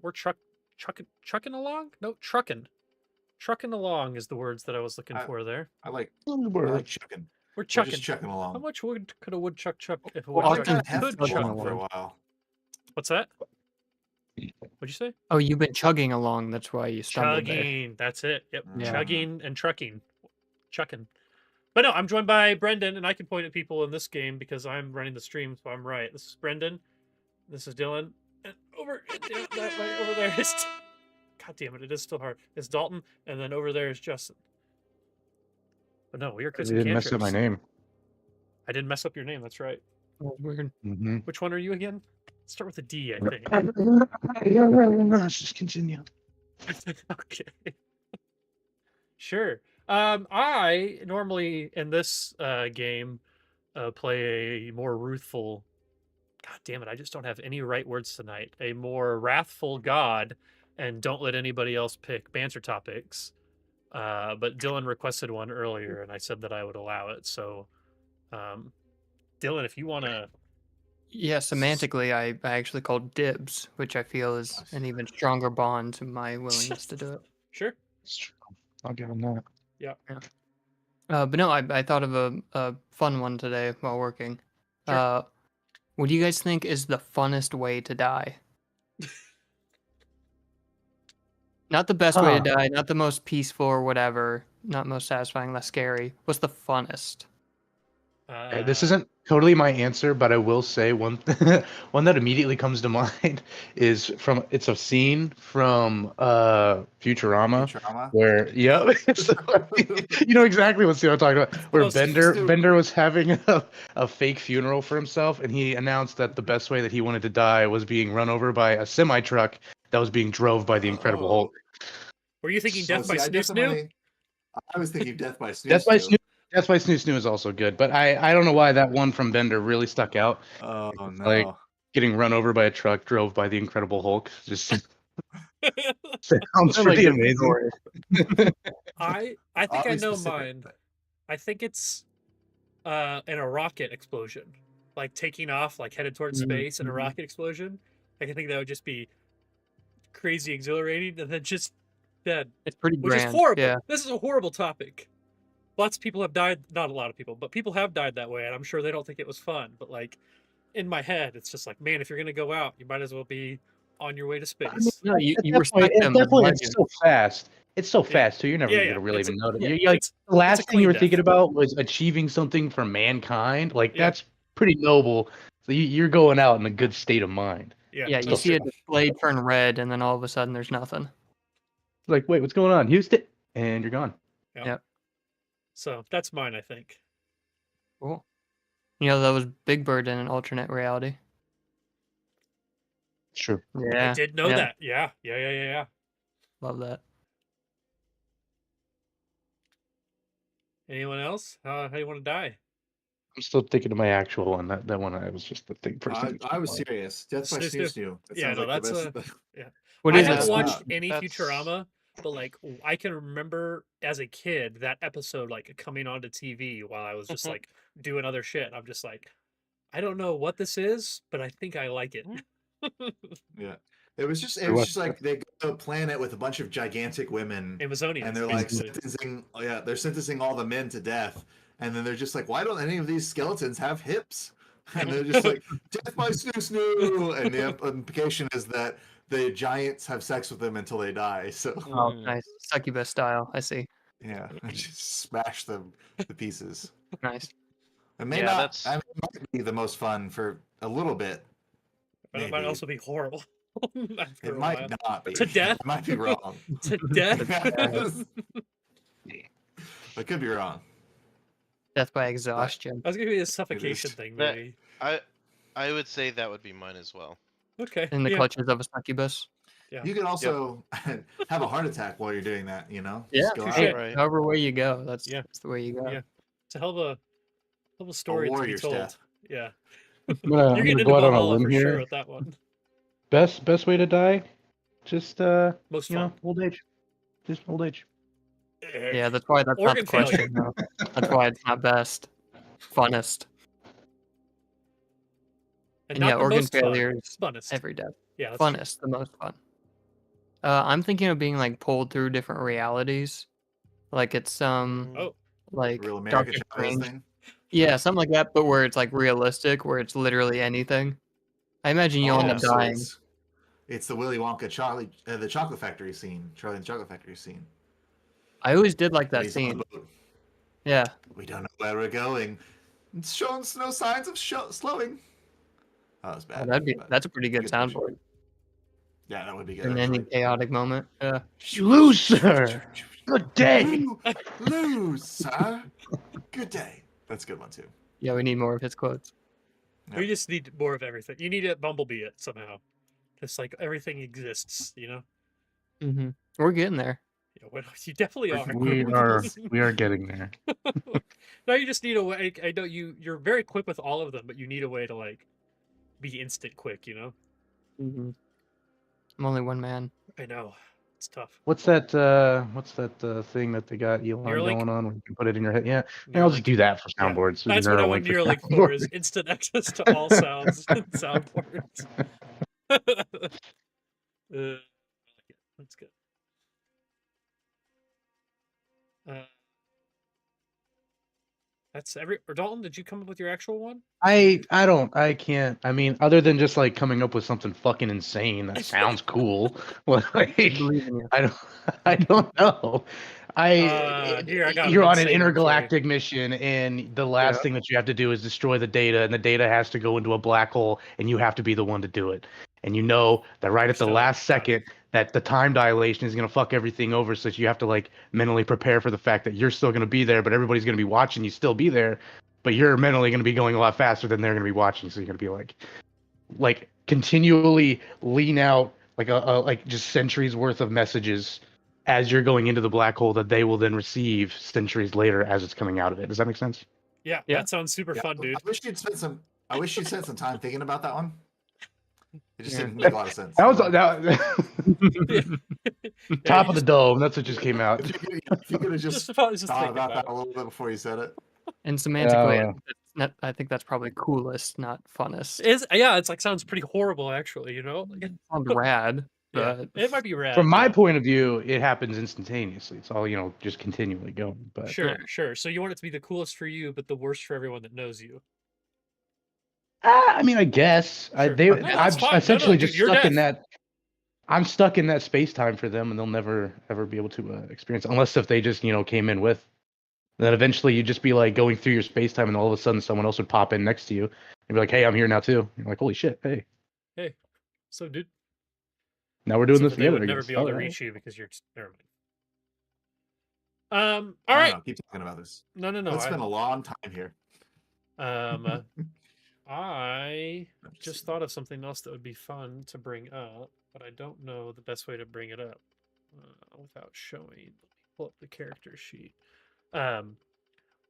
we're trucking along. No, trucking along is the words that I was looking for there. I like Word. chucking. We're We're chucking. just chucking How along. much wood could a woodchuck chuck if a Well, I woodchuck kind of chugging have could to chuck? along for a while. What's that? What'd you say? Oh, you've been chugging along. That's why you stumbled there. Chugging. That's it. Yep. Yeah. Chugging and trucking. Chucking. But no, I'm joined by Brendan, and I can point at people in this game because I'm running the stream, so I'm right. This is Brendan. This is Dylan. And that right over there is... God damn it, it is still hard. It's Dalton, and then over there is Justin. But no, we are You kids and didn't mess up my cantrips. name. I didn't mess up your name, that's right. Oh, weird. Mm-hmm. Which one are you again? Start with a D, I think. Let's just continue. Okay. Sure. I normally in this game play a more ruthful. God damn it! I just don't have any right words tonight. A more wrathful god, and don't let anybody else pick banter topics. But Dylan requested one earlier, and I said that I would allow it. So, Dylan, if you want to. Yeah, semantically, I actually called dibs, which I feel is an even stronger bond to my willingness to do it. Sure. It's true. I'll give him that. Yeah. But no, I thought of a fun one today while working. Sure. What do you guys think is the funnest way to die? Not the best way to die, not the most peaceful or whatever, not most satisfying, less scary. What's the funnest? This isn't totally my answer, but I will say one one that immediately comes to mind is it's a scene from Futurama. Where you know exactly what scene I'm talking about. Where Oh, so Bender was having a fake funeral for himself, and he announced that the best way that he wanted to die was being run over by a semi truck that was being drove by the Incredible Hulk. Were you thinking Death by Snoo Snoo? I was thinking Death by Snoo Death by Snoo. Death by Snoo Snoo is also good, but I don't know why that one from Bender really stuck out. Oh no! Like getting run over by a truck drove by the Incredible Hulk just sounds pretty amazing. I think I know Obviously mine. I think it's in a rocket explosion, like taking off, like headed towards space in a rocket explosion. Like, I think that would just be crazy exhilarating, and then just dead. It's pretty Which grand. is horrible. Yeah. This is a horrible topic. Lots of people have died. Not a lot of people, but people have died that way, and I'm sure they don't think it was fun. But like in my head, it's just like, man, if you're gonna go out, you might as well be on your way to space. I mean, No, you definitely- respect them. Definitely, it's so fast. It's so Yeah. fast too. You're never Yeah, gonna really It's even notice. yeah, You're like it's the last a thing you were clean thinking death. about was achieving something for mankind. Like Yeah. that's pretty noble. So you're going out in a good state of mind. Yeah, Yeah, you that's see a true. display turn red, and then all of a sudden there's nothing. Like, wait, what's going on, Houston? And you're gone. Yep. So that's mine, I think. Cool. You know, that was Big Bird in an alternate reality. True. Yeah. I did know yeah. that. Yeah. Love that. Anyone else? How do you want to die? I'm still thinking of my actual one. That one I was just the thing person. I was serious. Death by Snoo Snoo Snoo. Snoo. That Yeah, sounds no, like that's the best. What I is haven't it? watched any That's- Futurama, but like I can remember as a kid that episode like coming onto TV while I was just like doing other shit. I'm just like, I don't know what this is, but I think I like it. Yeah, it was just like they go to a planet with a bunch of gigantic women, Amazonians. and they're like basically. sentencing. Yeah, they're sentencing all the men to death, and then they're just like, why don't any of these skeletons have hips? And they're just like, death by Snoo Snoo. And the implication is that the giants have sex with them until they die. So Oh, nice. Succubus style. I see. yeah, just smash them to pieces. Nice. It may Yeah, not. that's- I mean, it might be the most fun for a little bit. But it might Maybe. also be horrible. After It a might while. not be. To death? I might be wrong. To death. I could be wrong. Death by exhaustion. I was gonna be a suffocation is. thing, That- maybe. I would say that would be mine as well. Okay. In the yeah. clutches of a succubus. Yeah. You can also have a heart attack while you're doing that. You know. Yeah, Just go touche. out. Right. However way you go, that's Yeah. the way you go. Yeah. It's a hell of a story to be warrior's told. death. Yeah. I'm You're gonna getting into go out on a Valhalla limb for here. sure with that one. Best way to die, just Most you fun. know, old age. Just old age. Yeah, that's why that's not the Organ failure. question. though. That's why it's not best. Funnest. And And yeah, not the organ most fun. failure is Funnest. every death. Yeah, that's true. Funnest, the most fun. I'm thinking of being like pulled through different realities, like it's Oh, like Real America Doctor Chavez Strange. thing. Yeah, something like that, but where it's like realistic, where it's literally anything. I imagine you'll end Oh, up so dying. it's the Willy Wonka the Chocolate Factory scene, Charlie and the Chocolate Factory scene. I always did like When that he's on the scene. boat. Yeah. We don't know where we're going. It's showing no signs of slowing. Oh, that's bad. but That's a pretty good picture. soundboard Yeah, that would be good in any actually. chaotic moment. Yeah. You lose, sir. Good day. You lose, sir. Good day. That's a good one too. Yeah, we need more of his quotes. Yep. we just need more of everything. You need to Bumblebee it somehow. Just like everything exists, you know. Mm-hmm. We're getting there. Yeah, well, you definitely are. We are getting there. Now you just need a way. I know you're very quick with all of them, but you need a way to like be instant quick. You know. Mm-hmm. I'm only one man. I know it's tough. What's that thing that they got Elon Neuralink? going on where you can put it in your head? Yeah. I'll just Neuralink. do that for Yeah, soundboards. So that's what I want Neuralink for: is instant access to all sounds and soundboards. That's good. That's every. Or Dalton, did you come up with your actual one? I can't. I mean, other than just like coming up with something fucking insane that sounds cool. Like, I believe in you. I don't know. Here, I got You're an on an insane one for you. intergalactic mission, and the last thing that you have to do is destroy the data, and the data has to go into a black hole, and you have to be the one to do it. And you know that right at the last second that the time dilation is gonna fuck everything over, so that you have to like mentally prepare for the fact that you're still gonna be there, but everybody's gonna be watching you still be there, but you're mentally gonna be going a lot faster than they're gonna be watching, so you're gonna be like continually lean out like like just centuries worth of messages as you're going into the black hole that they will then receive centuries later as it's coming out of it. Does that make sense? Yeah, Yeah. that sounds super fun, dude. I wish you'd spent some time thinking about that one. It just didn't make a lot of sense. That was top of the dome. That's what just came out. If you could have just Just thought think about that about a little bit before you said it. And semantically, I think that's probably coolest, not funnest. It's like sounds pretty horrible, actually. You know, like, It sounds rad, yeah, but it might be rad. From my yeah. point of view, it happens instantaneously. It's all just continually going. But Sure. So you want it to be the coolest for you, but the worst for everyone that knows you. I mean, I guess Sure. I'm That's fine. No, essentially dude, just you're stuck in deaf. that. I'm stuck in that space time for them, and they'll never ever be able to experience it, unless if they just came in with. Then eventually you'd just be like going through your space time, and all of a sudden someone else would pop in next to you and be like, "Hey, I'm here now too." You're like, "Holy shit! Hey, So, dude, now we're doing except this for they together." would never guess. be able to Alright. reach you because you're never mind. All I right. don't know, keep talking about this. No. Let's spend a long time here. I just thought of something else that would be fun to bring up, but I don't know the best way to bring it up without showing. Let me pull up the character sheet.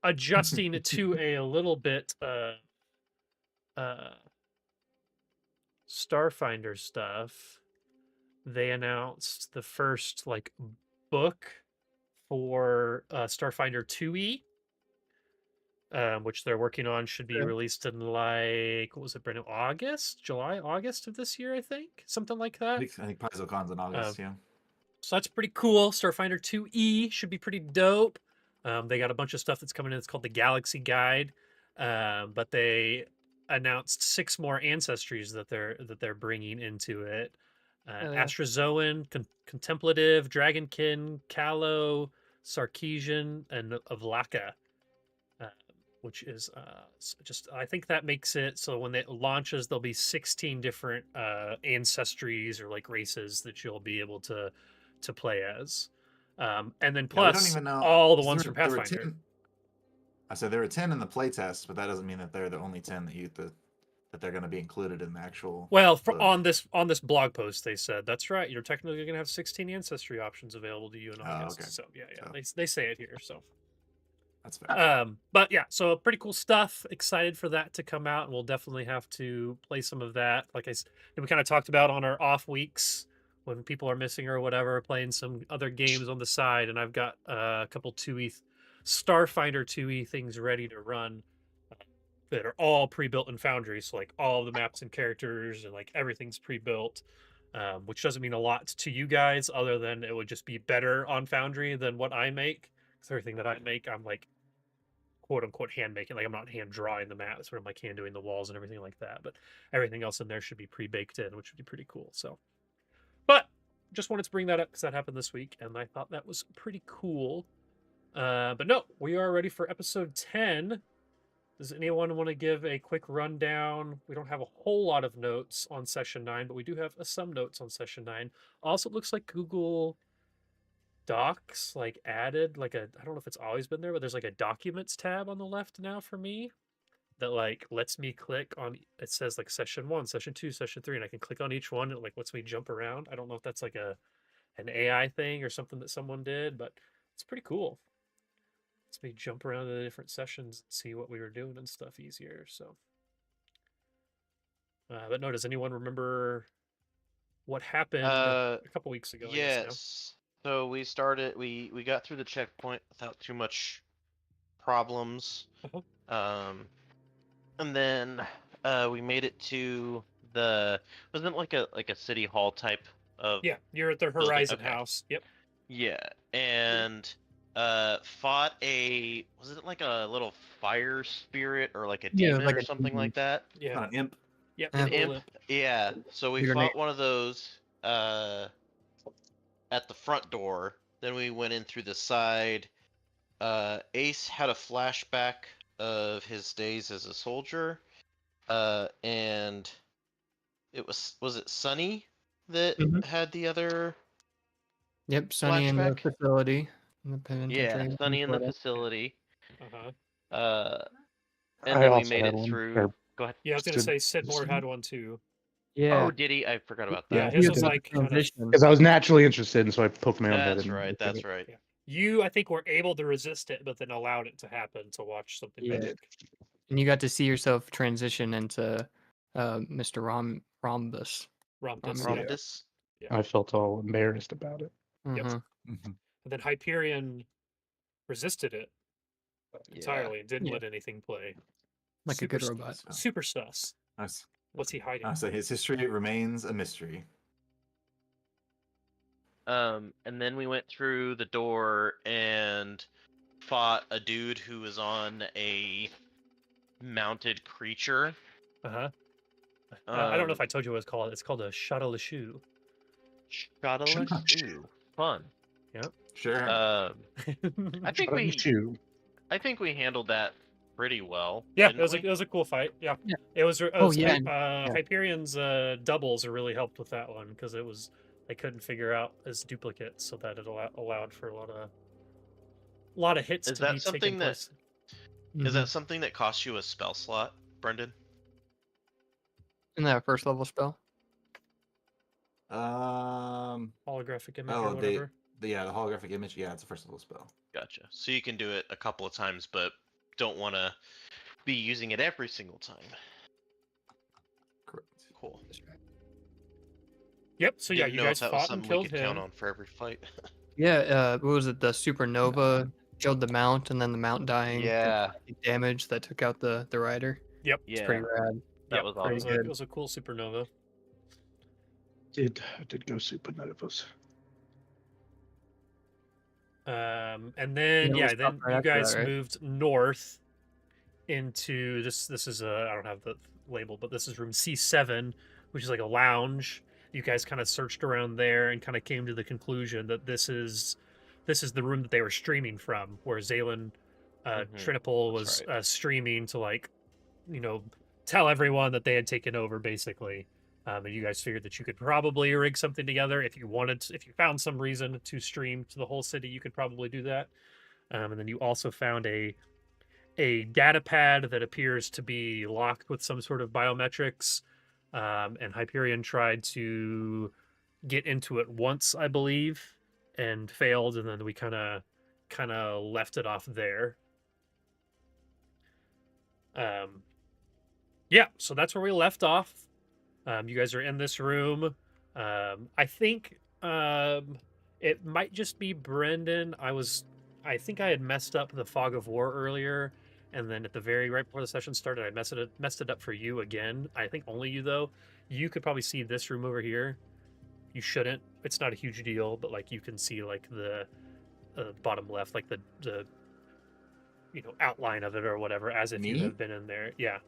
Adjusting it to a little bit Starfinder stuff. They announced the first like book for Starfinder 2E. Which they're working on, should be released in like, what was it, Brennan? August of this year, I think, something like that. I think PaizoCon's in August. Yeah. So that's pretty cool. Starfinder 2E should be pretty dope. They got a bunch of stuff that's coming in. It's called the Galaxy Guide, but they announced 6 more ancestries that they're bringing into it. Astrozoan, Contemplative, Dragonkin, Callow, Sarkeesian, and Avlaka. Which is just, I think that makes it so when it launches, there'll be 16 different ancestries or like races that you'll be able to play as, and then plus we don't even know, all the ones from Pathfinder. I said there were 10 in the playtest, but that doesn't mean that they're the only 10 that they're going to be included in the actual. Well, on this blog post, they said that's right. You're technically going to have 16 ancestry options available to you in August. Okay. So yeah. So. They say it here. So. That's fair. But yeah, so pretty cool stuff. Excited for that to come out, and we'll definitely have to play some of that. Like we kind of talked about on our off weeks when people are missing or whatever, playing some other games on the side. And I've got a couple Starfinder 2E things ready to run that are all pre-built in Foundry. So like all the maps and characters and like everything's pre-built. which doesn't mean a lot to you guys other than it would just be better on Foundry than what I make. Because everything that I make, I'm like quote unquote hand making. Like I'm not hand drawing the map, sort of like hand doing the walls and everything like that. But everything else in there should be pre-baked in, which would be pretty cool. So, but just wanted to bring that up because that happened this week, and I thought that was pretty cool. But no, we are ready for episode 10. Does anyone want to give a quick rundown? We don't have a whole lot of notes on session 9, but we do have some notes on session 9. Also, it looks like Google Docs like added like a, I don't know if it's always been there, but there's like a documents tab on the left now for me that like lets me click on, it says like session 1, session 2, session 3, and I can click on each one and it like lets me jump around. I don't know if that's like an AI thing or something that someone did, but it's pretty cool. Lets me jump around to the different sessions and see what we were doing and stuff easier. So, but no, does anyone remember what happened a couple weeks ago? Yes. So we got through the checkpoint without too much problems. And then we made it to wasn't it like a city hall type of Yeah, you're at the Horizon House. Yep. Yeah, and fought was it like a little fire spirit or like a demon like or a something demon. like that? Yeah. Not an imp. Yep. An imp. Yeah. So we fought one of those at the front door. Then we went in through the side. Ace had a flashback of his days as a soldier. And it was it Sunny that had the other Yep, Sunny in the flashback? facility. Yeah, Sunny in the facility. And I then we also made had it one. through. Go ahead. Yeah, I was gonna say Sid Moore had one too. Yeah. Oh, did he? I forgot about Yeah, that. his was like transition. Because I was naturally interested, and so I poked my own head. That's right. That's right. Yeah. You, I think, were able to resist it, but then allowed it to happen to watch something magic. And you got to see yourself transition into Mr. Rhombus. Rhombus. Yeah. I felt all embarrassed about it. Yep. And then Hyperion resisted it entirely and didn't let anything play. Like a good robot. Super sus. Nice. What's he hiding? So his history remains a mystery. And then we went through the door and fought a dude who was on a mounted creature. I don't know if I told you what it's called. It's called a Shuttle-a-shoe. Shuttle-a-shoe. Fun. Yep. Sure. I think we handled that pretty well. Yeah, it was a cool fight. Yeah. It was yeah. Hyperion's doubles really helped with that one because they couldn't figure out his duplicates, so that it allowed for a lot of hits Is to that be something taking that place. Is that something that costs you a spell slot, Brendan? Isn't that a first level spell? Holographic image or whatever. The holographic image. Yeah, it's a first level spell. Gotcha. So you can do it a couple of times, but don't want to be using it every single time. Correct. Cool. Yep. So yeah, you guys fought and killed we could him. Count on for every fight. Yeah. What was it? The supernova killed the mount, and then the mount dying. Yeah. Damage that took out the rider. Yep. It's pretty rad. That was awesome. It was a cool supernova. Did go supernovas. And then then you guys moved north into this. This is I don't have the label, but this is room C7, which is like a lounge. You guys kind of searched around there and kind of came to the conclusion that this is the room that they were streaming from, where Zaylen Trinipol was streaming to tell everyone that they had taken over basically. And you guys figured that you could probably rig something together if you found some reason to stream to the whole city, you could probably do that. And then you also found a data pad that appears to be locked with some sort of biometrics. And Hyperion tried to get into it once, I believe, and failed. And then we kind of left it off there. So that's where we left off. You guys are in this room. I think it might just be Brendan. I think I had messed up the fog of war earlier, and then right before the session started, I messed it up for you again. I think only you though. You could probably see this room over here. you shouldn't. It's not a huge deal, but like you can see like the bottom left, like the outline of it or whatever, as if you Me? have been in there. Yeah.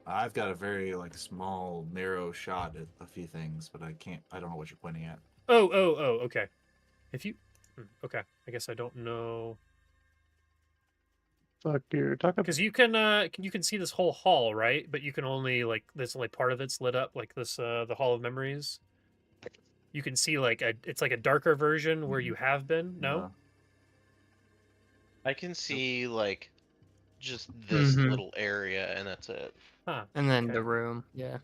I've got a very like small, narrow shot at a few things, but I can't. I don't know what you're pointing at. Oh. Okay. If you. Okay. I guess I don't know. Fuck, you're talking. Because you can see this whole hall, right? But you can only like this like part of it's lit up, like this the Hall of Memories. You can see like it's like a darker version where you have been. No. I can see like just this little area, and that's it. Huh. And then Okay. the room, yeah.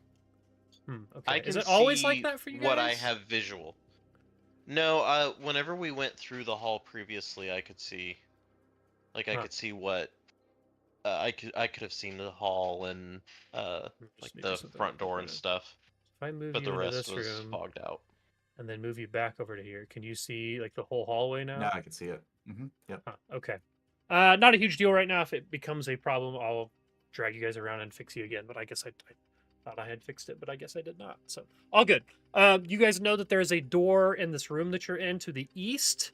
Okay. I can Is it always like see that for you what I guys? have visual. No, whenever we went through the hall previously, I could see, like, I Huh. could see what, I could have seen the hall and like maybe the something front door and open. stuff, If I move but you the into rest this was room fogged out. and then move you back over to here, can you see like the whole hallway now? Now I can see it. Yep. Huh, okay. Not a huge deal right now. If it becomes a problem, I'll drag you guys around and fix you again. But I guess I thought I had fixed it, but I guess I did not. So all good. You guys know that there is a door in this room that you're in to the east.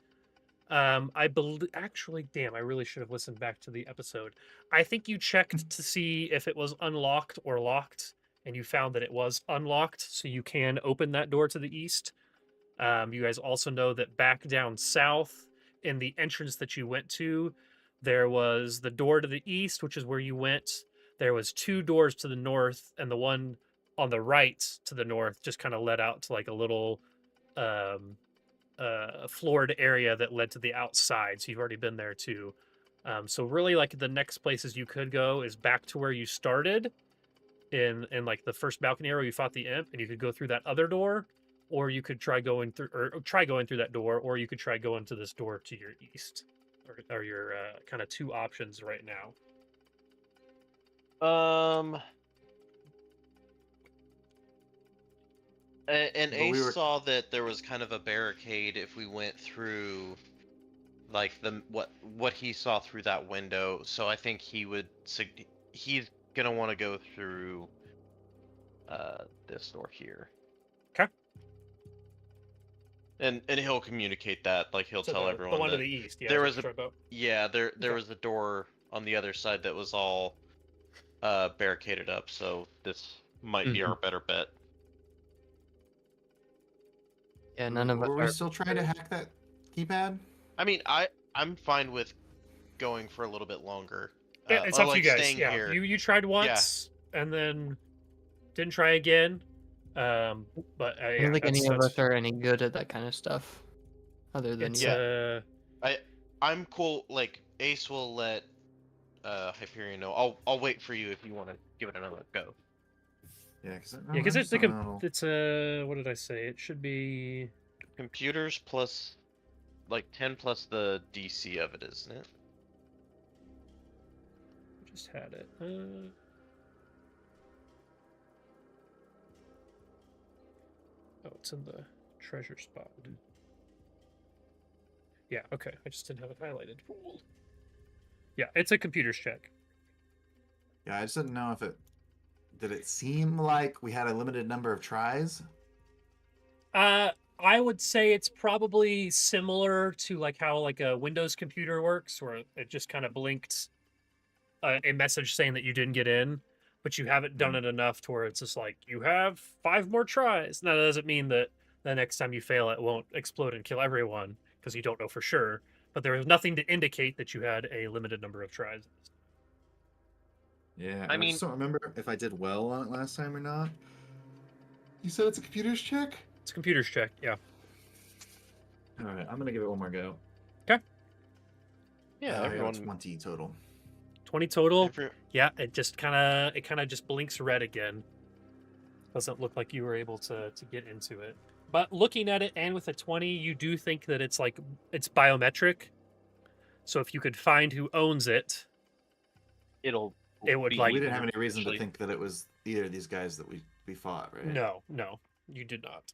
I believe actually, damn, I really should have listened back to the episode. I think you checked to see if it was unlocked or locked, and you found that it was unlocked, so you can open that door to the east. You guys also know that back down south in the entrance that you went to, there was the door to the east, which is where you went. There was two doors to the north, and the one on the right to the north just kind of led out to like a little floored area that led to the outside. So you've already been there too. So really, like the next places you could go is back to where you started in like the first balcony area where you fought the imp, and you could go through that other door, or you could try going through that door, or you could try going to this door to your east, or your kind of two options right now. And Well, Ace we were- saw that there was kind of a barricade if we went through, like what he saw through that window. So I think he's gonna want to go through this door here. Okay. And he'll communicate that, like he'll So tell the everyone one that to the east. Yeah, there is was what you're talking about? there Okay. was a door on the other side that was all barricaded up. So this might be our better bet. Yeah, none of us Were we are. still trying to hack that keypad? I mean, I'm fine with going for a little bit longer. It's or up to you like guys. staying Yeah, here. you tried once and then didn't try again. But I yeah, don't think any of that's- us are any good at that kind of stuff, other than It's you. I'm cool. Like Ace will let Hyperion know. I'll wait for you if you want to give it another go. Yeah, because it's what did I say? It should be Computers plus like 10 plus the DC of it, isn't it? I just had it. Oh, it's in the treasure spot. Yeah, okay. I just didn't have it highlighted. Cool. Yeah, it's a computer's check. Yeah, I just didn't know if it did it seem like we had a limited number of tries. I would say it's probably similar to like how like a Windows computer works, where it just kind of blinked a message saying that you didn't get in, but you haven't done it enough to where it's just like you have 5 more tries. Now that doesn't mean that the next time you fail it won't explode and kill everyone, because you don't know for sure. But there is nothing to indicate that you had a limited number of tries. Yeah, I I mean- just don't remember if I did well on it last time or not. You said it's a computer's check? It's a computer's check, yeah. All right, I'm gonna give it one more go. Yeah, I got everyone. 20 total. 20 total. every- Yeah, it kind of just blinks red again. Doesn't look like you were able to get into it. But looking at it, and with a 20, you do think that it's biometric. So if you could find who owns it, it would be- like We didn't have any reason to actually- think that it was either of these guys that we fought, right? No, you did not.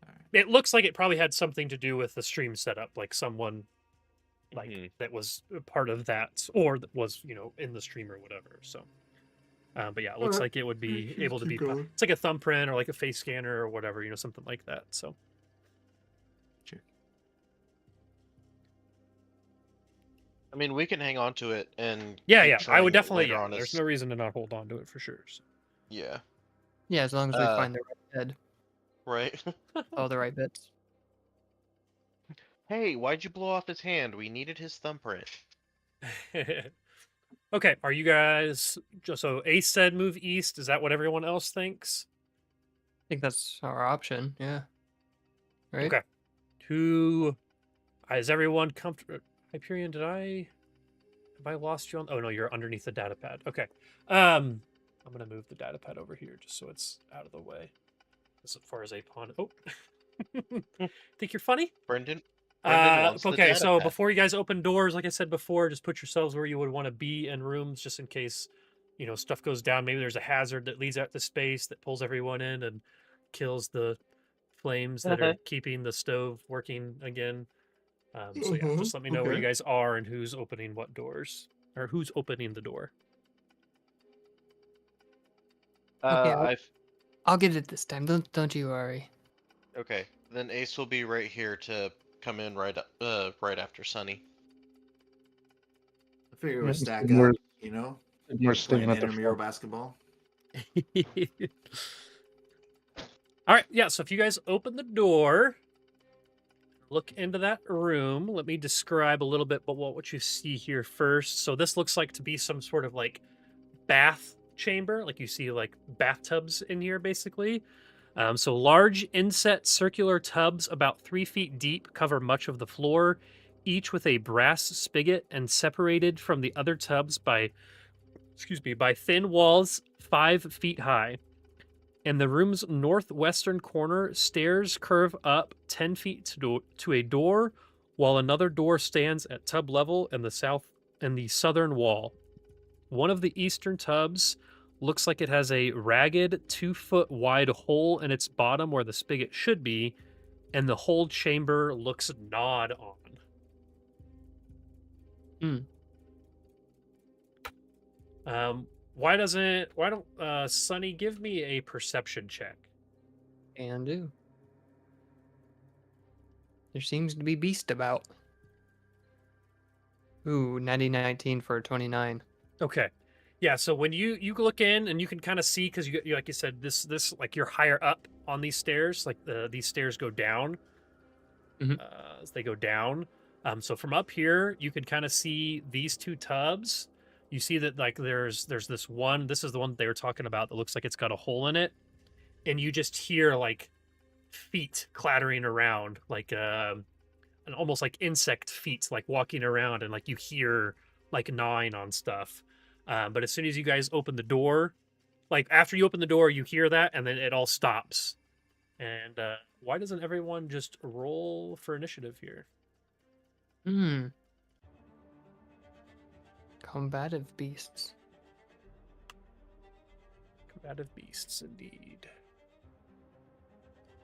All right. It looks like it probably had something to do with the stream setup, like someone Mhm. that was a part of that, or that was in the stream or whatever. So But yeah, it looks like it would be able to be. It's like a thumbprint or like a face scanner or whatever, something like that. So. Sure. I mean, we can hang on to it and Yeah. keep I would trying it definitely. later Yeah, on there's as- no reason to not hold on to it for sure. So. Yeah. Yeah, as long as we find the right head. Right. All the right bits. Hey, why'd you blow off his hand? We needed his thumbprint. Okay, are you guys just so Ace said move east? Is that what everyone else thinks? I think that's our option. Yeah. Right. Okay. Who is everyone comfortable? Hyperion, have I lost you on? Oh no, you're underneath the data pad. Okay. I'm gonna move the data pad over here just so it's out of the way. As far as a pawn. Oh. Think you're funny? Brendan wants the Okay, data so pad. before you guys open doors, like I said before, just put yourselves where you would want to be in rooms just in case, stuff goes down. Maybe there's a hazard that leads out to space that pulls everyone in and kills the flames that are keeping the stove working again. So yeah, just let me know where you guys are and who's opening what doors, or who's opening the door. Okay, I'll get it this time. Don't you worry. Okay, then Ace will be right here to come in right after Sunny. I figure we stack We're- up, We're staying playing at the intramural front. basketball. All right, yeah. So if you guys open the door, look into that room. Let me describe a little bit about what you see here first. So this looks like to be some sort of like bath chamber, like you see like bathtubs in here, basically. So large inset circular tubs about 3 feet deep cover much of the floor, each with a brass spigot and separated from the other tubs by thin walls 5 feet high. In the room's northwestern corner, stairs curve up 10 feet to a door, while another door stands at tub level in the southern wall. One of the eastern tubs looks like it has a ragged 2-foot wide hole in its bottom where the spigot should be, and the whole chamber looks gnawed on. Why don't Sunny give me a perception check? Can do. There seems to be beast about. Ooh, 19 for 29. Okay. Yeah, so when you look in and you can kind of see, because you like you said, this like you're higher up on these stairs, like these stairs go down as they go down. So from up here, you can kind of see these 2 tubs. You see that like there's this one. This is the one that they were talking about that looks like it's got a hole in it, and you just hear like feet clattering around, like an almost like insect feet, like walking around, and like you hear like gnawing on stuff. But as soon as you guys open the door, like after you open the door, you hear that, and then it all stops. And why doesn't everyone just roll for initiative here? Combative beasts. Combative beasts, indeed.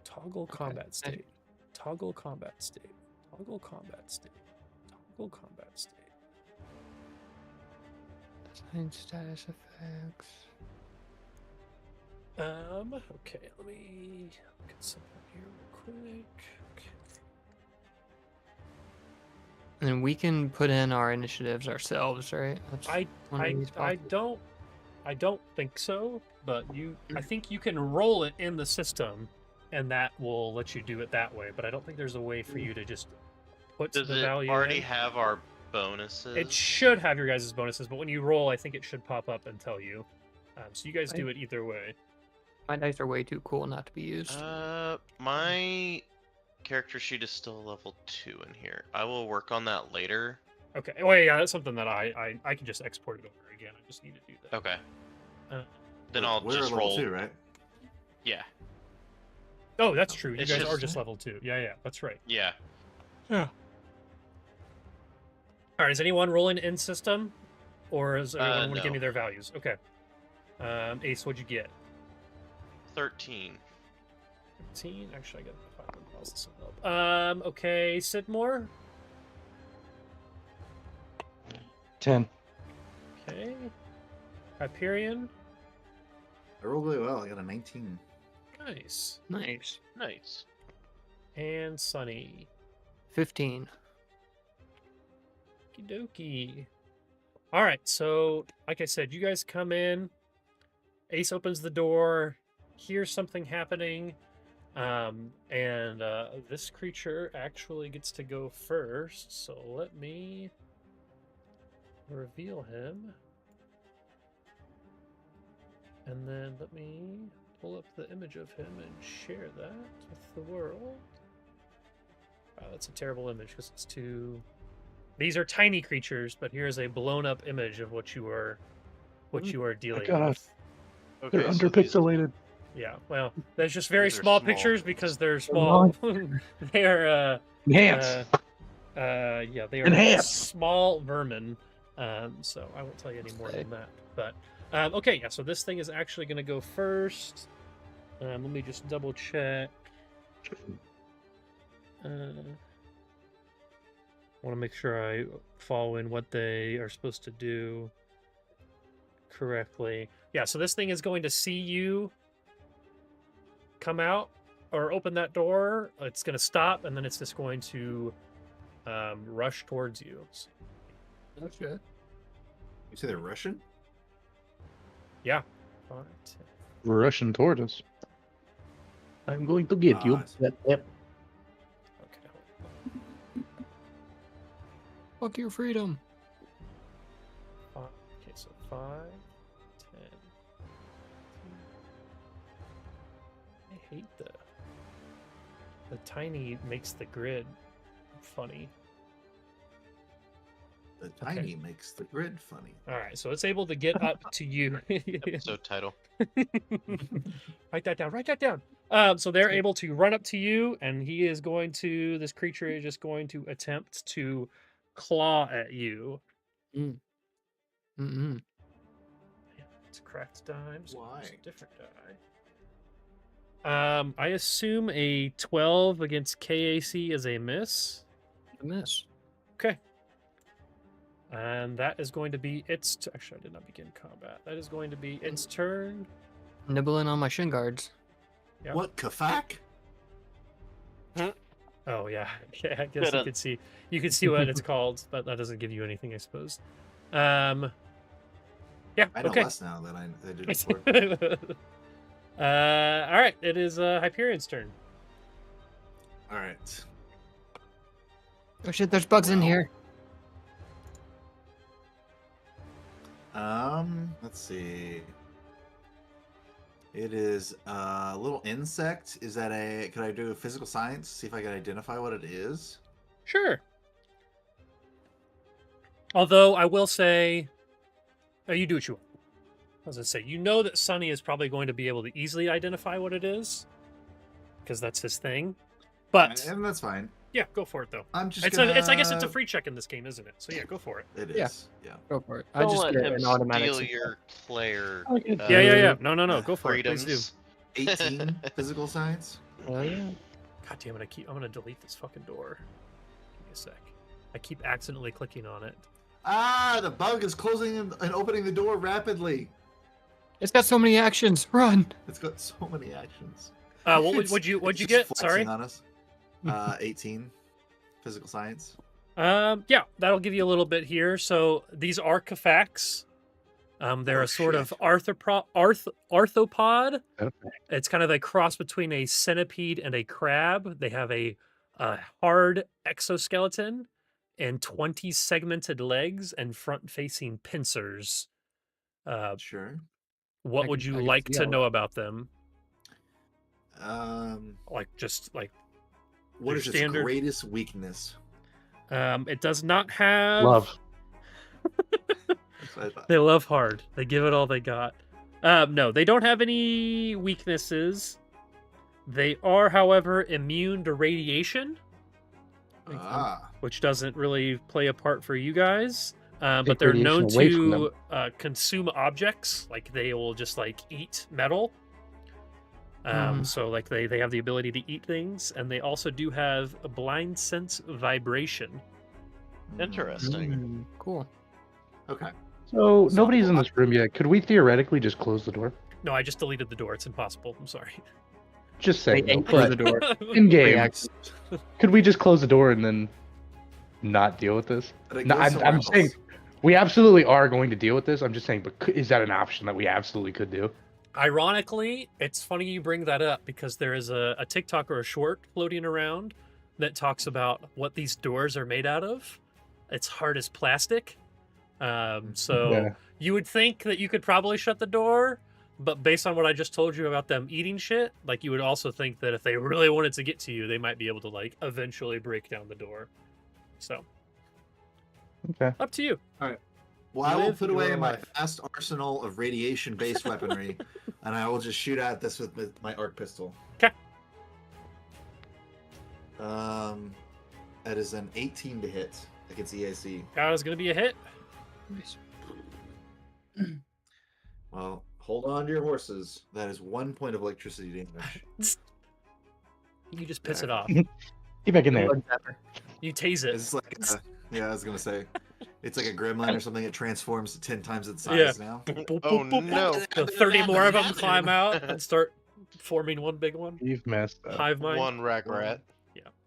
Toggle combat state. Toggle combat state. Toggle combat state. Toggle combat state. Assign status effects. Okay, let me look at something here real quick. Okay. And we can put in our initiatives ourselves, right? That's I don't think so, but I think you can roll it in the system, and that will let you do it that way. But I don't think there's a way for you to just put Does the it value already in. have our bonuses? It should have your guys' bonuses, but when you roll, I think it should pop up and tell you. So you guys do it either way. My dice are way too cool not to be used. My character sheet is still level 2 in here. I will work on that later. Okay. Oh yeah, that's something that I can just export it over again. I just need to do that. Okay. Uh, Then I'll We're just level roll. 2, right? Yeah. Oh, that's true. You It's guys are just- just level 2. Yeah, that's right. Yeah. Yeah. All right. Is anyone rolling in system, or is everyone want to give no. me their values? Okay. Ace, what'd you get? 13. 15. Actually, I got to pause this one up. Okay, Sidmore. 10. Okay. Hyperion. I rolled really well. I got a 19. Nice. Nice. Nice. And Sunny. 15. Okie dokie. All right, so like I said, you guys come in. Ace opens the door, hears something happening, and this creature actually gets to go first. So let me reveal him, and then let me pull up the image of him and share that with the world. Wow, that's a terrible image because it's too. These are tiny creatures, but here's a blown-up image of what you are dealing God. with. They're Okay, so these- underpixelated. Yeah, well, there's just very These are small small. pictures because they're small. They are Enhance. yeah, they are Enhance. small vermin. So I won't tell you any more Okay. than that. But okay, yeah. So this thing is actually going to go first. Let me just double check. Want to make sure I follow in what they are supposed to do correctly. Yeah. So this thing is going to see you come out or open that door. It's going to stop, and then it's just going to rush towards you. Okay. You say they're Russian? Yeah. 5, 10. Rushing toward us. I'm going to get you. I see. Yep. Okay. Fuck your freedom. Okay, so 5, 10. I hate the tiny makes the grid funny. The tiny makes the grid funny. All right, so it's able to get up to you. Episode title. Write that down. Write that down. So they're able to run up to you, and he is going to. This creature is just going to attempt to claw at you. Mm-mm. It's a cracked die. I'm just gonna use Why? a different die. I assume a 12 against KAC is a miss. A miss. Okay. And that is going to be its. Actually, I did not begin combat. That is going to be its turn. Nibbling on my shin guards. Yep. What, Kafak? Oh yeah, yeah. I guess you could see. You could see what it's called, but that doesn't give you anything, I suppose. Yeah. I know Okay. less now than I did before. All right. It is Hyperion's turn. All right. Oh shit, there's bugs in Wow. here. Let's see. It is a little insect. Is that a? Could I do a physical science? See if I can identify what it is. Sure. Although I will say, you do what you want. As I say, you know that Sonny is probably going to be able to easily identify what it is, because that's his thing. But And that's fine. yeah, go for it though. I'm just. It's gonna... I guess it's a free check in this game, isn't it? So yeah, go for it. It Yeah. is. Yeah. Go for it. I Don't just let get him an automatic. steal your player. Yeah. No. Go for it. Please do. freedoms. 18 physical science. Oh yeah. God damn it! I'm gonna delete this fucking door. Give me a sec. I keep accidentally clicking on it. Ah, the bug is closing and opening the door rapidly. It's got so many actions. Run. It's got so many actions. What'd you It's get? just Sorry. flexing on us. 18 physical science. Yeah, that'll give you a little bit here. So these are Kafaks. They're Oh, a sort of shit. arthropod. Okay. It's kind of a cross between a centipede and a crab. They have a hard exoskeleton and 20 segmented legs and front-facing pincers. Sure. What I would can- you I can like see to all know about them? What Just like is its standard- greatest weakness? it does not have Love. That's what I thought. They love hard. They give it all they got. No, they don't have any weaknesses. They are, however, immune to radiation, Ah, which doesn't really play a part for you guys. But Take they're radiation known away from to consume objects. Like they will just like eat metal. So like they have the ability to eat things, and they also do have a blind sense vibration. Interesting. Cool. Okay. So So- nobody's in this room yet. Could we theoretically just close the door? No, I just deleted the door. It's impossible. I'm sorry. Just saying. They though, anchor but the door. in game, React. could we just close the door and then not deal with this? But it No, goes somewhere I'm else. saying we absolutely are going to deal with this. I'm just saying, but is that an option that we absolutely could do? Ironically, it's funny you bring that up because there is a TikTok or a short floating around that talks about what these doors are made out of. It's hard as plastic. So Yeah. you would think that you could probably shut the door, but based on what I just told you about them eating shit, like you would also think that if they really wanted to get to you, they might be able to like eventually break down the door. So Okay. up to you. Well, I will Live put away your my life. vast arsenal of radiation-based weaponry, and I will just shoot at this with my arc pistol. 'Kay. That is an 18 to hit against EAC. That was gonna be a hit. Well, hold on to your horses. That is 1 point of electricity damage. You just piss it off. Get back in there. You tase it. It's like, yeah, I was gonna say, it's like a gremlin or something. It transforms to 10 times its Yeah. size now. Oh no! So 30 more of them climb out and start forming one big one. You've messed up. Hive mind. One rack rat.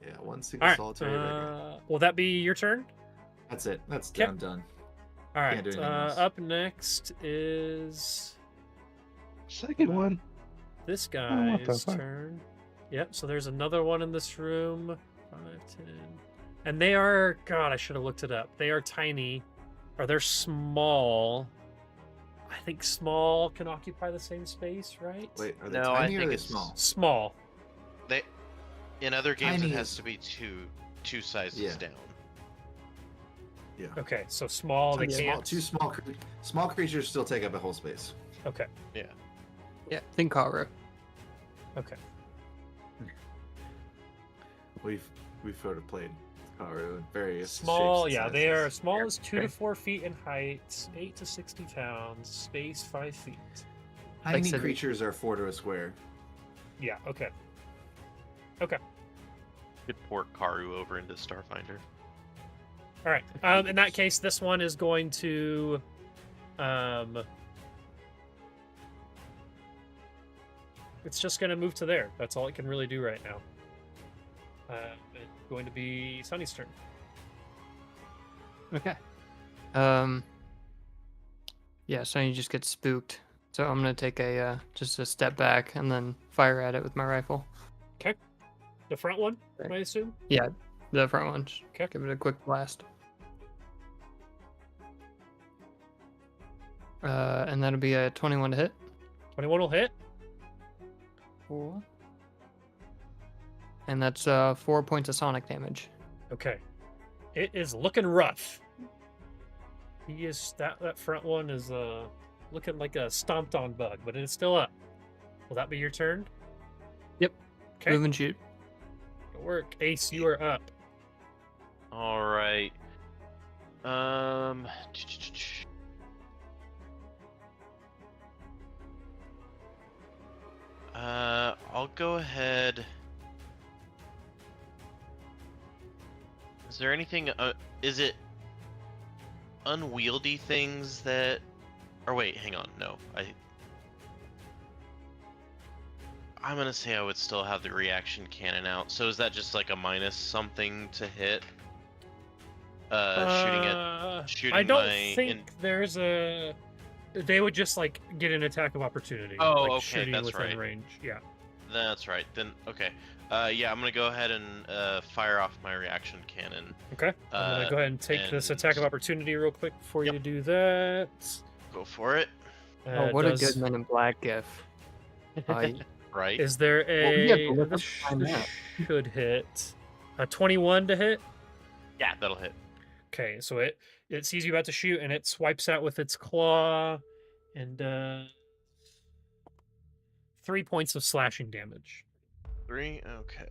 Yeah, one single All right. solitary rigger. Will that be your turn? That's it. That's Okay. done. Done. All right. Can't do anything else. Up next is Second one. this what the guy's fuck? turn. Yep. So there's another one in this room. 5, 10. And they are, God, I should have looked it up. They are tiny, or they're small. I think small can occupy the same space, right? Wait, are they No, I tiny or are think they it's small? Small. They in other games Tiny it has is- to be two sizes Yeah. down. Okay, so small. They Small, can't. two small creatures still take up a whole space. Okay. Yeah, think Karu. Okay. We've sort of played Karu in various Small, shapes and yeah, they are sizes. small as 2 to 4 feet in height, 8 to 60 pounds, space 5 feet. Tiny said- creatures are 4 to a square. Yeah, okay. Could port Karu over into Starfinder. All right. In that case, this one is going to, it's just going to move to there. That's all it can really do right now. It's going to be Sunny's turn. Okay. Yeah, Sonny just gets spooked. So I'm gonna take a just a step back and then fire at it with my rifle. The front one, Okay. I assume. The front one. Just Okay. Give it a quick blast. And that'll be a 21 to hit. 21 will hit. Cool. And that's 4 points of sonic damage. Okay. It is looking rough. He is that front one is looking like a stomped on bug, but it is still up. Will that be your turn? Yep. Okay. Move and shoot. Good work. Ace, you are up. All right. I'll go ahead. Is there anything? Is it unwieldy things that? Or wait, hang on. No, I'm gonna say I would still have the reaction cannon out. So is that just like a minus something to hit? Shooting I don't my think there's a. They would just like get an attack of opportunity. Oh, like okay, shooting that's within right. range. Yeah. That's right. Then okay. Yeah, I'm gonna go ahead and fire off my reaction cannon. Okay. I'm gonna go ahead and take this and- attack of opportunity real quick for you Yep. to do that. Go for it. Oh, It what does- a good Men in Black gif. Right. Is there Well, yeah, a? but look this up behind that. should hit a 21 to hit. Yeah, that'll hit. Okay, so it sees you about to shoot and it swipes out with its claw, and 3 points of slashing damage. 3. Okay.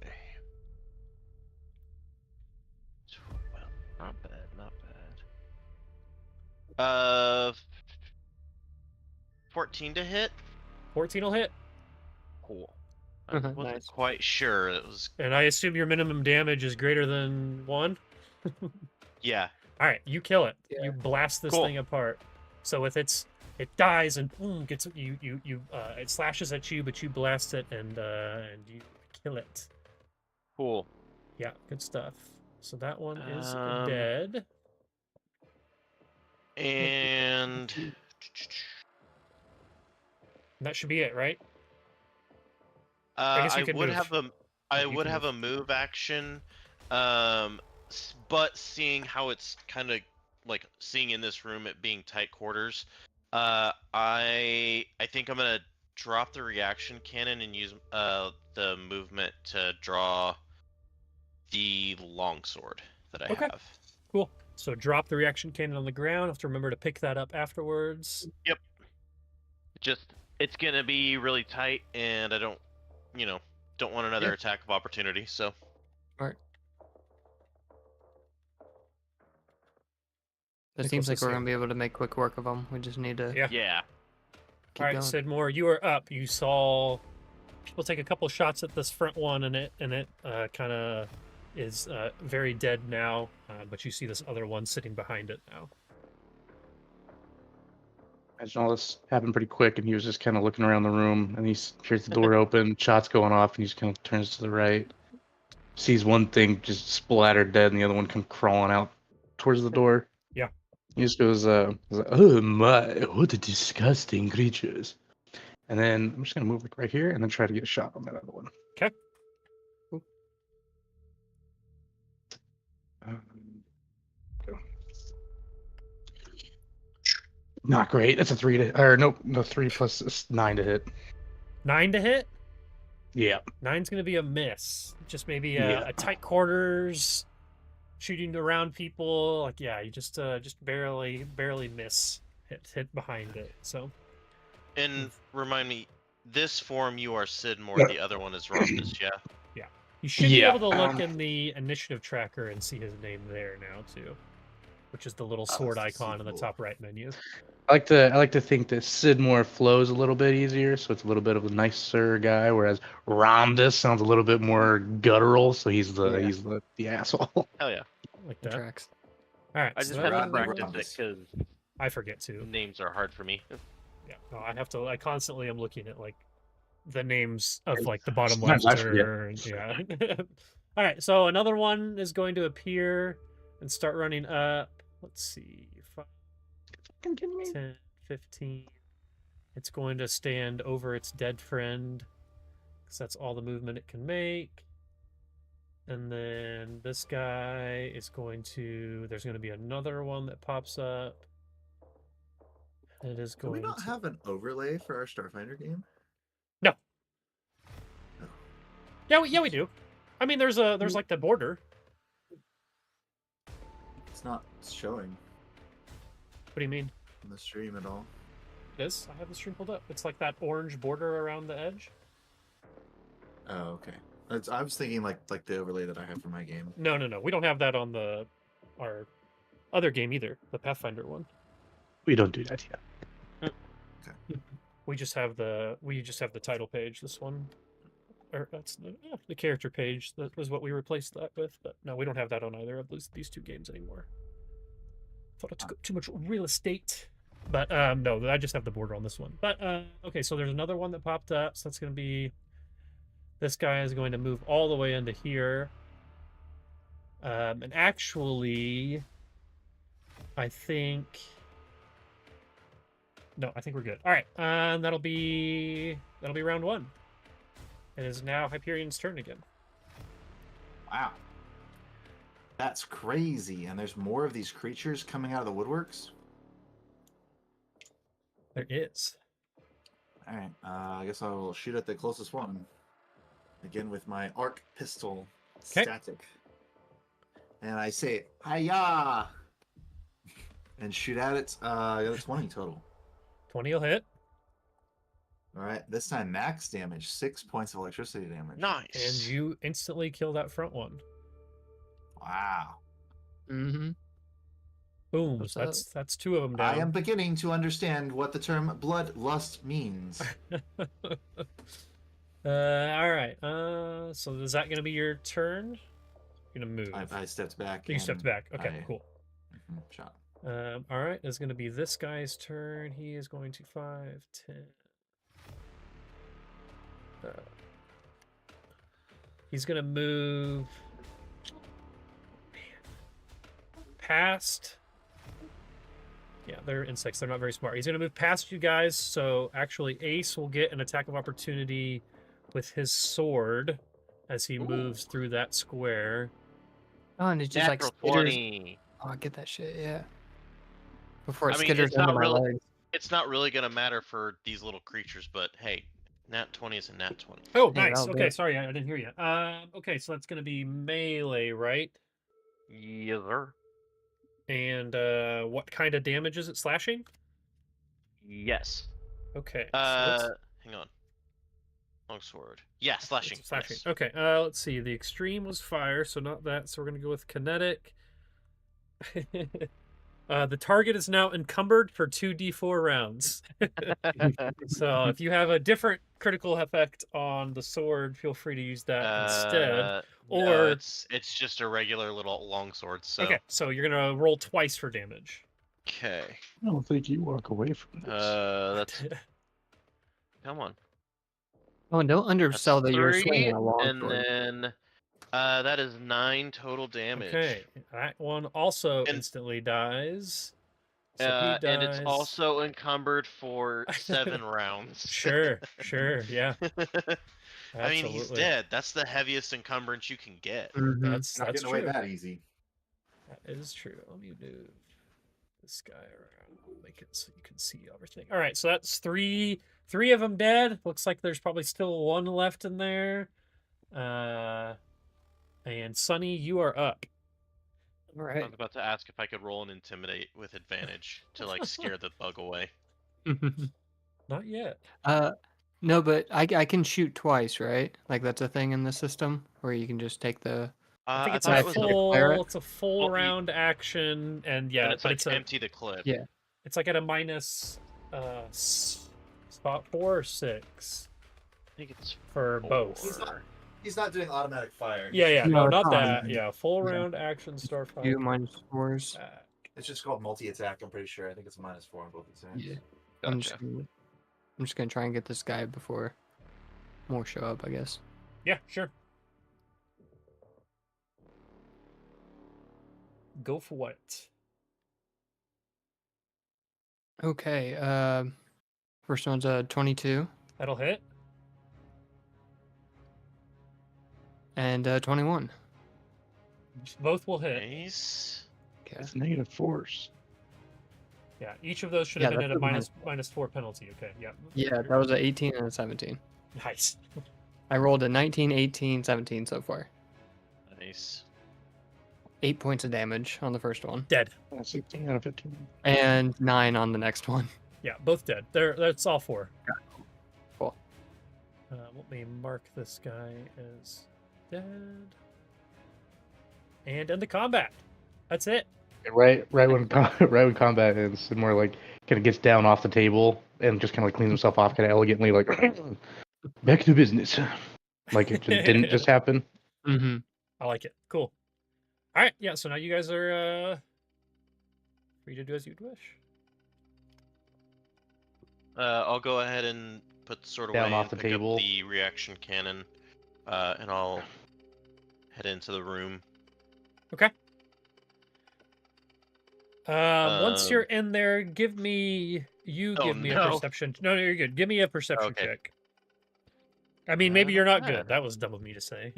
Well, not bad. Not bad. 14 to hit. 14 will hit, Cool. I wasn't Nice. quite sure. It was. and I assume your minimum damage is greater than 1. Yeah. All right, you kill it. Yeah. You blast this Cool. thing apart. So with its It dies and boom, gets you. It slashes at you, but you blast it and you kill it. Cool. Yeah, good stuff. So that one is dead. And That should be it, right? I guess you can move. I You would can have move. a move action, but seeing how it's kind of like seeing in this room it being tight quarters, I think I'm gonna drop the reaction cannon and use the movement to draw the longsword that I have. Cool. So drop the reaction cannon on the ground. Have to remember to pick that up afterwards. Yep. It's gonna be really tight, and I don't want another attack of opportunity. So. Right. It Think seems we'll like we're see. gonna be able to make quick work of them. We just need to Yeah. keep All right, going. Sidmore, you are up. You saw people take a couple shots at this front one, and it kind of is very dead now. But you see this other one sitting behind it now. Imagine all this happened pretty quick, and he was just kind of looking around the room, and he hears the door open, shots going off, and he just kind of turns to the right, sees one thing just splattered dead, and the other one come crawling out towards the door. Yeah. He just goes, he's like, "Oh my, what a disgusting creatures!" And then I'm just gonna move like right here, and then try to get a shot on that other one. Okay. Go. Not great. That's a 3 to, or nope, no 3 plus 9 to hit. 9 to hit. Yeah. 9's gonna be a miss. Just maybe Yeah. a tight quarters, shooting around people. Like you just barely miss. Hit behind it. So. And remind me, this form you are Sidmore, the other one is Rhombus, yeah? Yeah. You should be able to look in the initiative tracker and see his name there now too, which is the little sword icon in the top right menu. I like to think that Sidmore flows a little bit easier, so it's a little bit of a nicer guy, whereas Rhombus sounds a little bit more guttural, so he's the asshole. Hell yeah. Like that. Tracks. All right. I just so had to that- practice it because I forget to. Names are hard for me. Yeah. No, I constantly am looking at like the names of like the bottom Sometimes left I forget. turn. Yeah. All right. So another one is going to appear and start running up. Let's see. 5, 10, 15. It's going to stand over its dead friend because that's all the movement it can make. And then this guy is going to. There's going to be another one that pops up. It is Do we going not to. have an overlay for our Starfinder game? No. Oh. Yeah, we do. I mean, there's like the border. It's not showing What do you mean? on the stream at all. It is. I have the stream pulled up. It's like that orange border around the edge. Oh, okay. I was thinking like the overlay that I have for my game. No. We don't have that on our other game either. The Pathfinder one. We don't do that yet. We just have the title page. This one, or that's the character page. That was what we replaced that with. But no, we don't have that on either of these two games anymore. Thought it took too much real estate. But no, I just have the border on this one. But okay, so there's another one that popped up. So that's going to be this guy is going to move all the way into here. And actually, I think. No, I think we're good. All right, that'll be round 1. It is now Hyperion's turn again. Wow. That's crazy. And there's more of these creatures coming out of the woodworks? There is. All right. I guess I will shoot at the closest one. Again with my arc pistol. 'Kay. Static. And I say, hi-ya! And shoot at it. I got a 20 total. 20 will hit. All right. This time max damage. 6 points of electricity damage. Nice. And you instantly kill that front one. Wow. Mm-hmm. Boom. What's So that's 2 of them down. I am beginning to understand what the term bloodlust means. All right. So is that gonna be your turn? You're gonna move. I stepped back. You stepped and back. Okay, I- cool. Shot. All right, it's going to be this guy's turn. He is going to 5, 10. He's going to move past. Yeah, they're insects. They're not very smart. He's going to move past you guys. So actually, Ace will get an attack of opportunity with his sword as he moves through that square. Oh, and it just like Natural skitters. 20. Oh, get that shit, yeah. Before it I mean, skitters it's under not my really. legs. It's not really gonna matter for these little creatures, but hey, nat 20 is a nat 20. Oh, Yeah, nice. that'll do Okay, it. sorry, I didn't hear you. Okay, so that's going to be melee, right? Yes, sir. And what kind of damage is it slashing? Yes. Okay, so let's... Hang on. Longsword. Yeah, slashing. It's slashing. Yes. Okay, let's see. The extreme was fire, so not that. So we're going to go with kinetic. The target is now encumbered for 2d4 rounds. So if you have a different critical effect on the sword, feel free to use that instead. Or no, it's just a regular little longsword. So okay, so you're gonna roll twice for damage. okay. I don't think you walk away from this. That's come on. Oh, and don't That's undersell that you're 3, swinging a and longsword. then that is 9 total damage. Okay, that one also And- instantly dies. So he dies. And it's also encumbered for 7 rounds. Sure, yeah. I mean, he's Absolutely. dead. That's the heaviest encumbrance you can get. Mhm. That's Not getting away true. that easy. That is true. Let me move this guy around. Make it so you can see everything. All right, so that's three of them dead. Looks like there's probably still one left in there. And Sunny, you are up. All I right. was about to ask if I could roll an intimidate with advantage to like scare the bug away. Not yet. No, but I can shoot twice, right? Like that's a thing in the system where you can just take the. I think it's thought a it was fire it? full Well, round action, and yeah, and it's but like it's a empty the clip. Yeah. it's like at a minus spot 4 or 6 I think it's for 4. both. He's not doing automatic fire. Yeah, No, no, it's not not. that. Yeah, full Yeah. round action Starfinder. 2 -4s. It's just called multi-attack. I'm pretty sure. I think it's -4 on both attacks. Yeah. Gotcha. I'm just gonna try and get this guy before more show up, I guess. Yeah, sure. Go for it. Okay. First one's a 22 That'll hit. and 21. Both will hit. Nice. Okay. That's negative force. Yeah, each of those should Yeah, have been at a that's -4 penalty. Okay, yeah. Yeah, that was an 18 and a 17. Nice. I rolled a 19, 18, 17 so far. Nice. 8 points of damage on the first one, Dead. 16 out of 15. and 9 on the next one. Yeah, both dead. That's all 4. Cool. Let me mark this guy as dead. And end the combat. That's it. Right when right when combat ends, and more like kind of gets down off the table and just kind of like cleans himself off, kind of elegantly, like back to business, like it just didn't just happen. Mm-hmm. I like it. Cool. All right, yeah. So now you guys are free to do as you'd wish. I'll go ahead and put the sword Down away off and the pick table. up the reaction cannon, and I'll head into the room. Okay. Once you're in there, give me a perception. No, you're good. Give me a perception Okay. check. I mean, maybe you're not good. That was dumb of me to say.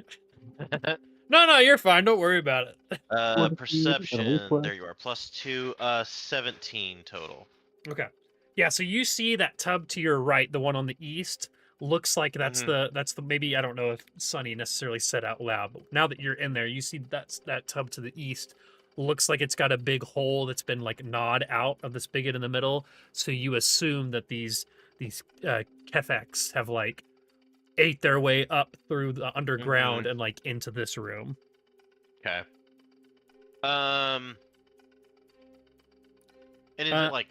No, you're fine. Don't worry about it. Perception. There you are. +2. 17 total. Okay. Yeah, so you see that tub to your right, the one on the east, looks like that's the maybe, I don't know if Sunny necessarily said out loud, but now that you're in there, you see that tub to the east looks like it's got a big hole that's been like gnawed out of the spigot in the middle. So you assume that these Kefex have like ate their way up through the underground and like into this room. Okay. And is it like,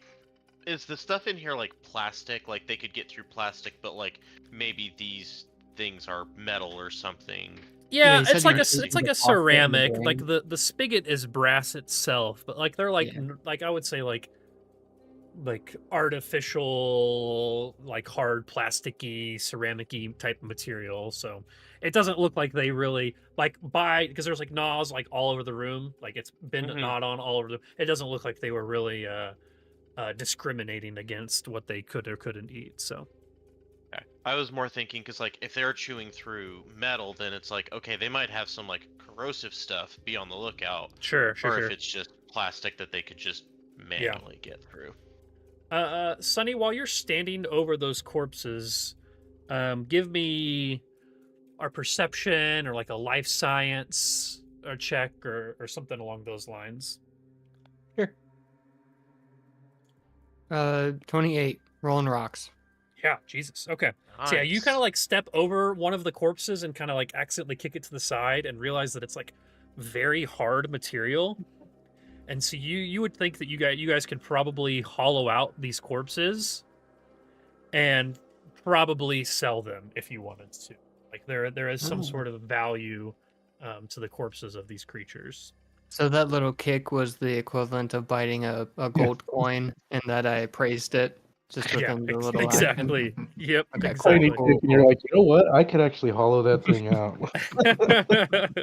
is the stuff in here like plastic? Like they could get through plastic, but like maybe these things are metal or something. Yeah, you said it's you like were it's using like the a faucet and the ceramic. Like drain. the spigot is brass itself, but like they're like Yeah. like I would say like artificial, like hard plasticky, ceramicy type material. So it doesn't look like they really like because there's like gnaws like all over the room. Like it's been gnawed on all over the. It doesn't look like they were really discriminating against what they could or couldn't eat. So Okay. I was more thinking because like if they're chewing through metal, then it's like okay, they might have some like corrosive stuff. Be on the lookout. sure. Or if it's just plastic that they could just manually get through. Sonny, while you're standing over those corpses, give me our perception or like a life science or check or something along those lines. Sure. 28. Rolling rocks. Yeah, Jesus. Okay. Nice. So yeah, you kind of like step over one of the corpses and kind of like accidentally kick it to the side and realize that it's like very hard material. And so you would think that you guys could probably hollow out these corpses and probably sell them if you wanted to. Like there is some sort of value to the corpses of these creatures. So that little kick was the equivalent of biting a gold coin, and that I praised it just within the little action. Exactly. Yep. Okay, Exactly. cool. And you're like, you know what? I could actually hollow that thing out.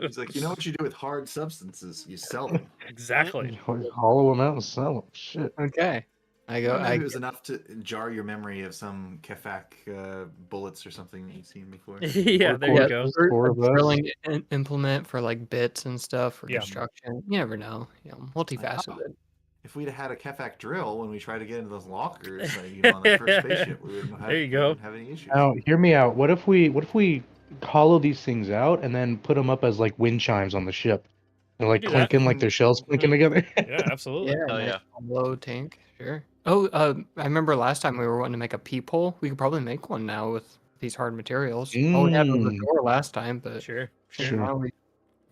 He's like, you know what you do with hard substances? You sell them. Exactly. Hollow them out and sell them. Shit. Okay. I go. Maybe it was enough to jar your memory of some Kefak bullets or something that you've seen before. Yeah, there you go. Four of us. Drilling implement for like bits and stuff for Yeah. construction. You never know. Multifaceted. If we'd have had a Kefak drill when we tried to get into those lockers, like, on that first spaceship, we wouldn't have, There you go. wouldn't have any issues. Now, hear me out. What if we hollow these things out and then put them up as like wind chimes on the ship? They're like do that. clinking, like their shells clinking together. Yeah, absolutely. Yeah. Oh, nice yeah. Low tank. Sure. Oh, I remember last time we were wanting to make a peephole. We could probably make one now with these hard materials. Oh, we had the door last time, but Sure. now we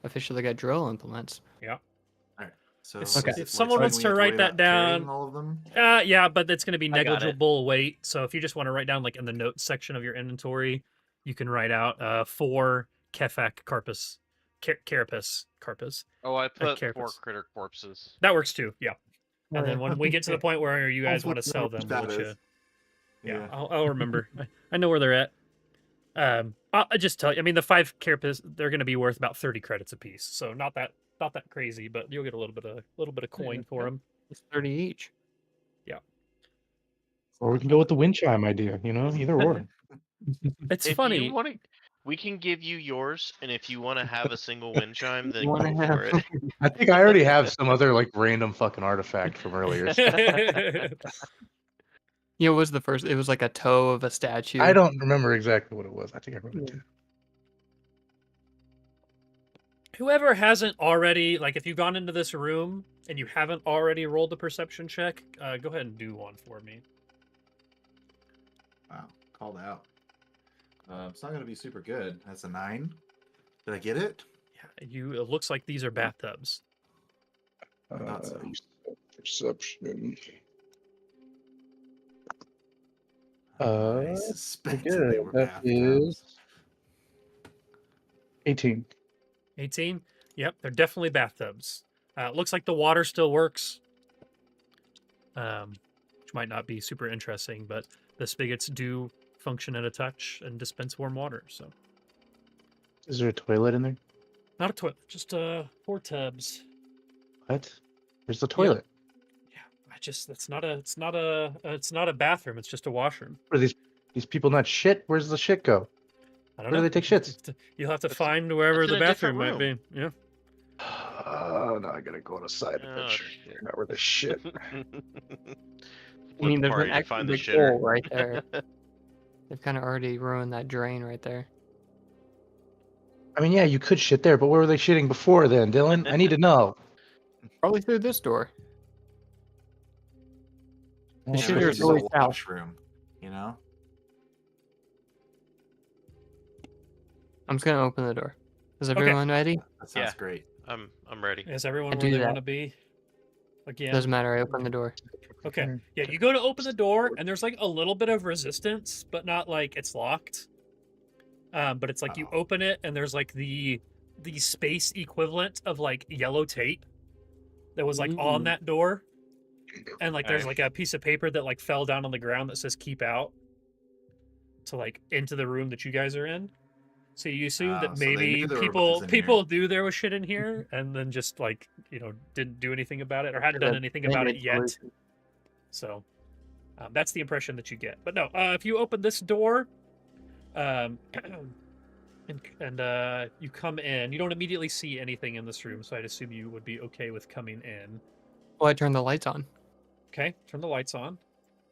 officially got drill implements. So If someone wants to write that down, all of them. yeah, but it's going to be I got it. negligible weight. So if you just want to write down like in the notes section of your inventory, you can write out 4 Kefak carapace. Oh, I put 4 carapace. critter corpses. That works too. Yeah. And then when we get to the point where you guys want to sell them, That we'll is. yeah, I'll remember. I know where they're at. I'll just tell you. I mean, the 5 carapace, they're going to be worth about 30 credits apiece. So not that crazy, but you'll get a little bit of coin for them. It's 30 each. Or we can go with the wind chime idea, either or. It's If funny. you want to, we can give you yours, and if you want to have a single wind chime, then You go wanna for it. I think I already have some other like random fucking artifact from earlier. Yeah, what was the first? It was like a toe of a statue. I don't remember exactly what it was. I think I wrote it down. Whoever hasn't already, like, if you've gone into this room and you haven't already rolled the perception check, go ahead and do one for me. Wow, called out. It's not going to be super good. That's a 9. Did I get it? Yeah, it looks like these are bathtubs. Not so. Perception. I suspected good. they were That bathtubs. 18. 18? Yep, they're definitely bathtubs. Looks like the water still works. Which might not be super interesting, but the spigots do function at a touch and dispense warm water, so. Is there a toilet in there? Not a toilet, just 4 tubs. What? Where's the toilet? It's not a bathroom, it's just a washroom. What are these people not shit? Where's the shit go? I don't Where know. do they take shits? You'll have to find wherever it's the in a different bathroom might be. room. Yeah. Oh, now I gotta go on a side Oh, adventure. shit. Not where the shit. I mean, there's an extra big hole right there. They've kind of already ruined that drain right there. I mean, yeah, you could shit there, but where were they shitting before then, Dylan? I need to know. Probably through this door. Well, should Maybe have it's really a south. washroom, you know? I'm just gonna open the door. Is Okay. everyone ready? That sounds Yeah. great. I'm ready. Is everyone I where do they that. want to be? Again. Doesn't matter. I open the door. Okay. Yeah, you go to open the door, and there's like a little bit of resistance, but not like it's locked. But it's like you Oh. open it and there's like the space equivalent of like yellow tape that was like on Ooh. that door, and like there's Okay. like a piece of paper that like fell down on the ground that says "keep out" to like into the room that you guys are in. So you assume that So they knew maybe there were bugs in here. people knew there was shit in here, and then just like didn't do anything about it or hadn't done The anything about it Band-Aid yet. solution. So that's the impression that you get. But no, if you open this door, um, and you come in, you don't immediately see anything in this room. So I'd assume you would be okay with coming in. Well, I turned the lights on. Okay, turn the lights on.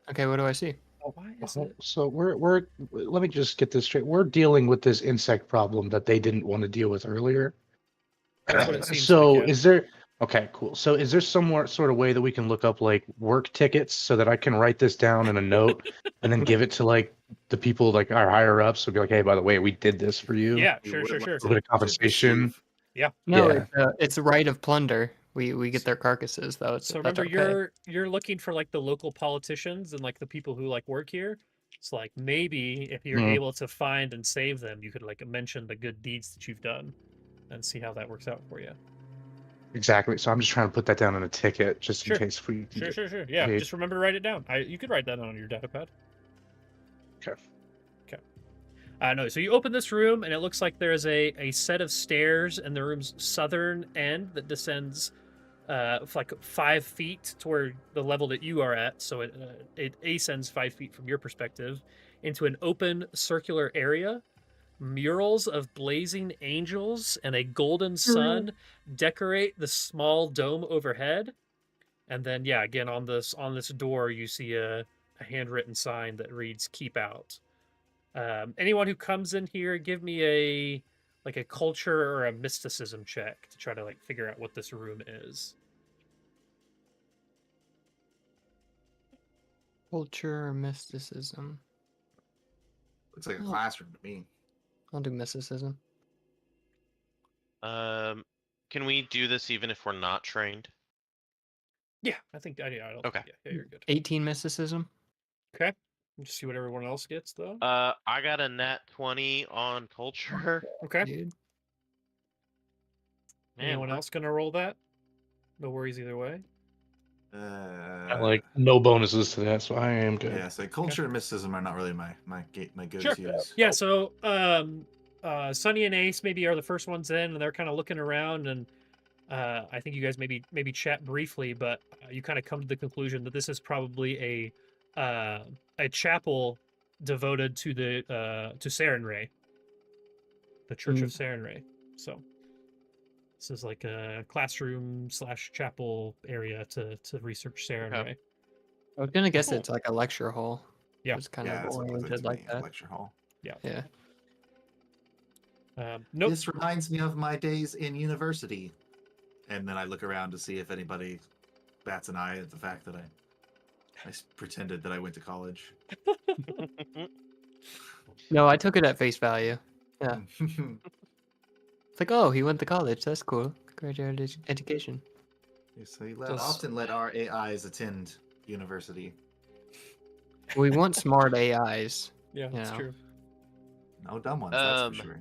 Okay, what do I see? Why is it? So we're let me just get this straight. We're dealing with this insect problem that they didn't want to deal with earlier. That's what it seems So like, yeah. is there okay, cool. So is there some more sort of way that we can look up like work tickets so that I can write this down in a note and then give it to like the people like our higher ups? So be like, hey, by the way, we did this for you. Yeah, We sure, would sure, like sure. A little bit of to compensation. receive- No, Yeah. it's a right of plunder. We get their carcasses though. So That's remember, our pay. you're looking for like the local politicians and like the people who like work here. It's like maybe if you're Mhm. able to find and save them, you could like mention the good deeds that you've done, and see how that works out for you. Exactly. So I'm just trying to put that down in a ticket just Sure. in case we can get Sure. Yeah, paid. just remember to write it down. You could write that on your data pad. Okay. No, so you open this room and it looks like there's a set of stairs in the room's southern end that descends like 5 feet toward the level that you are at. So it ascends 5 feet from your perspective into an open circular area. Murals of blazing angels and a golden sun decorate the small dome overhead. And then yeah, again on this door you see a handwritten sign that reads "Keep out." Anyone who comes in here, give me a culture or a mysticism check to try to like figure out what this room is. Culture or mysticism. Looks like a Oh. classroom to me. I'll do mysticism. Can we do this even if we're not trained? Yeah, I think I don't. Okay. Yeah, you're good. 18 mysticism. Okay, just see what everyone else gets though. I got a nat 20 on culture. Okay, Dude. Man, anyone else gonna roll that? No worries either way. Got, like no bonuses to that, so I am good. Yeah, so culture and mysticism are not really my go-tos. Yeah, so Sunny and Ace maybe are the first ones in, and they're kind of looking around, and I think you guys maybe chat briefly, but you kind of come to the conclusion that this is probably a chapel devoted to the to Sarenrae, the Church of Sarenrae. So this is like a classroom / chapel area to research Sarenrae. Okay. I was gonna guess Cool. it's like a lecture hall. Yeah. It's kind Yeah, of that's what it looks oriented to like me, a that. lecture hall. Yeah. Nope. This reminds me of my days in university. And then I look around to see if anybody bats an eye at the fact that I pretended that I went to college. No, I took it at face value. Yeah. It's like, oh, he went to college. That's cool. Graduate education. So you Does- often let our AIs attend university. We want smart AIs. Yeah, that's Yeah. true. No dumb ones, that's Um, for sure.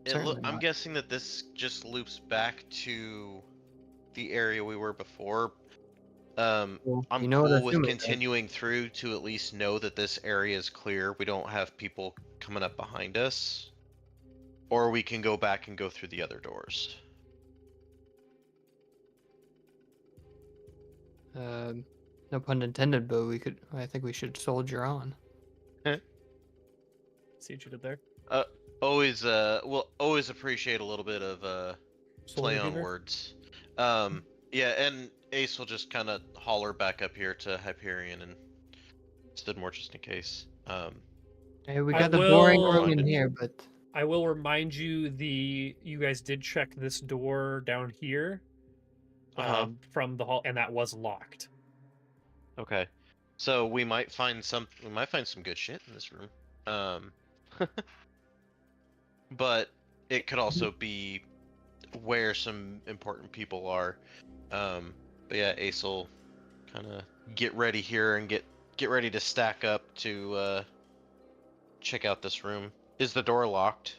Certainly I'm not. guessing that this just loops back to the area we were before. I'm You know what cool I'm with assuming, continuing through to at least know that this area is clear. We don't have people coming up behind us. Or we can go back and go through the other doors. No pun intended, but I think we should soldier on. See what you did there. We'll always appreciate a little bit of play Soldier on humor? words. Yeah, and Ace will just kind of holler back up here to Hyperion and Studmore just in case. Hey, we I got the boring will- room in here, but I will remind you you guys did check this door down here from the hall, and that was locked. Okay, so we might find some good shit in this room. But it could also be where some important people are. But yeah, Ace will kind of get ready here and get ready to stack up to check out this room. Is the door locked?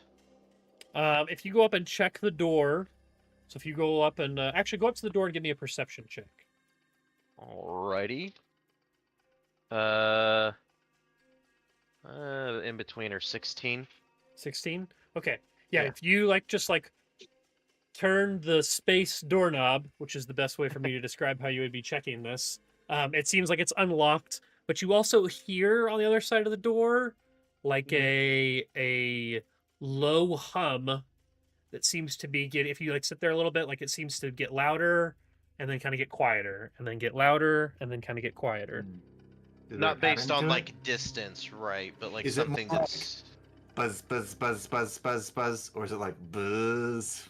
If you go up and check the door, so if you go up and actually go up to the door and give me a perception check. Alrighty. In between are 16. 16. Okay. Yeah. Yeah. If you just turn the space doorknob, which is the best way for me to describe how you would be checking this, it seems like it's unlocked, but you also hear on the other side of the door like a low hum that seems to be getting, if you sit there a little bit, like it seems to get louder and then kind of get quieter and then get louder and then kind of get quieter. Not based on distance, right? But like is something it more that's buzz, buzz, buzz, buzz, buzz, buzz, or is it like buzz?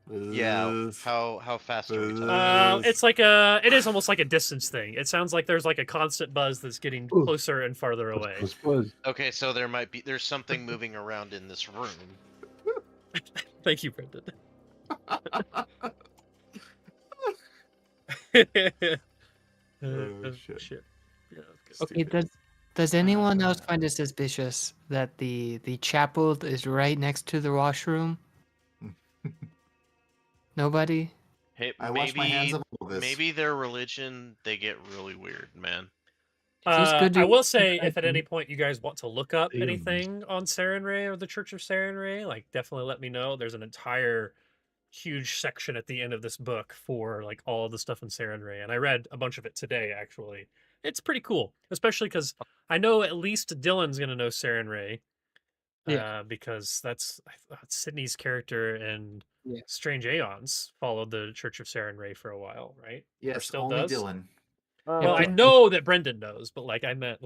Yeah. How fast are we talking? It's it is almost like a distance thing. It sounds like there's like a constant buzz that's getting closer and farther away. Okay, so there's something moving around in this room. Thank you, Brendan. Shit. Yeah, okay, does anyone else find it suspicious that the chapel is right next to the washroom? Nobody? Hey, I wash my hands of all this. Maybe their religion, they get really weird, man. I will say, if at any point you guys want to look up anything on Sarenrae or the Church of Sarenrae, definitely let me know. There's an entire huge section at the end of this book for all the stuff in Sarenrae, and I read a bunch of it today. Actually, it's pretty cool, especially because I know at least Dylan's gonna know Sarenrae, because that's Sydney's character in Strange Aeons followed the Church of Sarenrae for a while, right? Yes, or still only does. Dylan. Well, I know that Brendan knows, but I meant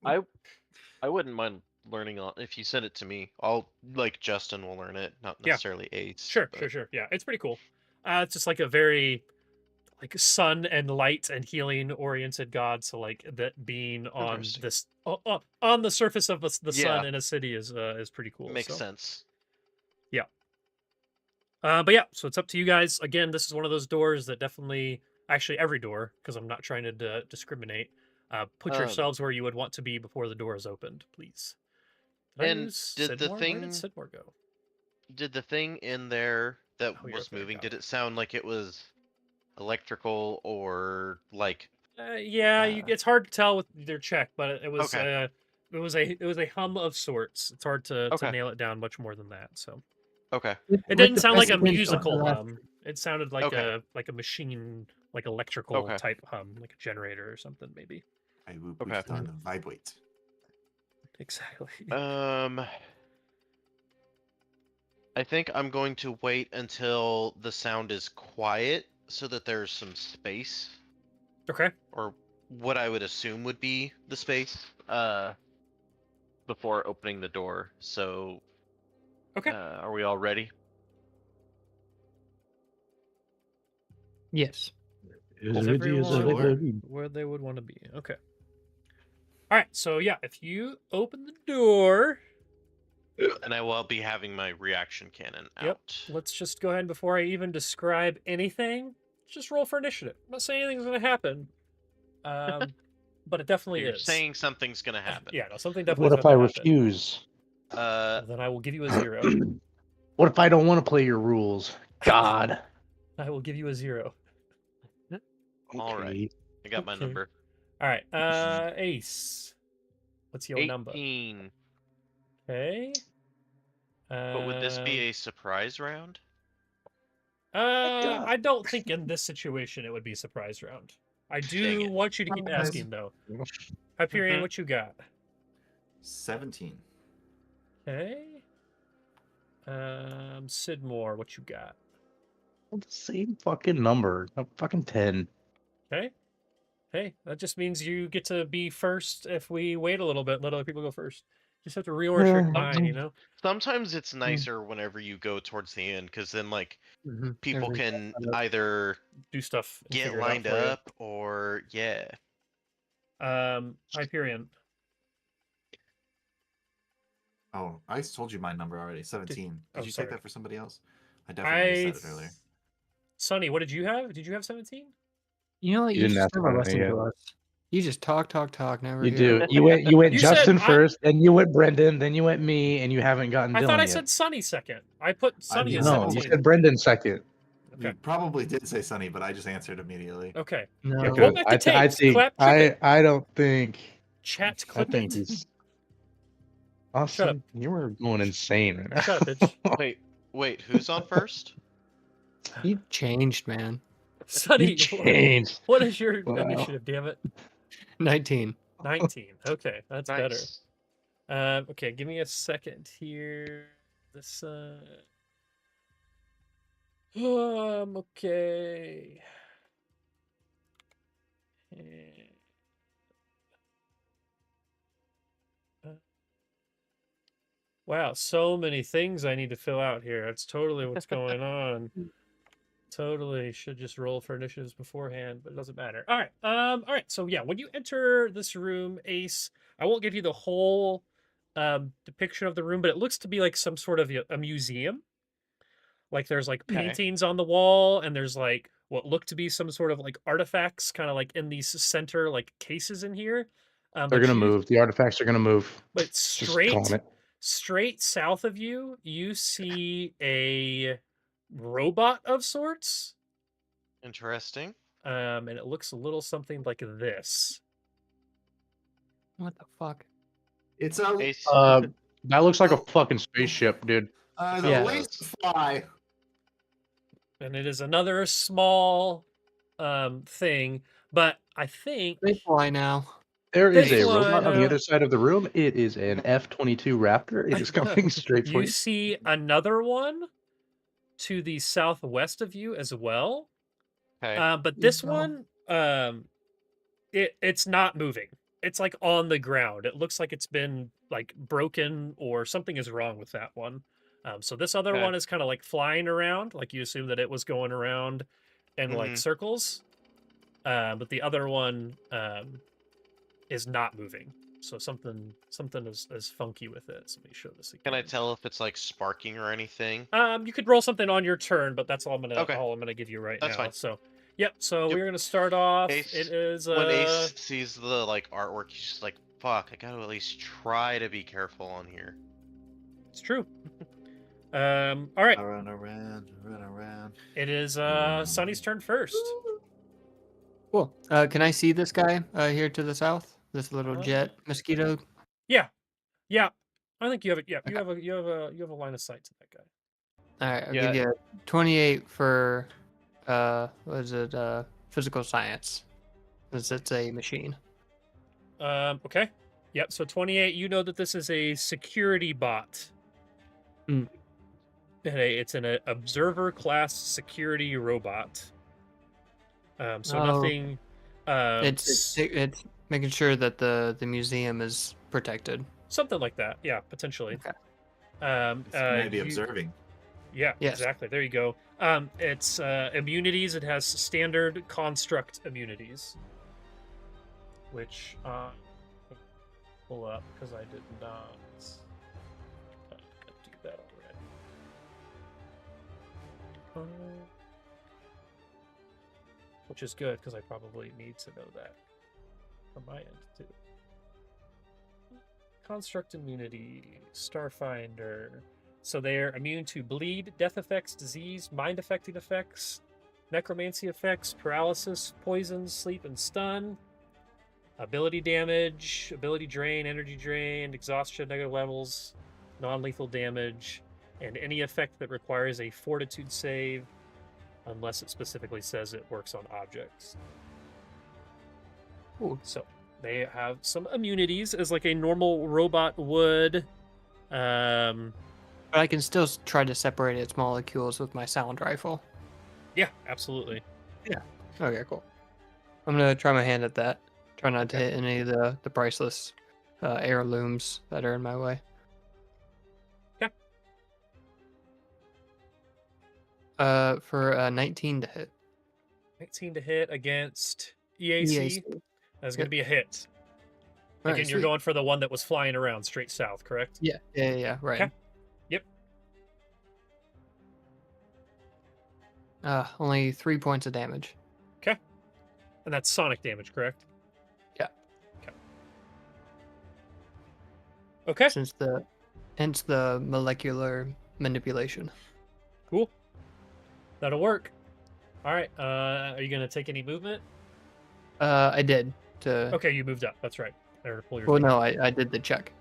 I wouldn't mind learning on if you send it to me. I'll Justin will learn it, not necessarily Ace. Sure. Yeah, it's pretty cool. It's just a very sun and light and healing oriented god. So that being on this on the surface of the sun in a city is pretty cool. Makes sense. Yeah. But yeah, so it's up to you guys. Again, this is one of those doors that definitely, actually every door, because I'm not trying to discriminate. Put yourselves where you would want to be before the door is opened, please. Did the thing? Where did Sidmore go? Did the thing in there that was moving? Did it sound like it was electrical or it's hard to tell with their check, but it was it was a hum of sorts. It's hard to nail it down much more than that. So it didn't sound like a musical hum. It sounded like a machine, electrical type hum, like a generator or something maybe. I will put it on vibrate. Exactly. I think I'm going to wait until the sound is quiet so that there's some space. Okay. Or what I would assume would be the space before opening the door. So are we all ready? Yes. Where they would want to be. Okay. All right. So yeah, if you open the door, and I will be having my reaction cannon out. Yep. Let's just go ahead before I even describe anything. Just roll for initiative. I'm not saying anything's going to happen, but it definitely You're is. saying something's going to happen. Yeah, no, something definitely. What if I refuse? Then I will give you a 0. What if I don't want to play your rules? God. I will give you a 0. All right. I got my number. All right. Ace. What's your 18. number? 18. Okay. But would this be a surprise round? I don't think in this situation it would be a surprise round. I do want you to keep asking though. Hyperion, what you got? 17. Okay. Sidmore, what you got? The same fucking number. A fucking 10. Okay. Hey, that just means you get to be first if we wait a little bit and let other people go first. Just have to reorder your mind, you know? Sometimes it's nicer whenever you go towards the end, because then, people can either do stuff, get lined up, or Hyperion. Oh, I told you my number already. 17. Did you take that for somebody else? I definitely said it earlier. Sonny, what did you have? Did you have 17? You know what? You just never listen to us. You just talk, never You hear. do. You went You said Justin I- first, then you went Brendan, then you went me, and you haven't gotten I Dylan thought I yet. said Sunny second. I put Sunny at No, you 17. said Brendan second. Okay. You probably did say Sunny, but I just answered immediately. Okay. No. Yeah, roll back the I tapes. think Clap cricket. I don't think Chat I clip think it. he's Austin. You were going insane right now. Shut up, bitch. Wait, who's on first? You changed, man. Sunny, You changed. what is your Wow. initiative, damn it? 19. 19. Okay, that's better. Nice. Okay, give me a second here. This okay. Wow, so many things I need to fill out here. That's totally what's going on. Totally should just roll for initiatives beforehand, but it doesn't matter. All right. So yeah, when you enter this room, Ace, I won't give you the whole depiction of the room, but it looks to be like some sort of a museum. Like there's like Okay. paintings on the wall, and there's like what look to be some sort of like artifacts, kind of like in these center like cases in here. They're But gonna move. The artifacts are gonna move. But Just calling it. straight south of you, you see a robot of sorts. Interesting. And it looks a little something like this. What the fuck? It's a Ace. That looks like a fucking spaceship, dude. the Yeah. laser fly. And it is another small thing, but I think They fly now. There is They a fly robot on the now. other side of the room. It is an F-22 Raptor. It is coming straight for you you. see another one to the southwest of you as well. Okay. But this No. one, it's not moving. It's like on the ground. It looks like it's been like broken or something is wrong with that one. So this other Okay. one is kind of like flying around, like you assume that it was going around in like Mhm. circles. But the other one is not moving. So something is funky with it. So let me show this again. Can I tell if it's like sparking or anything? You could roll something on your turn, but that's all I'm Okay. gonna give you right That's now. fine. So, yep. So Yep. we're gonna start off. Ace, It is when Ace sees the like artwork, he's just like, "Fuck! I gotta at least try to be careful on here." it's true. All right. I run around. It is Sunny's turn first. Cool. Can I see this guy here to the south? This little jet mosquito. Yeah. I think you have it. Yeah, Okay. you have a line of sight to that guy. All right, I'll Yeah. give you 28 for what is it? Physical science. Because it's a machine. Okay. Yep. So 28. You know that this is a security bot. Hmm. It's an observer class security robot. So Oh. nothing. It's making sure that the museum is protected. Something like that. Yeah, potentially. Okay. Maybe you- observing. Yeah, Yes. exactly. There you go. It's immunities. It has standard construct immunities, which pull up because I did not do that already. Which is good because I probably need to know that from my end too. Construct immunity, Starfinder. So they're immune to bleed, death effects, disease, mind affecting effects, necromancy effects, paralysis, poisons, sleep, and stun. Ability damage, ability drain, energy drain, exhaustion, negative levels, non-lethal damage, and any effect that requires a fortitude save, unless it specifically says it works on objects. Ooh. So they have some immunities as like a normal robot would. But I can still try to separate its molecules with my sound rifle. Yeah, absolutely. Okay, cool. I'm gonna try my hand at that. Try not to hit any of the priceless heirlooms that are in my way. Okay. For 19 to hit. 19 to hit against EAC. EAC. That's going to Yep. be a hit. All Again, right, you're sweet. going for the one that was flying around straight south, correct? Yeah, right. Okay. Yep. Only 3 points of damage. And that's sonic damage, correct? Yeah. Okay. Hence the molecular manipulation. Cool. That'll work. All right. Are you gonna take any movement? I did. Okay, you moved up. That's right. Or pull your Well, thing. no, I did the check.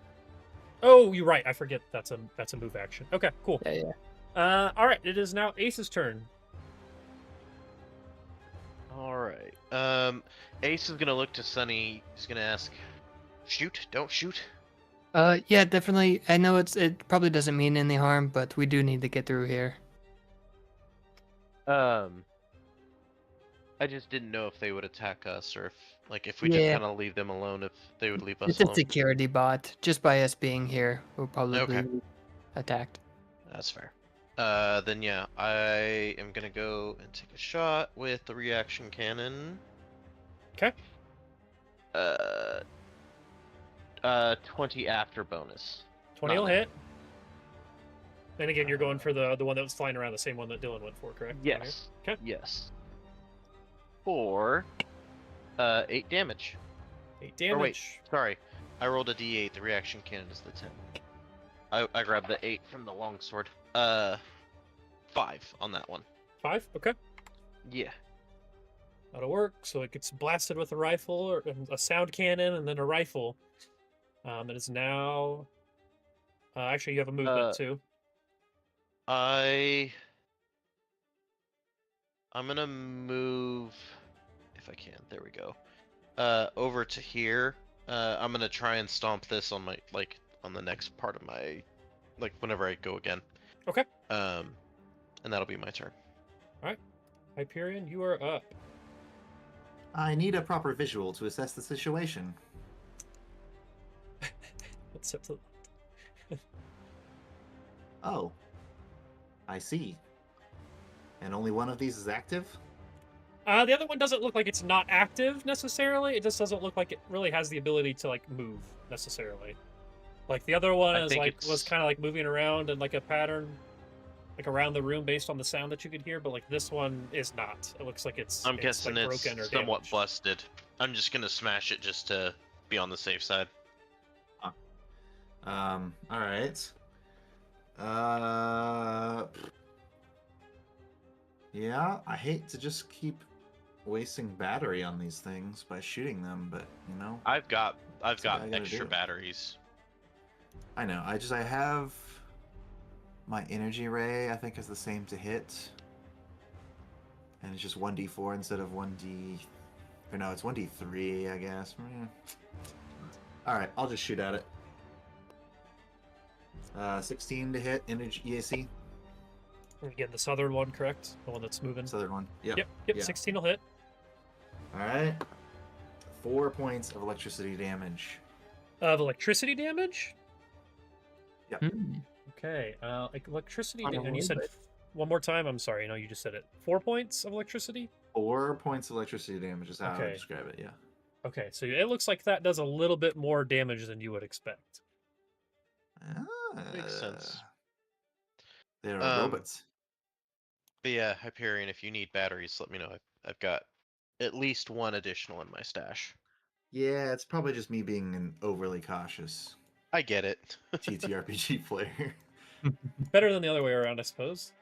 Oh, you're right. I forget that's a move action. Okay, cool. Yeah. All right. It is now Ace's turn. All right. Ace is gonna look to Sunny. He's gonna ask, "Shoot! Don't shoot." Yeah, definitely. I know it probably doesn't mean any harm, but we do need to get through here. I just didn't know if they would attack us or if we just Yeah. kind of leave them alone, if they would leave us It's a alone. security bot. Just by us being here, we'll probably Okay. be attacked. That's fair. Then yeah, I am gonna go and take a shot with the reaction cannon. Okay. 20 after bonus. 20 will Not now. hit. And again, you're going for the one that was flying around, the same one that Dylan went for, correct? Yes. Okay. Yes. For 8 damage. 8 damage. Or wait, sorry. I rolled a d8. The reaction cannon is the 10. I grabbed the 8 from the longsword. 5 on that one. 5. Okay. Yeah. That'll work. So it gets blasted with a rifle or a sound cannon, and then a rifle. It is now. Actually, you have a movement too. I'm gonna move, if I can. There we go. Over to here. I'm gonna try and stomp this on my on the next part of my whenever I go again. Okay. And that'll be my turn. All right, Hyperion, you are up. I need a proper visual to assess the situation. Let's set to... Oh. I see. And only one of these is active? The other one doesn't look like it's not active necessarily. It just doesn't look like it really has the ability to move necessarily. Like the other one was kind of moving around in a pattern, around the room based on the sound that you could hear. But this one is not. It looks like it's. I'm guessing it's broken or somewhat damaged. busted. I'm just gonna smash it just to be on the safe side. All right. Yeah, I hate to just keep wasting battery on these things by shooting them, but I've got what I gotta extra do. batteries. I know. I have my energy ray. I think is the same to hit, and it's just 1d4 instead of 1d. Or no, it's 1d3, I guess. All right, I'll just shoot at it. 16 to hit energy EAC. Again, the southern one, correct? The one that's moving. Southern one. Yep. Yep. Yeah. 16 will hit. All right. 4 points of electricity damage. Of electricity damage. Yep. Okay. Electricity. On a And you said little one more time. I'm sorry. No, you just said it. 4 points of electricity. 4 points of electricity damage is how I Okay. would describe it. Yeah. Okay, so it looks like that does a little bit more damage than you would expect. Makes sense. They're robots. But yeah, Hyperion, if you need batteries, let me know. I've got at least one additional in my stash. Yeah, it's probably just me being an overly cautious I get it. TTRPG player. Better than the other way around, I suppose.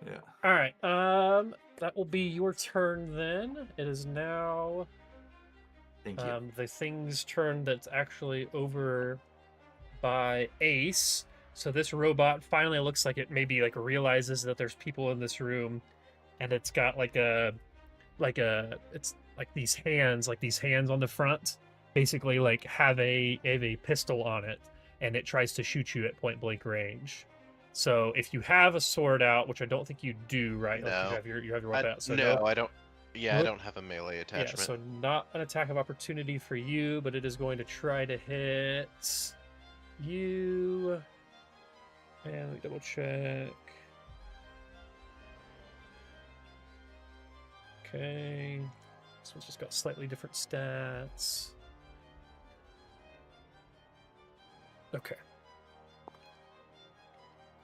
Yeah. All right. That will be your turn then. It is now Thank you. the thing's turn that's actually over by Ace. So this robot finally looks like it maybe realizes that there's people in this room, and it's got it's these hands on the front, basically have a pistol on it, and it tries to shoot you at point blank range. So if you have a sword out, which I don't think you do, right? No. You have your weapon out. So no, I don't. Yeah, I don't have a melee attachment. Yeah, so not an attack of opportunity for you, but it is going to try to hit you. And let me double check. Okay. This one's just got slightly different stats. Okay.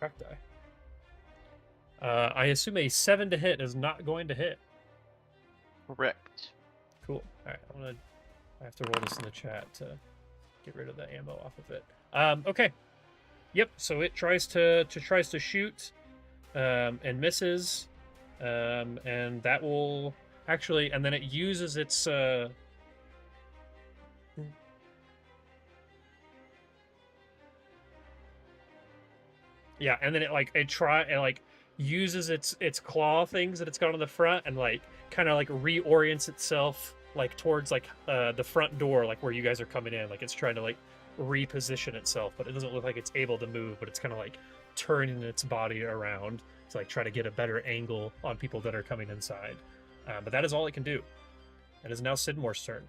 Crack die. I assume a 7 to hit is not going to hit. Correct. Cool. Alright, I have to roll this in the chat to get rid of the ammo off of it. Okay. Yep. So it tries to shoot, and misses, and that will actually, and then it uses its yeah, and then it uses its claw things that it's got on the front and like kind of like reorients itself like towards like the front door, like where you guys are coming in. Like it's trying to like reposition itself, but it doesn't look like it's able to move, but it's kind of like turning its body around to like try to get a better angle on people that are coming inside. But that is all it can do. It is now Sidmore's turn.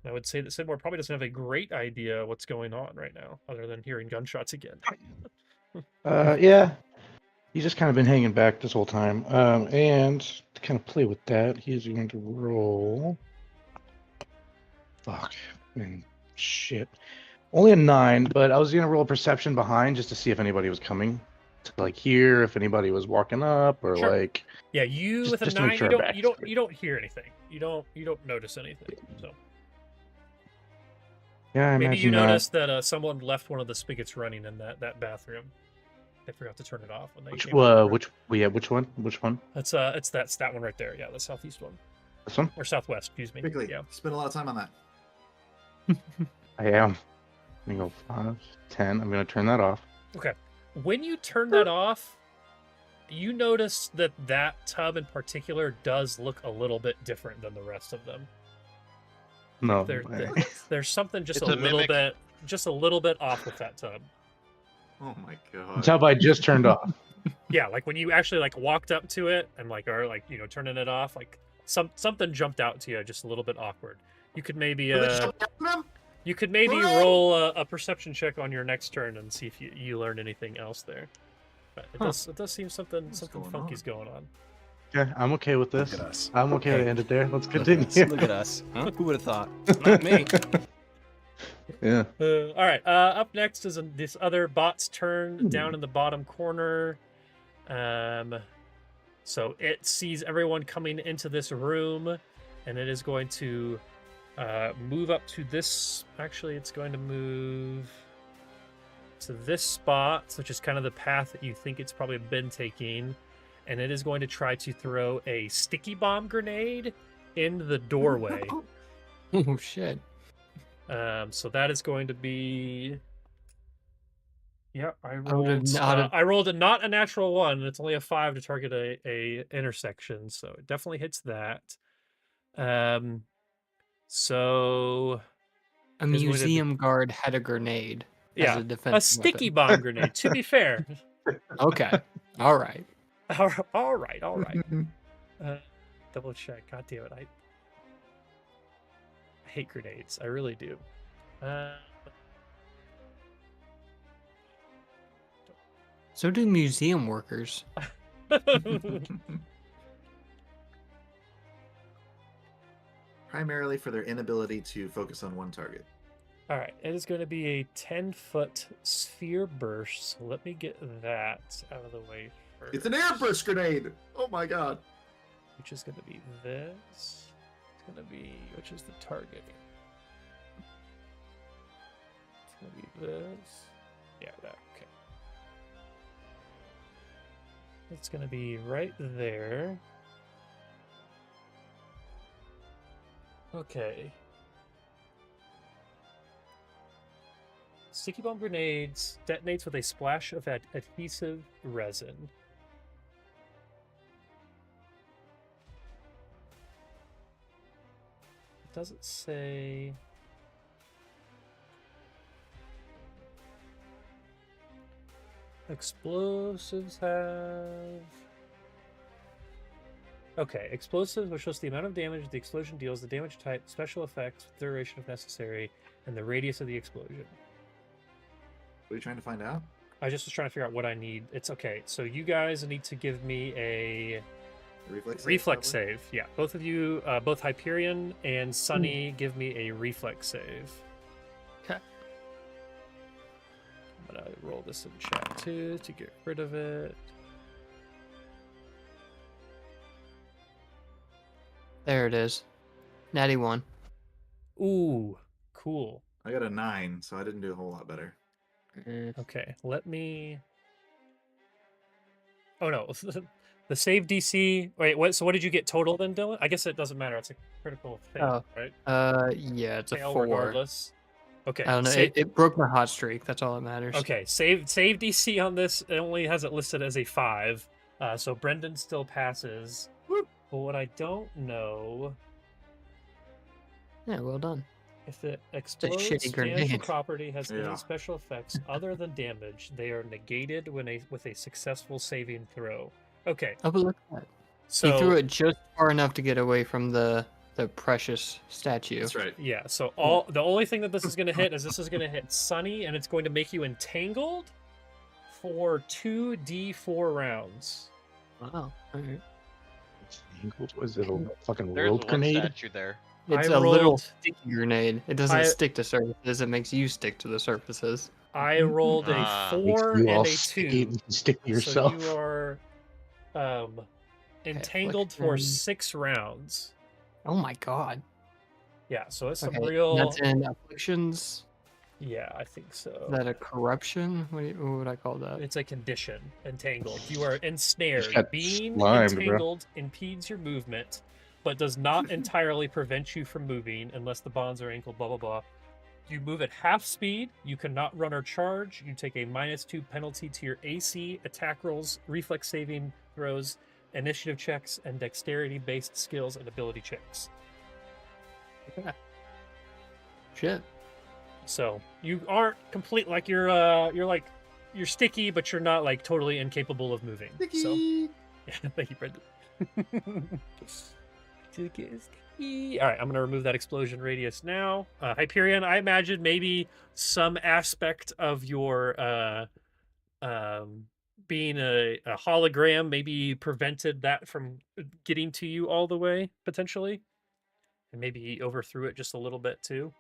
I would say that Sidmore probably doesn't have a great idea what's going on right now, other than hearing gunshots again. Yeah. He's just kind of been hanging back this whole time. And to kind of play with that, he is going to roll. Fuck. Man, shit. Only a 9, but I was going to roll a perception behind just to see if anybody was coming. To like hear if anybody was walking up or Sure. like. Yeah, you with a just to make 9, sure you don't hear anything. You don't notice anything. So Yeah, I maybe you imagine noticed that someone left one of the spigots running in that bathroom. They forgot to turn it off when they came over. which one? Which one? It's that one right there. Yeah, the southeast one. This one? Or southwest, excuse me. Quickly, Yeah. spend a lot of time on that. I am. I'm going to go 5, 10. I'm going to turn that off. Okay. When you turn that off, you notice that tub in particular does look a little bit different than the rest of them. No. There's something just It's a a little bit off with that tub. Oh my god. Tub I just turned off. Yeah, like when you actually like walked up to it and like are like, you know, turning it off, like something jumped out to you, just a little bit awkward. You could maybe roll a perception check on your next turn and see if you learn anything else there. But it does seem something funky's going on. Okay, I'm okay with this. Look at us. I'm okay to end it there. Let's Look at continue. us. Look at us. Huh? Who would have thought? Not me. Yeah. All right. Up next is this other bot's turn down in the bottom corner. So it sees everyone coming into this room, and it is going to move up to this. Actually, it's going to move to this spot, which is kind of the path that you think it's probably been taking, and it is going to try to throw a sticky bomb grenade in the doorway. Oh shit. So that is going to be. Yeah, I I rolled not a natural 1. It's only a 5 to target a intersection, so it definitely hits that. So a museum guard had a grenade. Yeah, as a defense sticky weapon. bomb grenade. To be fair. Okay. All right. All right. Double check. God damn it! I hate grenades. I really do. So do museum workers. Primarily for their inability to focus on one target. All right, it is going to be a 10-foot sphere burst. So let me get that out of the way first. It's an airburst grenade! Oh my god. Which is going to be this. It's going to be, which is the target? It's going to be this. Yeah, that. Okay. It's going to be right there. Okay. Sticky bomb grenades detonates with a splash of adhesive resin. It doesn't say. Explosives have. Okay, explosives, which shows the amount of damage the explosion deals, the damage type, special effects, duration if necessary, and the radius of the explosion. What are you trying to find out? I just was trying to figure out what I need. It's okay. So you guys need to give me a reflex save. Yeah, both of you, both Hyperion and Sunny, give me a reflex save. Okay. I'm gonna roll this in chat too to get rid of it. There it is. Natty 1. Ooh, cool. I got a 9, so I didn't do a whole lot better. Okay, let me. Oh no, the save DC. Wait, what? So what did you get total then, Dylan? I guess it doesn't matter. It's a critical fail, right? Yeah, it's a Fail 4. regardless. Okay. I don't know. It broke my hot streak. That's all that matters. Okay, save DC on this. It only has it listed as a 5. So Brendan still passes. Whoop. But what I don't know Yeah, well done. if it shitty explodes, damage grenade. property has Yeah. any special effects other than damage, they are negated with a successful saving throw. Okay, Oh, but look at that. so He threw it just far enough to get away from the precious statue. That's right. yeah. So the only thing that this is going to hit is this is going to hit Sunny, and it's going to make you entangled for 2d4 rounds. Wow. All right. Was it a fucking There's world one grenade? statue there. It's I a little rolled- sticky grenade. It doesn't I- stick to surfaces. It makes you stick to the surfaces. I rolled a Ah. 4 Makes you all and a sticky 2. and stick to yourself. So you are entangled for affliction. 6 rounds. Oh my god. Yeah, so it's some Okay, real. that's in afflictions. Yeah, I think so. Is that a corruption? What would I call that? It's a condition. Entangled. You are ensnared. got Being slimed, bro. entangled impedes your movement, but does not entirely prevent you from moving unless the bonds are ankled. Blah blah blah. You move at half speed. You cannot run or charge. You take a -2 penalty to your AC, attack rolls, reflex saving throws, initiative checks, and dexterity-based skills and ability checks. Shit. So you aren't complete like you're sticky, but you're not like totally incapable of moving. So yeah, thank you, Brendan. All right, I'm gonna remove that explosion radius now. Hyperion, I imagine maybe some aspect of your being a hologram maybe prevented that from getting to you all the way potentially, and maybe he overthrew it just a little bit too.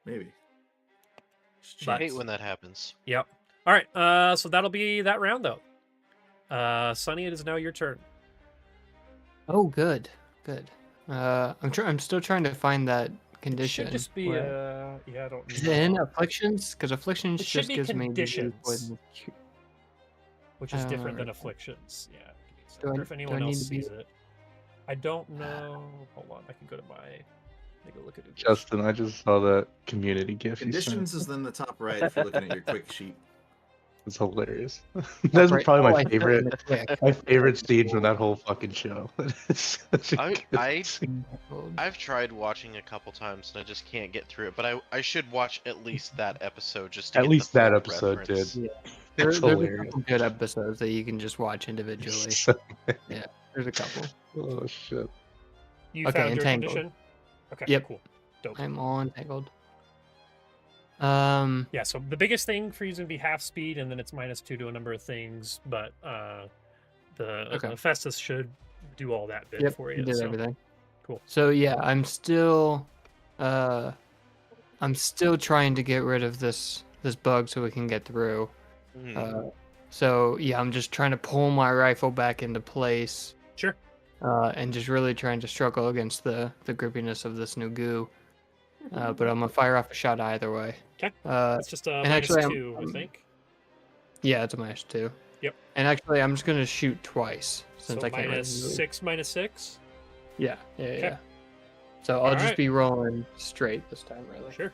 Maybe. I hate when that happens. Yep. All right. So that'll be that round though. Sunny, it is now your turn. Oh, good. Good. I'm still trying to find that condition. Should just be where- yeah, I don't Is it in know. afflictions? Because afflictions It should just be gives me conditions. poison. Which is different than okay. afflictions. Yeah. Do I- Or if do I anyone need else to be- sees it. I don't know. Hold on, I can go to my take a look at it. Justin, I just saw that community gif. you sent. Conditions is in the top right if you're looking at your quick sheet. It's hilarious. That's Right. probably Oh, my I saw it in favorite. the quick. My favorite scene from that whole fucking show. It's such a I- good I- scene. I've tried watching a couple times and I just can't get through it. But I should watch at least that episode just to At get least the that full episode reference. did. There's It's a hilarious. couple good episodes that you can just watch individually. So- There's a couple. oh shit. You Okay, found your entangled. condition? Okay, Yep. cool. Dope. I'm all entangled. Yeah, so the biggest thing for you is going to be half speed, and then it's -2 to a number of things, but the Festus should do all that bit Yep, for he you. did So. everything. Cool. So yeah, I'm still trying to get rid of this bug so we can get through. So yeah, I'm just trying to pull my rifle back into place. Sure. And just really trying to struggle against the grippiness of this new goo. But I'm gonna fire off a shot either way. Okay. Uh, It's just a and actually, -2, I think. yeah, it's a -2. Yep. And actually, I'm just gonna shoot twice since So I can't. really- -6, -6. Yeah. Okay. Yeah. So I'll just Alright. be rolling straight this time, really. Sure.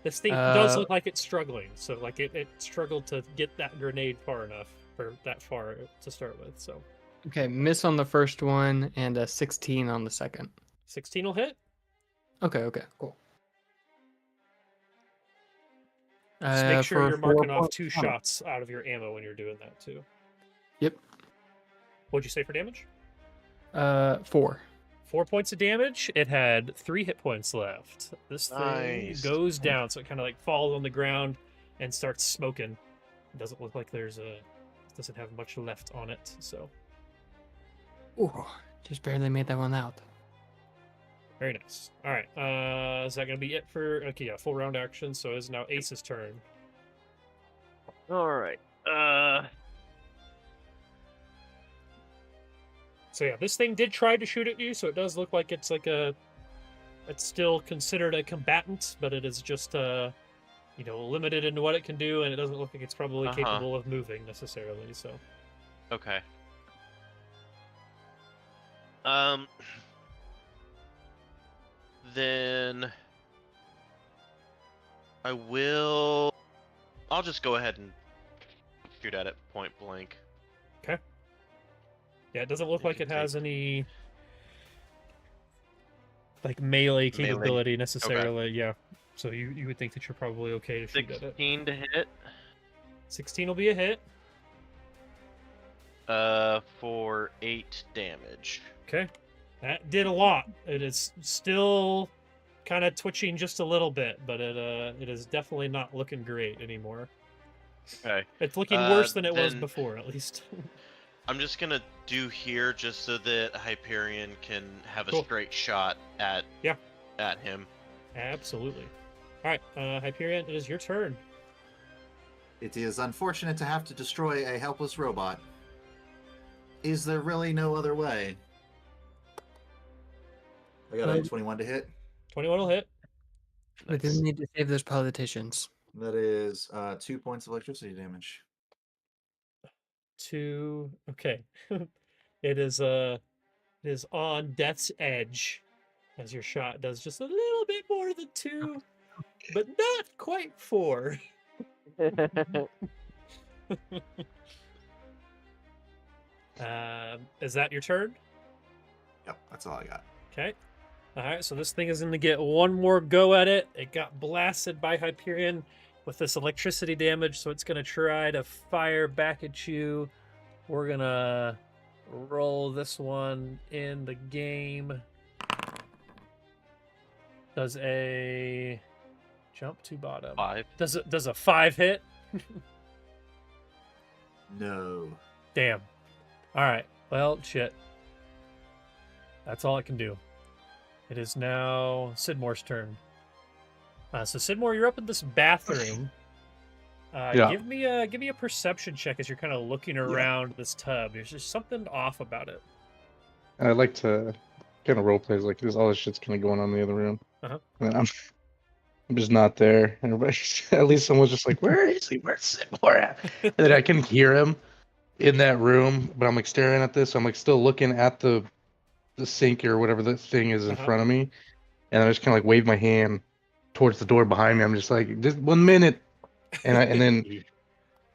This thing does Uh, look like it's struggling, so like it struggled to get that grenade far enough, or that far to start with. So Okay, miss on the first one and a 16 on the second. 16 will hit. Okay, cool. Just make sure for you're marking 4 off points- 2 oh, shots out of your ammo when you're doing that too. Yep. What'd you say for damage? 4. 4 points of damage. It had 3 hit points left. This thing Nice. goes down, so it kind of like falls on the ground and starts smoking. It doesn't look like doesn't have much left on it. So Ooh, just barely made that one out. very nice. All right, is that gonna be it for? Okay, yeah, full round action. So it's now Ace's turn. All right. So yeah, this thing did try to shoot at you, so it does look like it's like a it's still considered a combatant, but it is just limited in what it can do, and it doesn't look like it's probably capable of moving necessarily. So. Okay. Then I'll just go ahead and shoot at it point blank. Okay. Yeah, it doesn't look like it has any like melee capability necessarily. Okay. Yeah. So you would think that you're probably okay to shoot at it. 16 to hit. 16 will be a hit. For 8 damage. Okay. That did a lot. It is still kind of twitching just a little bit, but it is definitely not looking great anymore. Okay. It's looking worse than it was before, at least. I'm just gonna do here just so that Hyperion can have a straight shot at him. Absolutely. All right, Hyperion, it is your turn. It is unfortunate to have to destroy a helpless robot. Is there really no other way? I got a 21 to hit. 21 will hit. We didn't need to save those politicians. That is 2 points of electricity damage. 2. Okay. It is on death's edge as your shot does just a little bit more than 2, but not quite 4. Is that your turn? Yep, that's all I got. Okay. All right, so this thing is going to get one more go at it. It got blasted by Hyperion with this electricity damage, so it's going to try to fire back at you. We're going to roll this one in the game. Does a jump to bottom. 5. Does a 5 hit? No. Damn. All right. Well, shit. That's all it can do. It is now Sidmore's turn. So Sidmore, you're up in this bathroom. Give me a perception check as you're kind of looking around this tub. There's just something off about it. I'd like to kind of role plays like this. All this shit's kind of going on in the other room. And I'm just not there. Everybody, at least someone's just like, "Where is he? Where's Sidmore at?" And then I can hear him in that room, but I'm like staring at this. I'm like still looking at the sink or whatever the thing is in front of me, and I just kind of like wave my hand towards the door behind me. I'm just like, just 1 minute, and then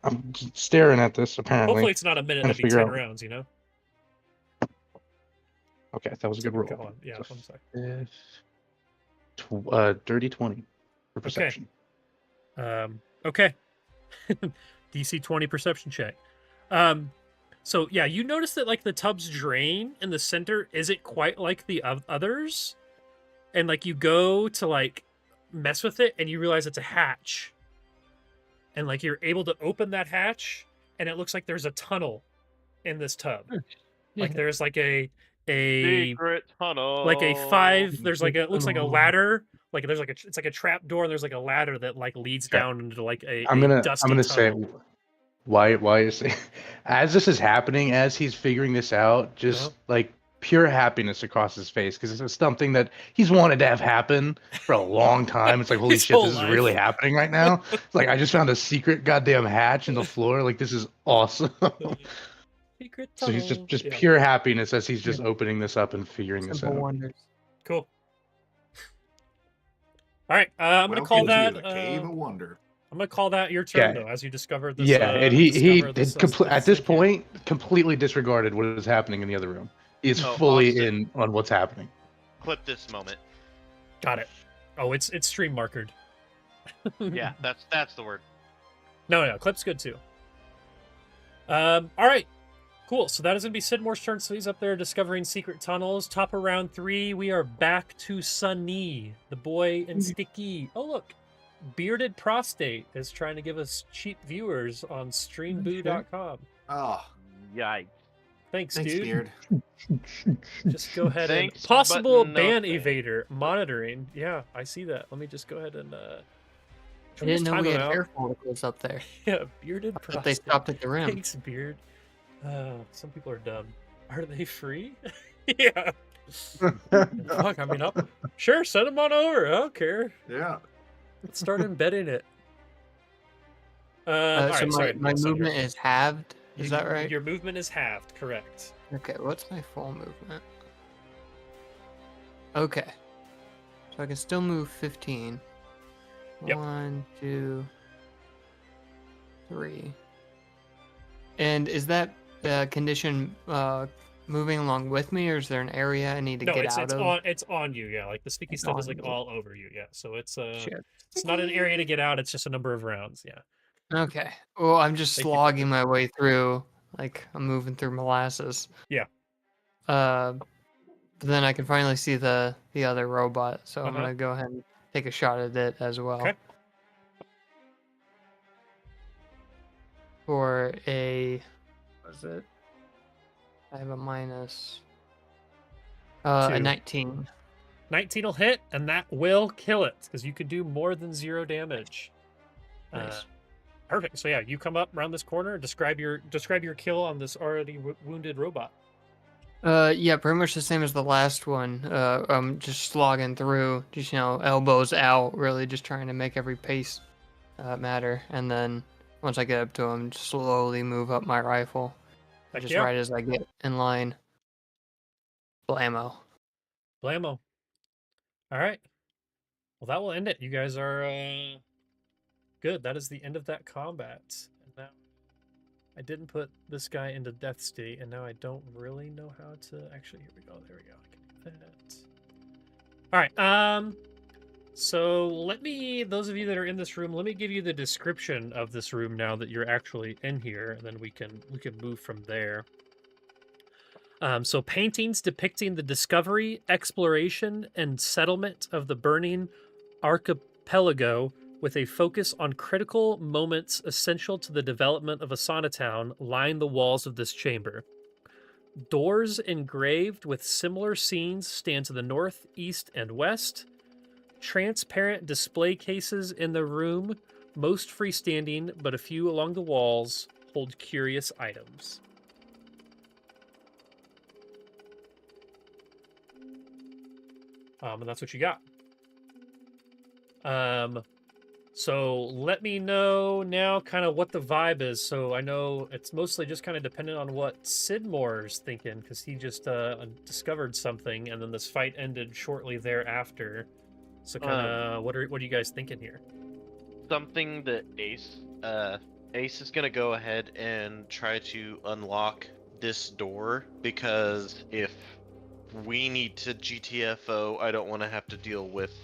I'm staring at this. Apparently, hopefully it's not a minute. That'd be 10 rounds, you know. Okay, that was a good roll. Yeah, I'm sorry. Dirty 20 for perception. Okay. DC 20 perception check. So yeah, you notice that like the tub's drain in the center isn't quite like the others, and like you go to like mess with it and you realize it's a hatch, and like you're able to open that hatch and it looks like there's a tunnel in this tub. Like there's like a secret tunnel, like a 5. There's like it looks like a ladder. Like there's like it's like a trap door and there's like a ladder that like leads down into like a I'm gonna tunnel. say why is as this is happening, as he's figuring this out, just like pure happiness across his face, because it's something that he's wanted to have happen for a long time. It's like, holy shit, this is really happening right now. It's like, I just found a secret goddamn hatch in the floor. Like, this is awesome. Secret so he's just pure happiness as he's just opening this up and figuring this out. Wonders. Cool. All right, I'm gonna call that the Cave of Wonder. I'm gonna call that your turn though, as you discovered this. And he at this point completely disregarded what is happening in the other room. He is fully in on what's happening. Clip this moment. Got it. Oh, it's stream markered. Yeah, that's the word. No, clip's good too. All right, cool. So that is gonna be Sidmore's turn. So he's up there discovering secret tunnels. Top of round 3, we are back to Sunny, the boy and Sticky. Oh look. Bearded Prostate is trying to give us cheap viewers on streamboo.com. Oh, yikes. Thanks, dude. Beard. Just go ahead and possible ban evader monitoring. Yeah, I see that. Let me just go ahead and I didn't know we had hair follicles up there. Yeah, Bearded Prostate. But they stopped at the rim. Thanks, Beard. Some people are dumb. Are they free? Yeah. Fuck, I mean, sure, send him on over. I don't care. Yeah. Let's start embedding it. All So right, sorry. my yes, I'm here. movement is halved. Is that right? Your movement is halved, correct. Okay, what's my full movement? Okay. So I can still move 15. Yep. 1, 2, 3. And is that condition moving along with me, or is there an area I need to get out of? It's on you, yeah. Like the sticky stuff is like all over you, yeah. So it's Shit. it's not an area to get out, it's just a number of rounds, yeah. Okay. Well, I'm just Thank you. slogging my way through, like I'm moving through molasses. Yeah. But then I can finally see the other robot, so I'm Uh-huh. gonna go ahead and take a shot at it as well. Okay. For a, what is it? I have a minus. A 2. 19. 19 will hit, and that will kill it because you could do more than 0 damage. Nice. Perfect. So yeah, you come up around this corner. Describe your kill on this already wounded robot. Yeah, pretty much the same as the last one. I'm just slogging through, just elbows out, really just trying to make every pace matter. And then once I get up to him, just slowly move up my rifle, just right as I get in line. Blammo. Blammo. All right. Well, that will end it. You guys are good. That is the end of that combat. And now I didn't put this guy into death state, and now I don't really know how to actually. Here we go. There we go. I can do that. All right. So those of you that are in this room, let me give you the description of this room now that you're actually in here, and then we can move from there. So paintings depicting the discovery, exploration, and settlement of the burning archipelago with a focus on critical moments essential to the development of Asana Town line the walls of this chamber. Doors engraved with similar scenes stand to the north, east, and west. Transparent display cases in the room, most freestanding, but a few along the walls, hold curious items. And that's what you got. So let me know now kind of what the vibe is. So I know it's mostly just kind of dependent on what Sidmore's thinking, because he just discovered something, and then this fight ended shortly thereafter. So kind of what are you guys thinking here? Something that Ace is gonna go ahead and try to unlock this door, because if we need to GTFO, I don't want to have to deal with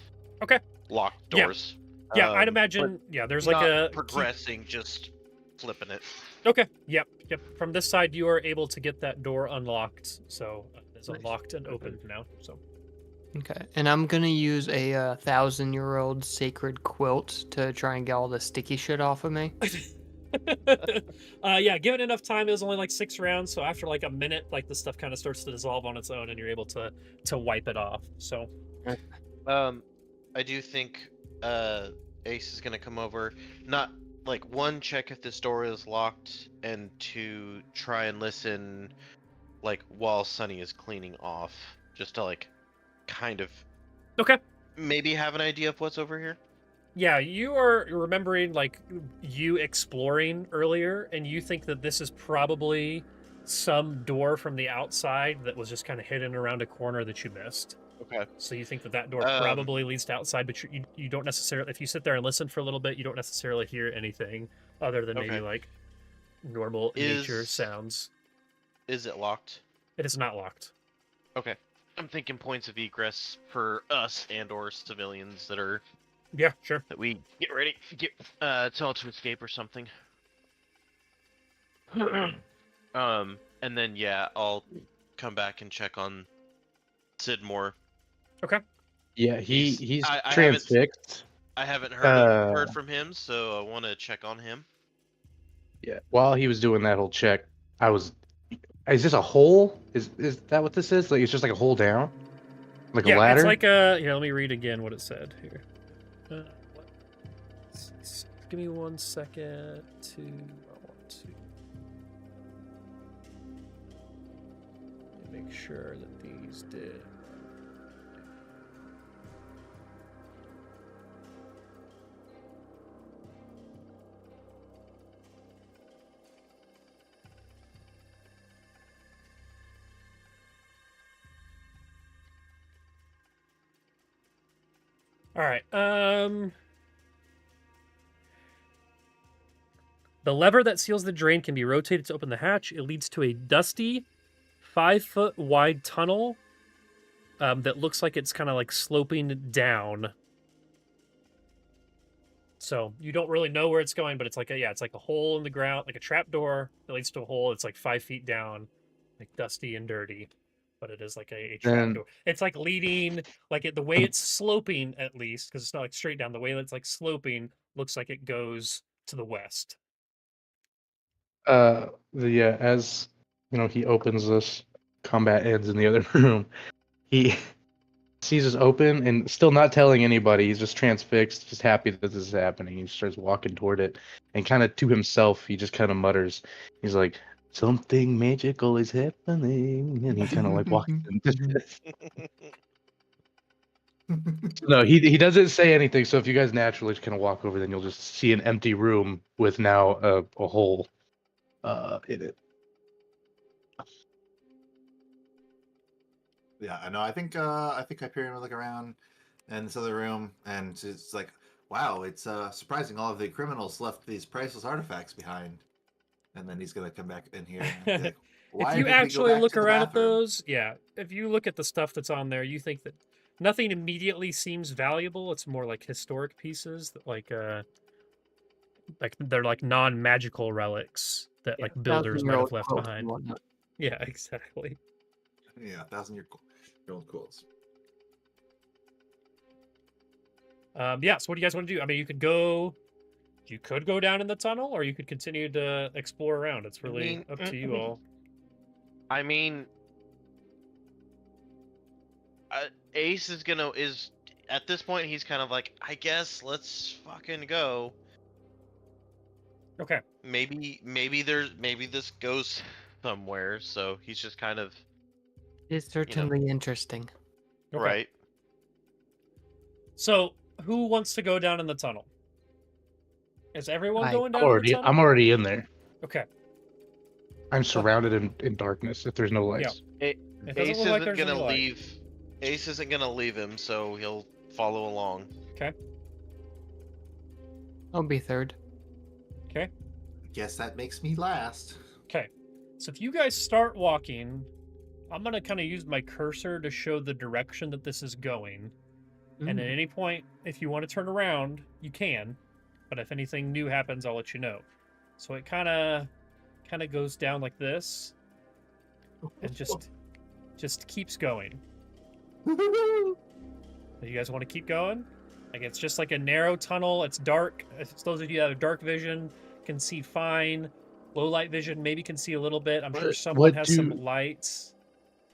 locked doors. Yeah, I'd imagine. Yeah, there's like a progressing, just flipping it. Okay. Yep. From this side, you are able to get that door unlocked. So it's unlocked and open now. So. Okay, and I'm gonna use a 1,000-year-old sacred quilt to try and get all the sticky shit off of me. Yeah, given enough time, it was only like 6 rounds, so after like a minute, like the stuff kind of starts to dissolve on its own, and you're able to wipe it off. So, I do think Ace is gonna come over, not like 1, check if this door is locked, and 2, try and listen, like while Sunny is cleaning off, just to like kind of maybe have an idea of what's over here. Yeah, you are remembering like you exploring earlier, and you think that this is probably some door from the outside that was just kind of hidden around a corner that you missed. Okay. So you think that door probably leads to outside, but you don't necessarily, if you sit there and listen for a little bit, you don't necessarily hear anything other than maybe like normal nature sounds. Is it locked? It is not locked. Okay. I'm thinking points of egress for us and or civilians that are that we get ready, tell to escape or something. And then I'll come back and check on Sidmore. Okay. Yeah, he's transfixed. I haven't heard from him, so I want to check on him. Yeah, while he was doing that whole check, is this a hole? Is that what this is? Like it's just like a hole down? Like a ladder? It's like a here, let me read again what it said here. Give me 1 second to make sure that these did. All right. The lever that seals the drain can be rotated to open the hatch. It leads to a dusty, 5-foot wide tunnel that looks like it's kind of like sloping down. So you don't really know where it's going, but it's like it's like a hole in the ground, like a trap door that leads to a hole. It's like 5 feet down, like dusty and dirty, but it is like a trap door. It's like leading, like the way it's sloping, at least, because it's not like straight down. The way that it's like sloping looks like it goes to the west. As you know, he opens this, combat ends in the other room. He sees us open and still not telling anybody. He's just transfixed, just happy that this is happening. He starts walking toward it, and kind of to himself, he just kind of mutters. He's like, "Something magical is happening," and he kind of like walks into No, he doesn't say anything. So if you guys naturally just kind of walk over, then you'll just see an empty room with now a hole in it. Yeah, I know. I think Hyperion will look around in this other room, and it's like, wow, it's surprising all of the criminals left these priceless artifacts behind. And then he's gonna come back in here. And be like, why If you did we go actually back look to the around at bathroom? those, if you look at the stuff that's on there, you think that nothing immediately seems valuable. It's more like historic pieces that like they're like non-magical relics that like builders might have left behind. Yeah, exactly. Yeah, 1,000-year-old quilts. Yeah, so what do you guys want to do? I mean, you could go down in the tunnel, or you could continue to explore around. It's really up to you all. I mean, Ace is at this point he's kind of like, I guess let's fucking go. Okay. Maybe this goes somewhere. So he's just kind of. It's certainly interesting. Okay. Right. So who wants to go down in the tunnel? Is everyone going down in the tunnel? I'm already in there. Okay. I'm surrounded in darkness if there's no lights. It Ace isn't like isn't there's gonna any light. leave. Ace isn't gonna leave him, so he'll follow along. Okay. I'll be third. Okay. Guess that makes me last. Okay. So if you guys start walking, I'm gonna kind of use my cursor to show the direction that this is going. And at any point, if you want to turn around, you can. But if anything new happens, I'll let you know. So it kind of goes down like this, and just keeps going. You guys want to keep going? Like it's just like a narrow tunnel. It's dark. It's those of you that have dark vision can see fine. Low light vision maybe can see a little bit. I'm sure someone has some lights.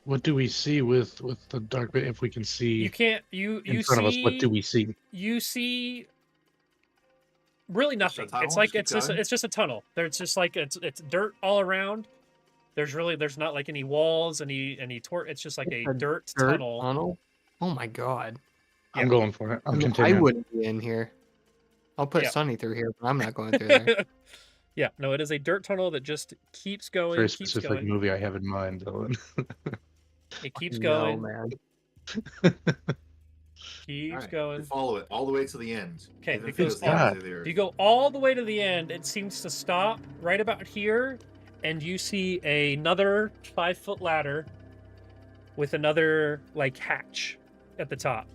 What do we see with the dark bit? If we can see, you can't. You in front of us. What do we see? You see really nothing. Tunnel, it's like it's just a tunnel. There's just like it's dirt all around. There's not like any walls, any it's just like a dirt tunnel. Oh my god. I'm going for it. I'm I continuing. wouldn't be in here. I'll put Sunny through here, but I'm not going through there. Yeah, no, it is a dirt tunnel that just keeps going. Very keeps specific going. movie I have in mind, Dylan. It keeps going. No, man. Right. Going. You follow it all the way to the end. Okay, Even if because it goes down to the earth. if you go all the way to the end, it seems to stop right about here, and you see another 5-foot ladder with another like hatch at the top.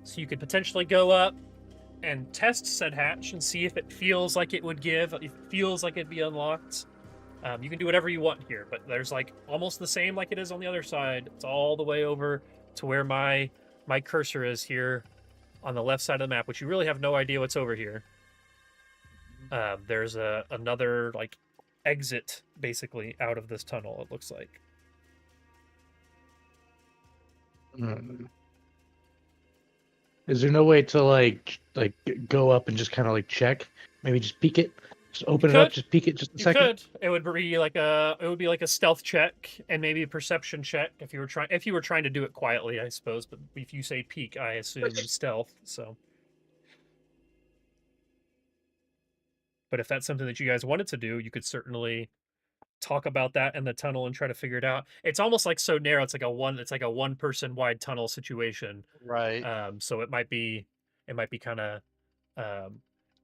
So you could potentially go up and test said hatch and see if it feels like it would give, if it feels like it'd be unlocked. You can do whatever you want here, but there's like almost the same like it is on the other side. It's all the way over to where my cursor is here on the left side of the map, which you really have no idea what's over here. There's another like exit basically out of this tunnel, it looks like. Is there no way to like go up and just kind of like check, maybe just peek it, Just open You it up, could. just peek it just a You second. could. It would be like a stealth check and maybe a perception check if you were trying to do it quietly, I suppose. But if you say peek, I assume stealth. So, but if that's something that you guys wanted to do, you could certainly talk about that in the tunnel and try to figure it out. It's almost like so narrow. It's like a one person wide tunnel situation. Right. So it might be kind of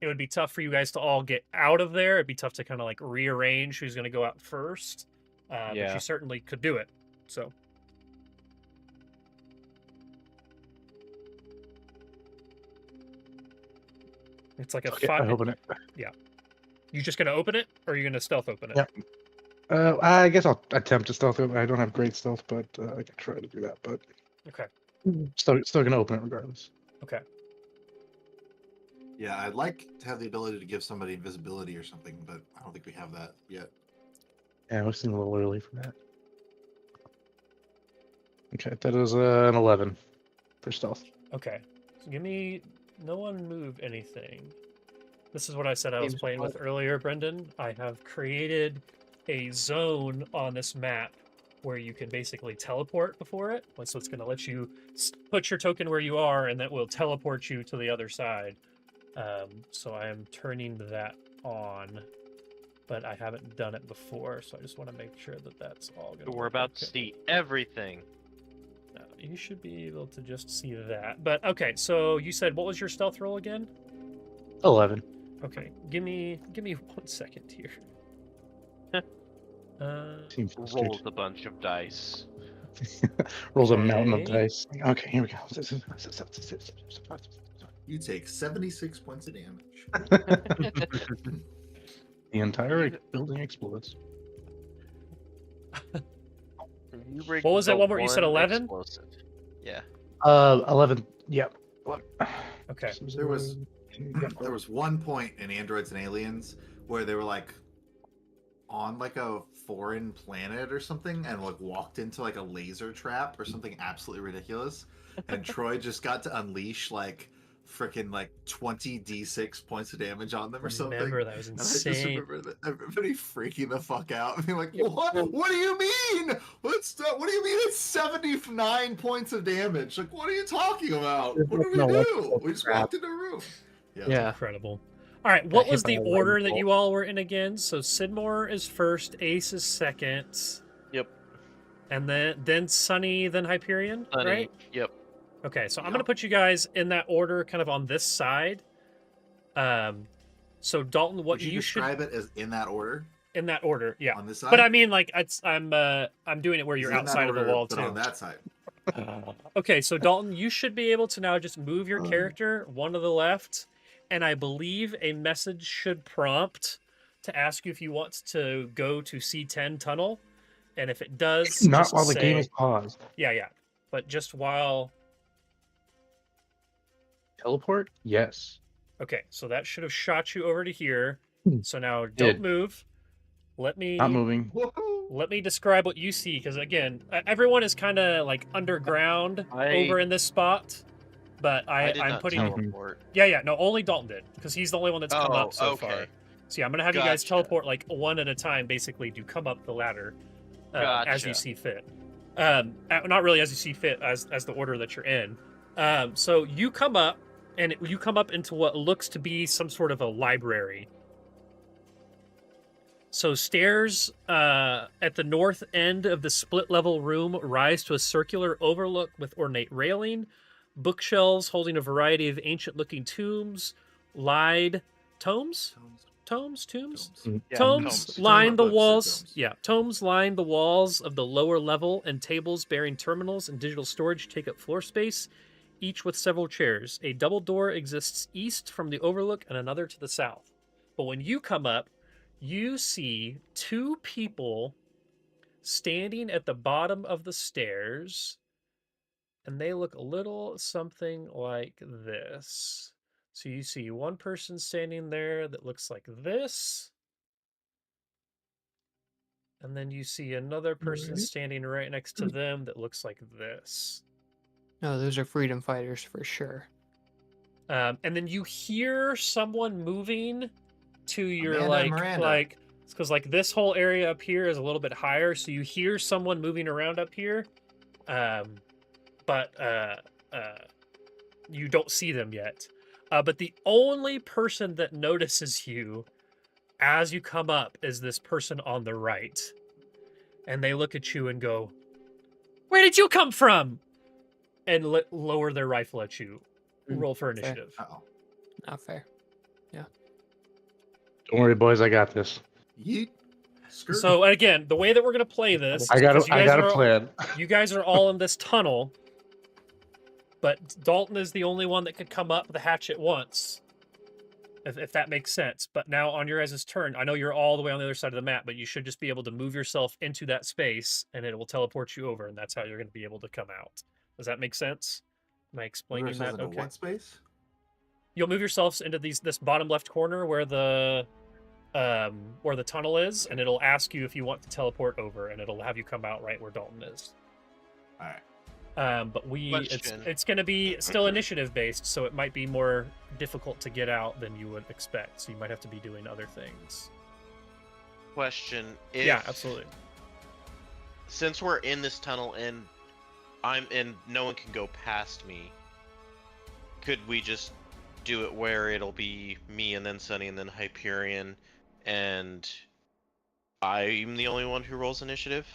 it would be tough for you guys to all get out of there. It'd be tough to kind of like rearrange who's going to go out first. But Yeah. you certainly could do it. So it's like a Okay, I open it. You just going to open it, or are you going to stealth open it? Yep. I guess I'll attempt to stealth it. I don't have great stealth, but I can try to do that. But Okay. still gonna open it regardless. Okay. Yeah, I'd like to have the ability to give somebody invisibility or something, but I don't think we have that yet. Yeah, we're still a little early for that. Okay, that is an 11 for stealth. Okay. So give me. No one move anything. This is what I said I was playing with earlier, Brendan. I have created a zone on this map where you can basically teleport before it. So it's going to let you put your token where you are, and that will teleport you to the other side. So I am turning that on, but I haven't done it before, so I just want to make sure that that's all going to We're about to see everything. No, you should be able to just see that. But okay, so you said what was your stealth roll again? 11. Okay, give me 1 second here. Seems Rolls a bunch of dice. Rolls a mountain of Okay. dice. Okay, here we go. You take 76 points of damage. The entire building explodes. What was that one where you said 11? Yeah. 11. Yep. Okay. There was one point in Androids and Aliens where they were like on like a foreign planet or something and like walked into like a laser trap or something absolutely ridiculous, and Troy just got to unleash like freaking like 20 d6 points of damage on them or something. Remember, that was And I just insane. remember that everybody freaking the fuck out and being like, what do you mean, what do you mean it's 79 points of damage? Like, what are you talking about? What did we do? We just walked in a room. Yeah. Incredible. All right, what hit was by the a order lightning that bolt. you all were in again? So Sidmore is first, Ace is second. Yep. And then Sunny, then Hyperion, Sunny. right? Yep. Okay, so I'm going to put you guys in that order kind of on this side. So Dalton, what Would you you should describe it as in that order? in that order, yeah. On this side? But I mean, like, I'm doing it where Is you're it in that outside of the order, wall but too. on that side. Okay, so Dalton, you should be able to now just move your character one to the left, and I believe a message should prompt to ask you if you want to go to C10 tunnel, and if it does, Not just while the game say- is paused. Yeah, but just while. Teleport? Yes. Okay, so that should have shot you over to here. So now don't Did. move. Let me Not moving. Woohoo! let me describe what you see, because again, everyone is kind of like underground over in this spot. But I did I'm not putting. teleport. Yeah. No, only Dalton did, because he's the only one that's come up so okay. far. So yeah, I'm gonna have you guys Gotcha. teleport like one at a time, basically, to come up the ladder as you Gotcha. see fit. Not really as you see fit, as the order that you're in. So you come up, and you come up into what looks to be some sort of a library. So stairs at the north end of the split-level room rise to a circular overlook with ornate railing, bookshelves holding a variety of ancient-looking tombs, tombs Yeah, tomes tomes. line the Books or walls. tomes. Yeah, tomes line the walls of the lower level, and tables bearing terminals and digital storage take up floor space, each with several chairs. A double door exists east from the overlook and another to the south. But when you come up, you see two people standing at the bottom of the stairs, and they look a little something like this. So you see one person standing there that looks like this. And then you see another person standing right next to them that looks like this. No, those are freedom fighters for sure. And then you hear someone moving to your Amanda and Miranda. like because like this whole area up here is a little bit higher, so you hear someone moving around up here, but you don't see them yet. But the only person that notices you as you come up is this person on the right, and they look at you and go, "Where did you come from?" And lower their rifle at you. Roll for Fair. initiative. Uh-oh. Not fair. Don't worry, boys. I got this. Yeet. Skirt. So again, the way that we're gonna play this, I got 'cause you a, I guys got a are- plan. You guys are all in this tunnel, but Dalton is the only one that could come up the hatch at once, if that makes sense. But now on your guys' turn, I know you're all the way on the other side of the map, but you should just be able to move yourself into that space, and it will teleport you over, and that's how you're going to be able to come out. Does that make sense? Am I explaining that okay? What space? You'll move yourselves into this bottom left corner where the tunnel is, and it'll ask you if you want to teleport over, and it'll have you come out right where Dalton is. All right. But Question. it's going to be still initiative based, so it might be more difficult to get out than you would expect. So you might have to be doing other things. Question. Yeah, absolutely. Since we're in this tunnel and no one can go past me, could we just do it where it'll be me and then Sunny and then Hyperion, and I'm the only one who rolls initiative?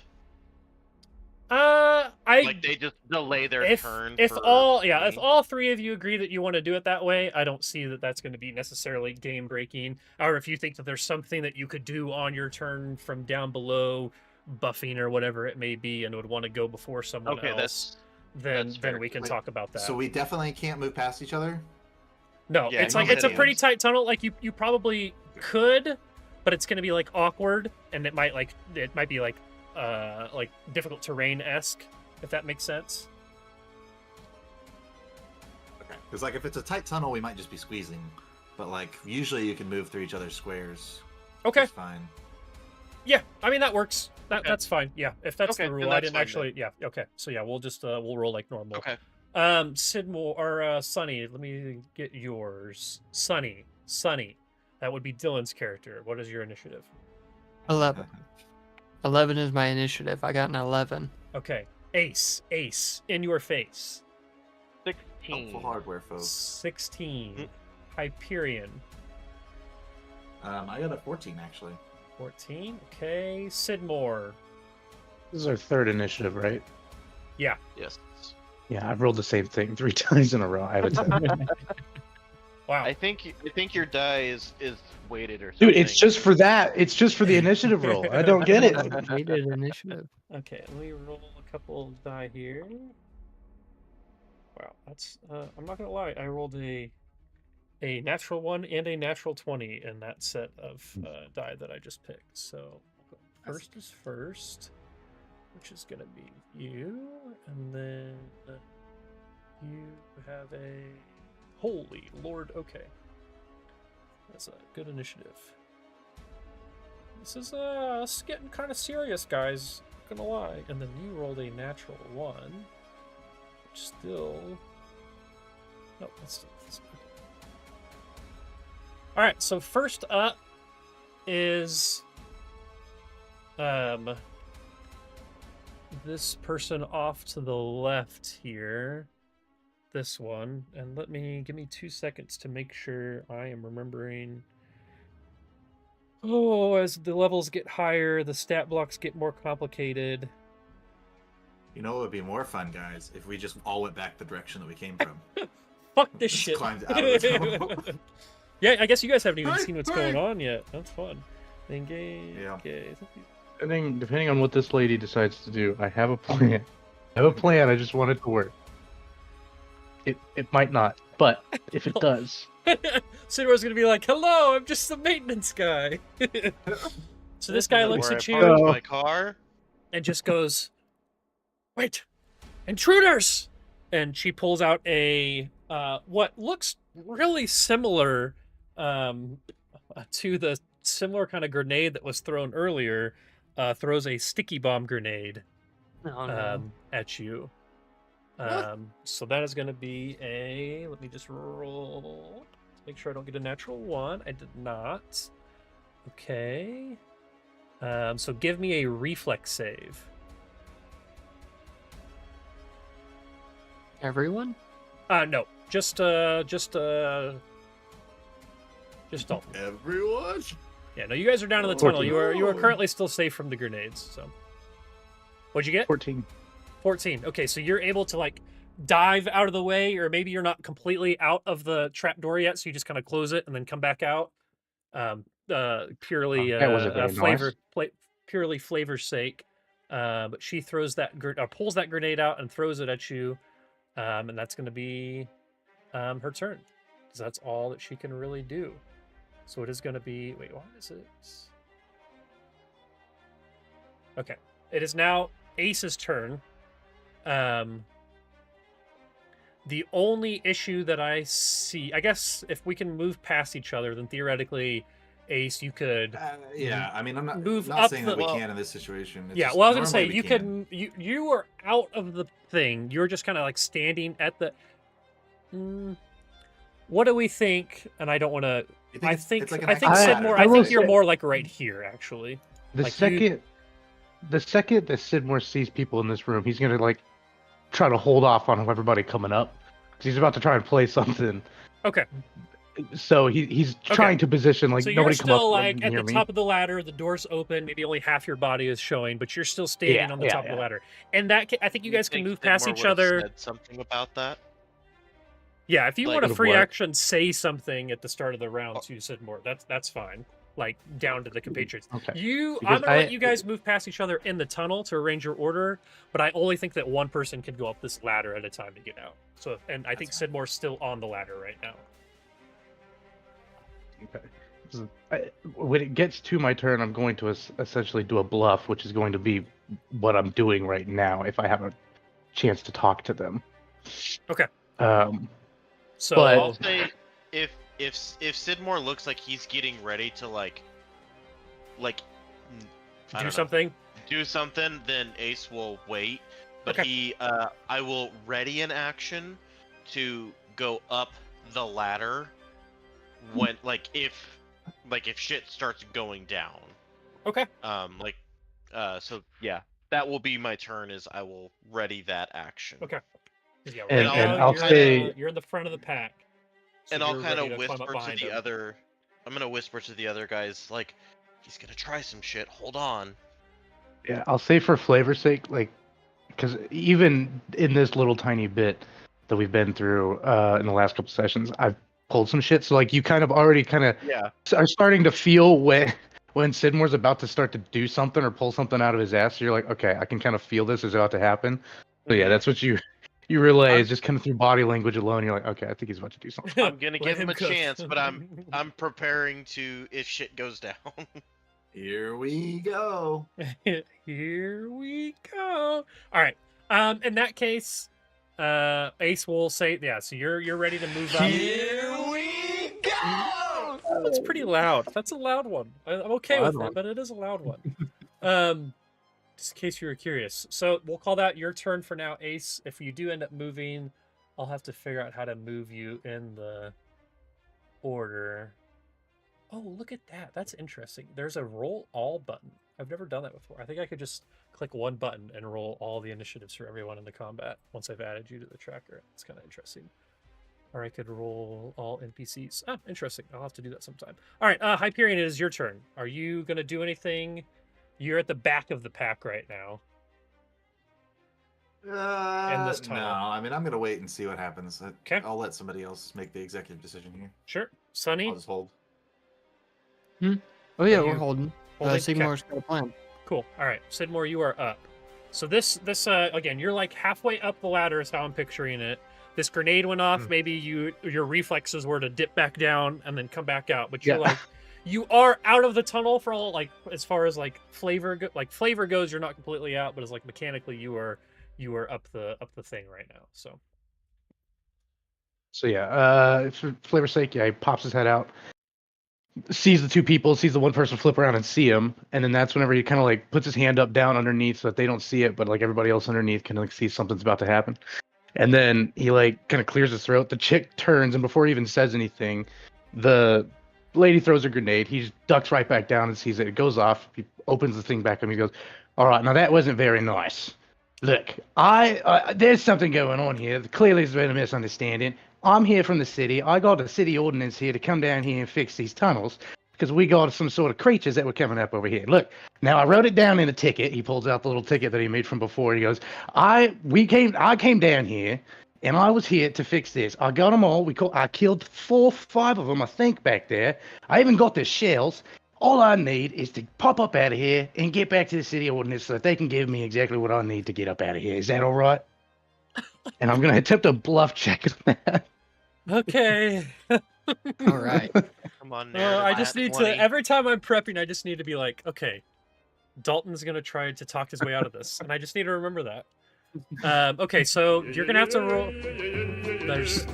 Like they just delay their turn. If all three of you agree that you want to do it that way, I don't see that that's going to be necessarily game breaking. Or if you think that there's something that you could do on your turn from down below, buffing or whatever it may be, and would want to go before someone else, then we can talk about that. So we definitely can't move past each other? No, Yeah, it's like it's a pretty tight tunnel. Like you probably could, but it's going to be like awkward, and it might be like difficult terrain-esque, if that makes sense. Okay. Because like if it's a tight tunnel, we might just be squeezing, but like usually you can move through each other's squares. Okay. Just fine. Yeah, I mean that works. Okay. That's fine. Yeah, if that's Okay, the then rule, I that's didn't fine actually. Yeah, okay. So yeah, we'll just we'll roll like normal. Okay. Sidmore or Sunny, let me get yours. Sunny, that would be Dylan's character. What is your initiative? 11. 11 is my initiative. I got an 11. Okay, Ace, in your face. 16. Helpful hardware, folks. 16. Hyperion. I got a 14 actually. 14. Okay, Sidmore. This is our third initiative, right? Yeah. Yes. Yeah, I've rolled the same thing 3 times in a row. I have a 10. Wow. I think your die is weighted or something. Dude, it's just for that. It's just for the initiative roll. I don't get it. Weighted initiative. Okay, let me roll a couple die here. Wow, that's I'm not gonna lie, I rolled a natural 1 and a natural 20 in that set of die that I just picked. So first is first, which is gonna be you, and then you have a holy lord. Okay, that's a good initiative. This is getting kind of serious, guys. Not gonna lie. And then you rolled a natural 1, which still. Nope, that's okay. All right. So first up is this person off to the left here. This one, and give me 2 seconds to make sure I am remembering. Oh, as the levels get higher, the stat blocks get more complicated. You know what would be more fun, guys, if we just all went back the direction that we came from. Fuck this Just shit. climbed out of the tunnel. Yeah, I guess you guys haven't even Hey, seen what's hey. going on yet. That's fun. Engage. Yeah. Okay. Depending on what this lady decides to do, I have a plan. I just want it to work. It might not, but if it does, Sidor's gonna be like, "Hello, I'm just the maintenance guy." So this guy looks Where at I you parked my car. and just goes, "Wait, intruders!" And she pulls out a what looks really similar to the similar kind of grenade that was thrown earlier. Throws a sticky bomb grenade Oh, no. at you. So that is going to be a. Let me just roll to make sure I don't get a natural 1. I did not. Okay. So give me a reflex save. Everyone? No, just Dalton. Everyone. Yeah, no, you guys are down in the tunnel. You are currently still safe from the grenades. So, what'd you get? 14. 14. Okay, so you're able to like dive out of the way, or maybe you're not completely out of the trap door yet, so you just kind of close it and then come back out. Purely That wasn't very flavor, nice. purely flavor's sake. But she throws that pulls that grenade out and throws it at you, and that's going to be her turn, because that's all that she can really do. So it is going to be. Wait, what is it? Okay, it is now Ace's turn. The only issue that I see, I guess, if we can move past each other, then theoretically, Ace, you could. Yeah, I mean, I'm not move not up saying the- that we well, can in this situation. It's Yeah, just well, I was gonna say normally we you can. could. You are out of the thing. You're just kind of like standing at the. What do we think? And I don't want to. I think it's like an I think extra Sidmore. ladder. I will think you're say- more like right here, actually. The Like second that Sidmore sees people in this room, he's gonna like try to hold off on everybody coming up, because he's about to try and play something. Okay. So he's trying to position like So nobody you're come up still like at near the me. top of the ladder. The door's open. Maybe only half your body is showing, but you're still standing on the top of the ladder. And that I think you guys can move past each other. Said something about that. Yeah, if you Like- want to free What? action, say something at the start of the round. So you said more. That's fine. Like down to the compatriots. Okay. I'm Because gonna let you guys move past each other in the tunnel to arrange your order, but I only think that one person can go up this ladder at a time to get out. So, and I think Sidmore's still on the ladder right now. Okay. When it gets to my turn, I'm going to essentially do a bluff, which is going to be what I'm doing right now if I have a chance to talk to them. Okay. So But- I'll say if Sidmore looks like he's getting ready to like I do don't know, something. do something, then Ace will wait. But Okay. I will ready an action to go up the ladder when if shit starts going down. Okay. So yeah, that will be my turn. Is I will ready that action. Okay. Yeah, right And- now and I'll you're, say- you're in the front of the pack. So And I'll you're kind ready of to climb up whisper to behind the him. other. I'm gonna whisper to the other guys like, he's gonna try some shit. Hold on. Yeah, I'll say for flavor's sake, like, because even in this little tiny bit that we've been through in the last couple sessions, I've pulled some shit. So like, you kind of already Yeah. are starting to feel when Sidmore's about to start to do something or pull something out of his ass. So you're like, okay, I can kind of feel this is about to happen. So yeah, that's what you relay is just kind of through body language alone. You're like, okay, I think he's about to do something. I'm gonna Let give him a cook. chance, but I'm preparing to if shit goes down. Here we go. Here we go. All right. In that case, Ace will say, yeah. So you're ready to move up. Here we go! That's pretty loud. That's a loud one. I'm okay with Loud that, one. but it is a loud one. Just in case you were curious. So we'll call that your turn for now, Ace. If you do end up moving, I'll have to figure out how to move you in the order. Oh, look at that. That's interesting. There's a roll all button. I've never done that before. I think I could just click one button and roll all the initiatives for everyone in the combat once I've added you to the tracker. It's kind of interesting. Or I could roll all NPCs. Ah, interesting. I'll have to do that sometime. All right, Hyperion, it is your turn. Are you going to do anything? You're at the back of the pack right now. this No, tunnel. I mean, I'm gonna wait and see what happens. Okay. I'll let somebody else make the executive decision here. Sure. Sunny? I'll just hold. Oh yeah, Are we're you holding. holding? Seymour's got a plan. Cool. All right, Sidmore, you are up. So this again, you're like halfway up the ladder is how I'm picturing it. This grenade went off. Maybe your reflexes were to dip back down and then come back out, but you're Yeah. like you are out of the tunnel for all like as far as like flavor goes. You're not completely out, but it's like mechanically you are up the thing right now. So yeah, for flavor's sake, yeah, he pops his head out, sees the two people, sees the one person flip around and see him, and then that's whenever he kind of like puts his hand up down underneath so that they don't see it, but like everybody else underneath can like see something's about to happen. And then he like kind of clears his throat. The chick turns, and before he even says anything, the lady throws a grenade. He ducks right back down and sees it. It goes off. He opens the thing back up. And he goes, "All right, now that wasn't very nice. Look, there's something going on here. Clearly, there's been a misunderstanding. I'm here from the city. I got a city ordinance here to come down here and fix these tunnels because we got some sort of creatures that were coming up over here. Look, now I wrote it down in a ticket." He pulls out the little ticket that he made from before. He goes, I came down here and I was here to fix this. I got them all. I killed 4, 5 of them, I think, back there. I even got the shells. All I need is to pop up out of here and get back to the city ordinance so that they can give me exactly what I need to get up out of here. Is that all right?" And I'm going to attempt a bluff check on that. Okay. All right. Come on, I narrative just nat need 20. to, every time I'm prepping, I just need to be like, okay, Dalton's going to try to talk his way out of this. And I just need to remember that. Okay, so you're going to have to roll. There's.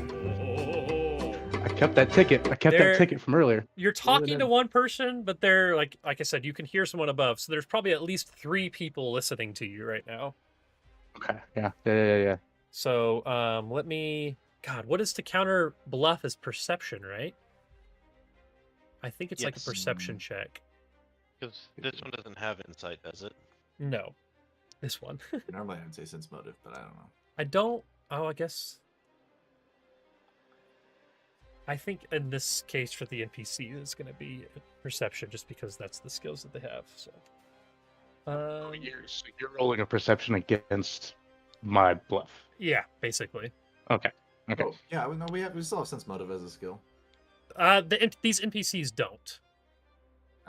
I kept that ticket. I kept that ticket from earlier. You're talking to one person, but they're like I said, you can hear someone above. So there's probably at least 3 people listening to you right now. Okay. Yeah. So let me. God, what is to counter bluff is perception, right? I think it's like a Yes. perception check. Because this one doesn't have insight, does it? No, this one. Normally I would say sense motive, but I don't know. I don't. Oh, I guess. I think in this case for the NPC it's going to be perception, just because that's the skills that they have. So. So you're rolling a perception against my bluff. Yeah, basically. Okay. Oh, yeah, no, we still have sense motive as a skill. These NPCs don't.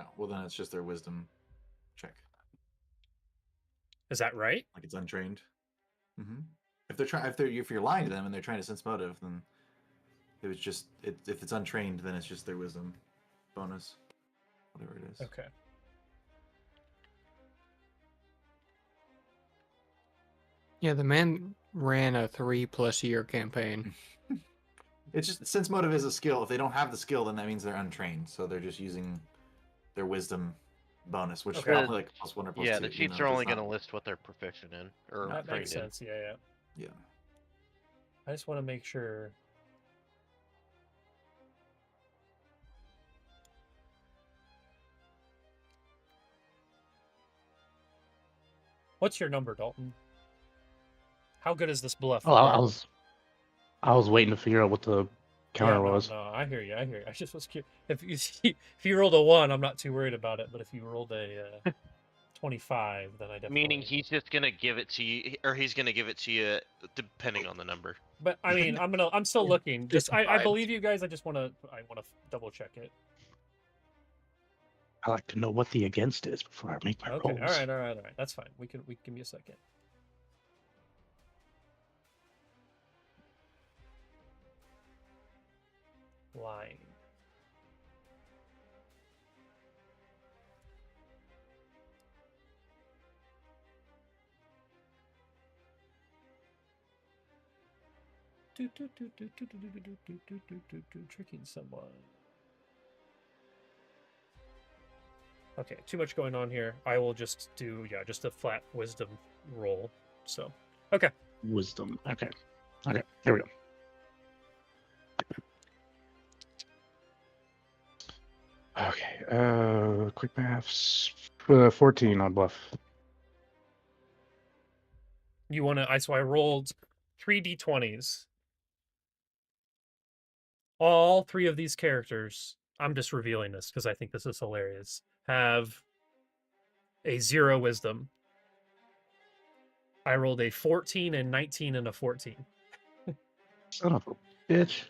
Oh, well then it's just their wisdom check. Is that right? Like it's untrained. Mm-hmm. If you're lying to them and they're trying to sense motive, then it was just if it's untrained, then it's just their wisdom bonus, whatever it is. Okay. Yeah, the man ran a 3+ year campaign. It's just sense motive is a skill. If they don't have the skill, then that means they're untrained. So they're just using their wisdom bonus, which is probably like +1 or +2. Yeah, the sheets are only going to list what they're proficient in. Or That makes trained in. sense. Yeah. Yeah. I just want to make sure. What's your number, Dalton? How good is this bluff? Oh, I was waiting to figure out what the counter was. No, I hear you. I just was curious. If you rolled a 1, I'm not too worried about it. But if you rolled a 25, then I definitely. Meaning he's just going to give it to you, or he's going to give it to you depending on the number. But I mean, I'm still looking. I believe you guys. I want to double check it. I like to know what the against is before I make my rolls. Okay. All right. That's fine. We can give me a second. Lying. Tricking someone. Okay, too much going on here. I will just do just a flat wisdom roll. So, okay. Wisdom. Okay. Here we go. Okay. Quick maths. 14 on bluff. You want to? So I rolled 3 d20s. All 3 of these characters. I'm just revealing this because I think this is hilarious. Have a 0 wisdom. I rolled a 14, and 19, and a 14. Son of a bitch.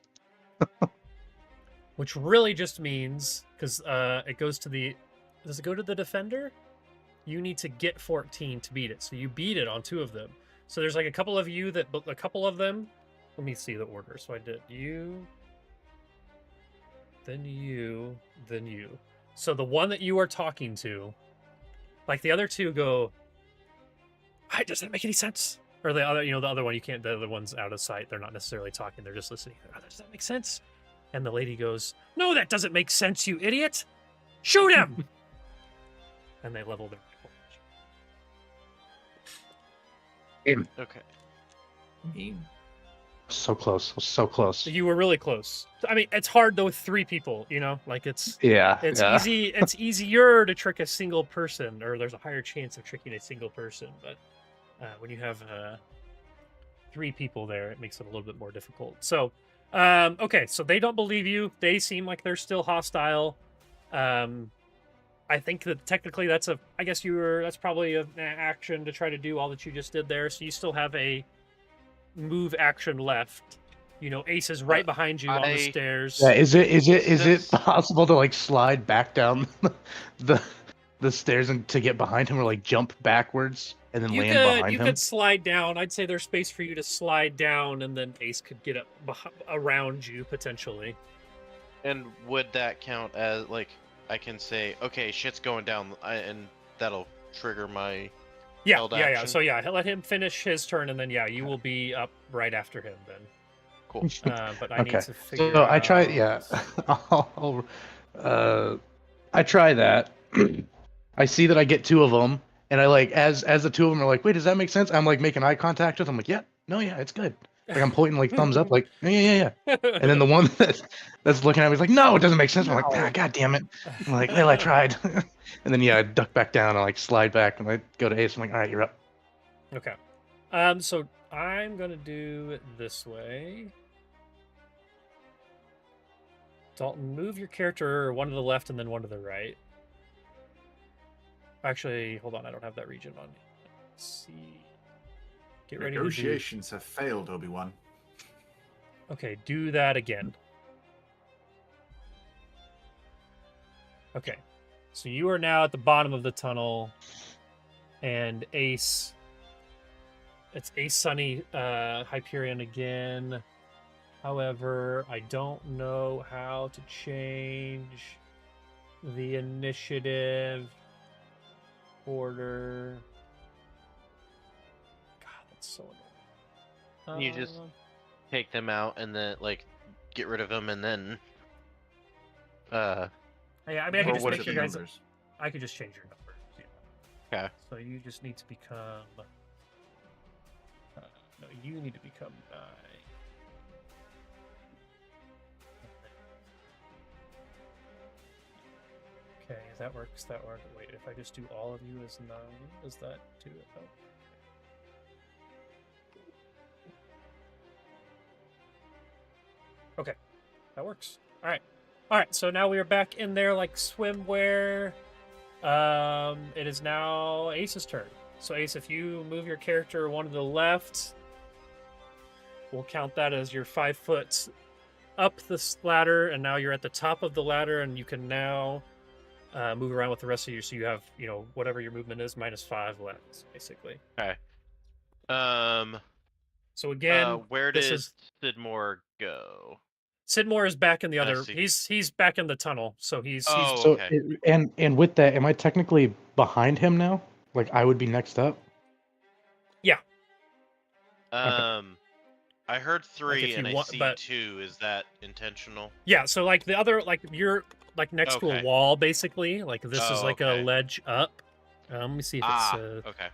Which really just means, because it goes to the... Does it go to the defender? You need to get 14 to beat it. So you beat it on 2 of them. So there's like a couple of you that... A couple of them... Let me see the order. So I did you... Then you... Then you. So the one that you are talking to... Like the other 2 go... Does that make any sense? Or the other, the other one, you can't... The other one's out of sight. They're not necessarily talking. They're just listening. Does that make sense? And the lady goes, "No, that doesn't make sense, you idiot! Shoot him!" And they level their rifle. Okay. Mean. So close. So close. You were really close. I mean, it's hard though with 3 people. You know, like it's Yeah. easy. It's easier to trick a single person, or there's a higher chance of tricking a single person. But when you have 3 people there, it makes it a little bit more difficult. So, okay, so they don't believe you. They seem like they're still hostile. I think that technically that's that's probably an action to try to do all that you just did there. So you still have a move action left. You know, Ace is right behind you on the stairs. Yeah, is it possible to like slide back down the stairs and to get behind him, or like jump backwards and then land behind him? You could slide down. I'd say there's space for you to slide down, and then Ace could get up around you potentially. And would that count as like I can say, okay, shit's going down, and that'll trigger my held action? So let him finish his turn, and then you will be up right after him then. Cool. But I need to figure so out... I try, I try that. I see that I get 2 of them, and I like as the 2 of them are like, wait, does that make sense? I'm like making eye contact with them, like, it's good. Like I'm pointing like thumbs up, like yeah. And then the one that's looking at me is like, no, it doesn't make sense. I'm like, god damn it. I'm like, well, I tried. And then I duck back down and like slide back, and I go to Ace. I'm like, all right, you're up. Okay. So I'm gonna do it this way. Dalton, move your character 1 to the left and then 1 to the right. Actually, hold on, I don't have that region on. Let's see. Get ready. Negotiations have failed, Obi-Wan. Okay, do that again. Okay, so you are now at the bottom of the tunnel, and Ace. It's Ace, Sunny, Hyperion again. However, I don't know how to change the initiative order. God, that's so annoying. You just take them out and then like get rid of them, and then yeah, I mean, I could just make sure guys. I could just change your number. Okay. So you just need to become. No, you need to become 9. Okay, that works. That works. Wait, if I just do all of you as 9, does that do it? Oh. Okay, that works. All right. So now we are back in there like swimwear. It is now Ace's turn. So Ace, if you move your character 1 to the left, we'll count that as your 5 foot up this ladder, and now you're at the top of the ladder, and you can now move around with the rest of you. So you have, whatever your movement is, -5 left, basically. Okay. So again, where does Sidmore go? Sidmore is back in the other. He's back in the tunnel. So he's. Okay. So and with that, am I technically behind him now? Like I would be next up? Yeah. I heard 3 like and I see 2. Is that intentional? Yeah. So like the other, like you're like next to a wall, basically. Like this is like a ledge up. Let me see if it's. Okay.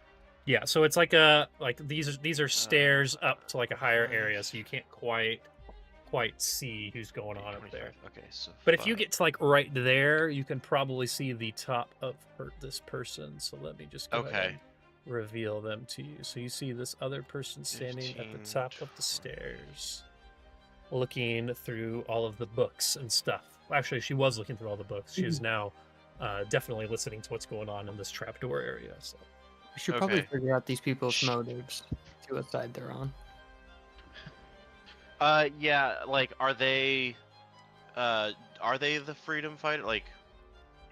Yeah. So it's like these are stairs up to like a higher area, so you can't quite see who's going on up there. Okay. So. But if you get to like right there, you can probably see the top of this person. So let me just go ahead and reveal them to you. So you see this other person standing at the top of the stairs, looking through all of the books and stuff. Well, actually, she was looking through all the books. She is now definitely listening to what's going on in this trapdoor area. So we should probably figure out these people's motives, see what side they're on. Yeah, like are they the freedom fighter? Like,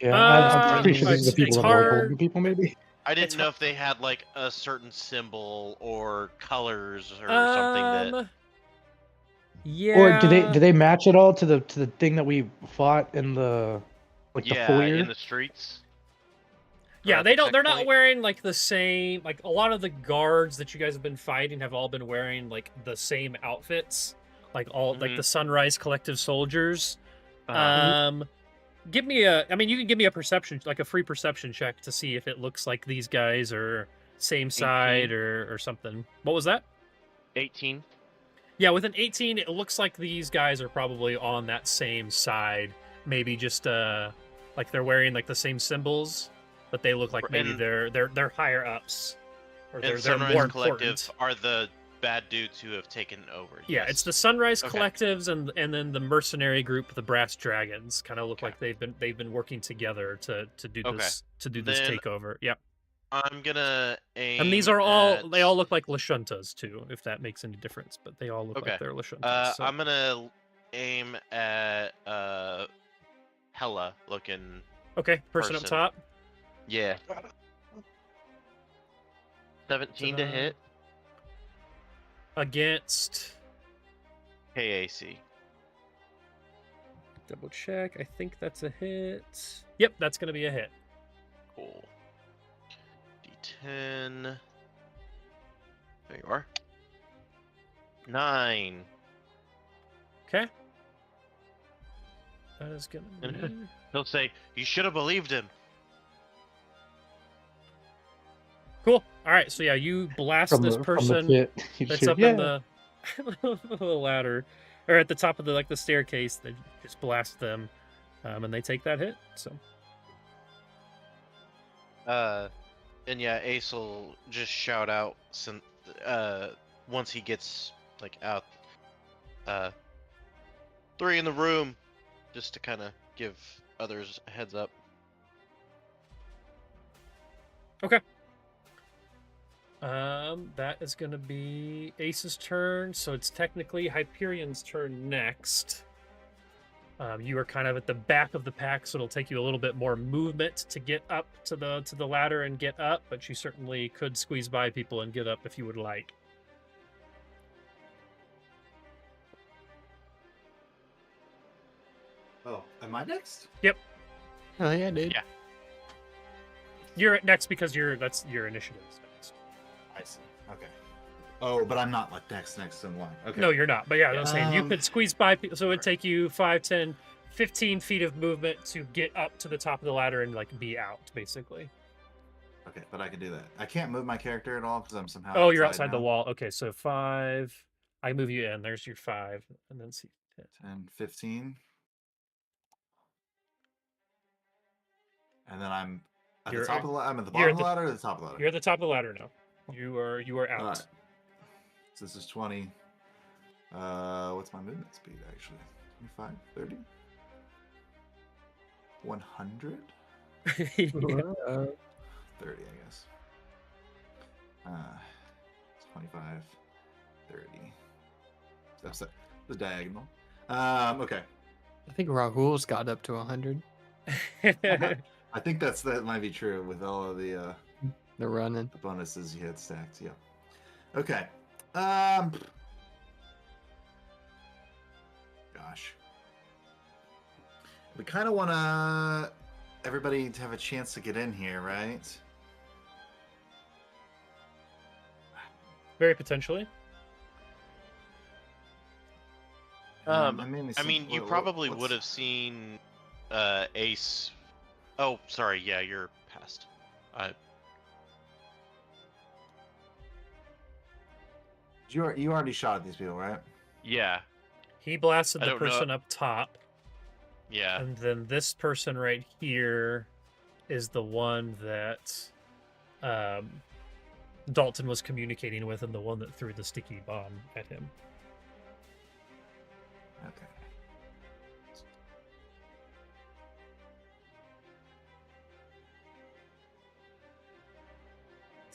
yeah, I'm pretty sure these are the people that are holding people, maybe. I didn't know if they had like a certain symbol or colors or something that. Yeah. Or do they match at all to the thing that we fought in the the foyer in the streets? Yeah, they don't. They're not wearing like the same. Like a lot of the guards that you guys have been fighting have all been wearing like the same outfits, like all like the Sunrise Collective soldiers. Give me a. I mean, you can give me a perception, like a free perception check to see if it looks like these guys are same side or something. What was that? 18. Yeah, with an 18, it looks like these guys are probably on that same side. Maybe just like they're wearing like the same symbols, but they look like maybe And- they're higher ups, or And they're Sunrise more Collective important. are the bad dudes who have taken over. Yeah, Yes. it's the Sunrise Okay. Collectives and then the mercenary group, the Brass Dragons, kind of look Okay. like they've been working together to do Okay. this this Then takeover. Yeah, I'm gonna aim. and these are all at... they all look like Lashuntas too, if that makes any difference. But they all look Okay. like they're Lashuntas. So. I'm gonna aim at Hella looking. Okay, person up person. top. Yeah. 17 to hit. Against. KAC. Double check. I think that's a hit. Yep, that's going to be a hit. Cool. D10. There you are. 9. Okay. That is going to be. He'll say, "You should have believed him." Cool. All right. So yeah, you blast this person that's up in the the ladder, or at the top of the staircase. They just blast them, and they take that hit. So. And yeah, Ace will just shout out once he gets out. 3 in the room, just to kind of give others a heads up. Okay. That is going to be Ace's turn, so it's technically Hyperion's turn next. You are kind of at the back of the pack, so it'll take you a little bit more movement to get up to the ladder and get up, but you certainly could squeeze by people and get up if you would like. Oh, am I next? Yep. Hell yeah, dude. Yeah. You're at next because that's your initiative is next. I see. Okay. Oh, but I'm not next in line. Okay. No, you're not. But yeah, I was saying you Um, could squeeze by people, so it would take you 5, 10, 15 feet of movement to get up to the top of the ladder and be out, basically. Okay, but I can do that. I can't move my character at all because I'm somehow. Oh, you're outside the now. wall. Okay, so 5. I move you in. There's your 5, and then see 10. 10, 15. And then I'm at You're the top of the ladder. I'm at the you're bottom at of the the- ladder or the top of the ladder? You're at the top of the ladder now. You are out. All right. So this is 20. What's my movement speed actually? 25, 30? 100? Yeah. 30, I guess. 25, 30. That's the diagonal. Okay. I think Rahul's got up to 100. I think that might be true with all of the They're running. bonuses you had stacked. Yeah. Okay. Gosh. We kind of want everybody to have a chance to get in here, right? Very potentially. I see- mean, you probably would have seen Ace. Oh, sorry. Yeah, you're past. You already shot at these people, right? Yeah, He blasted I the don't know. person up top, yeah. and then this person right here is the one that Dalton was communicating with, and the one that threw the sticky bomb at him. Okay.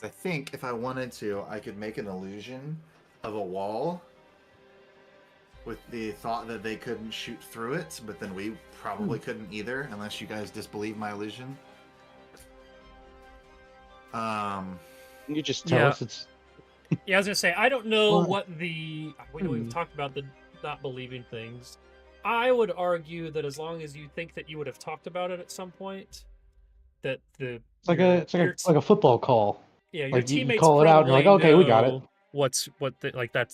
I think if I wanted to, I could make an illusion of a wall with the thought that they couldn't shoot through it, but then we probably couldn't either, unless you guys disbelieve my illusion. You just tell Yeah. us it's Yeah, I was gonna say I don't know Well, what we know we've talked about the not believing things. I would argue that as long as you think that you would have talked about it at some point, that it's like a football call. yeah, your like, you teammates call it out and you're like, probably "Okay, we got it." know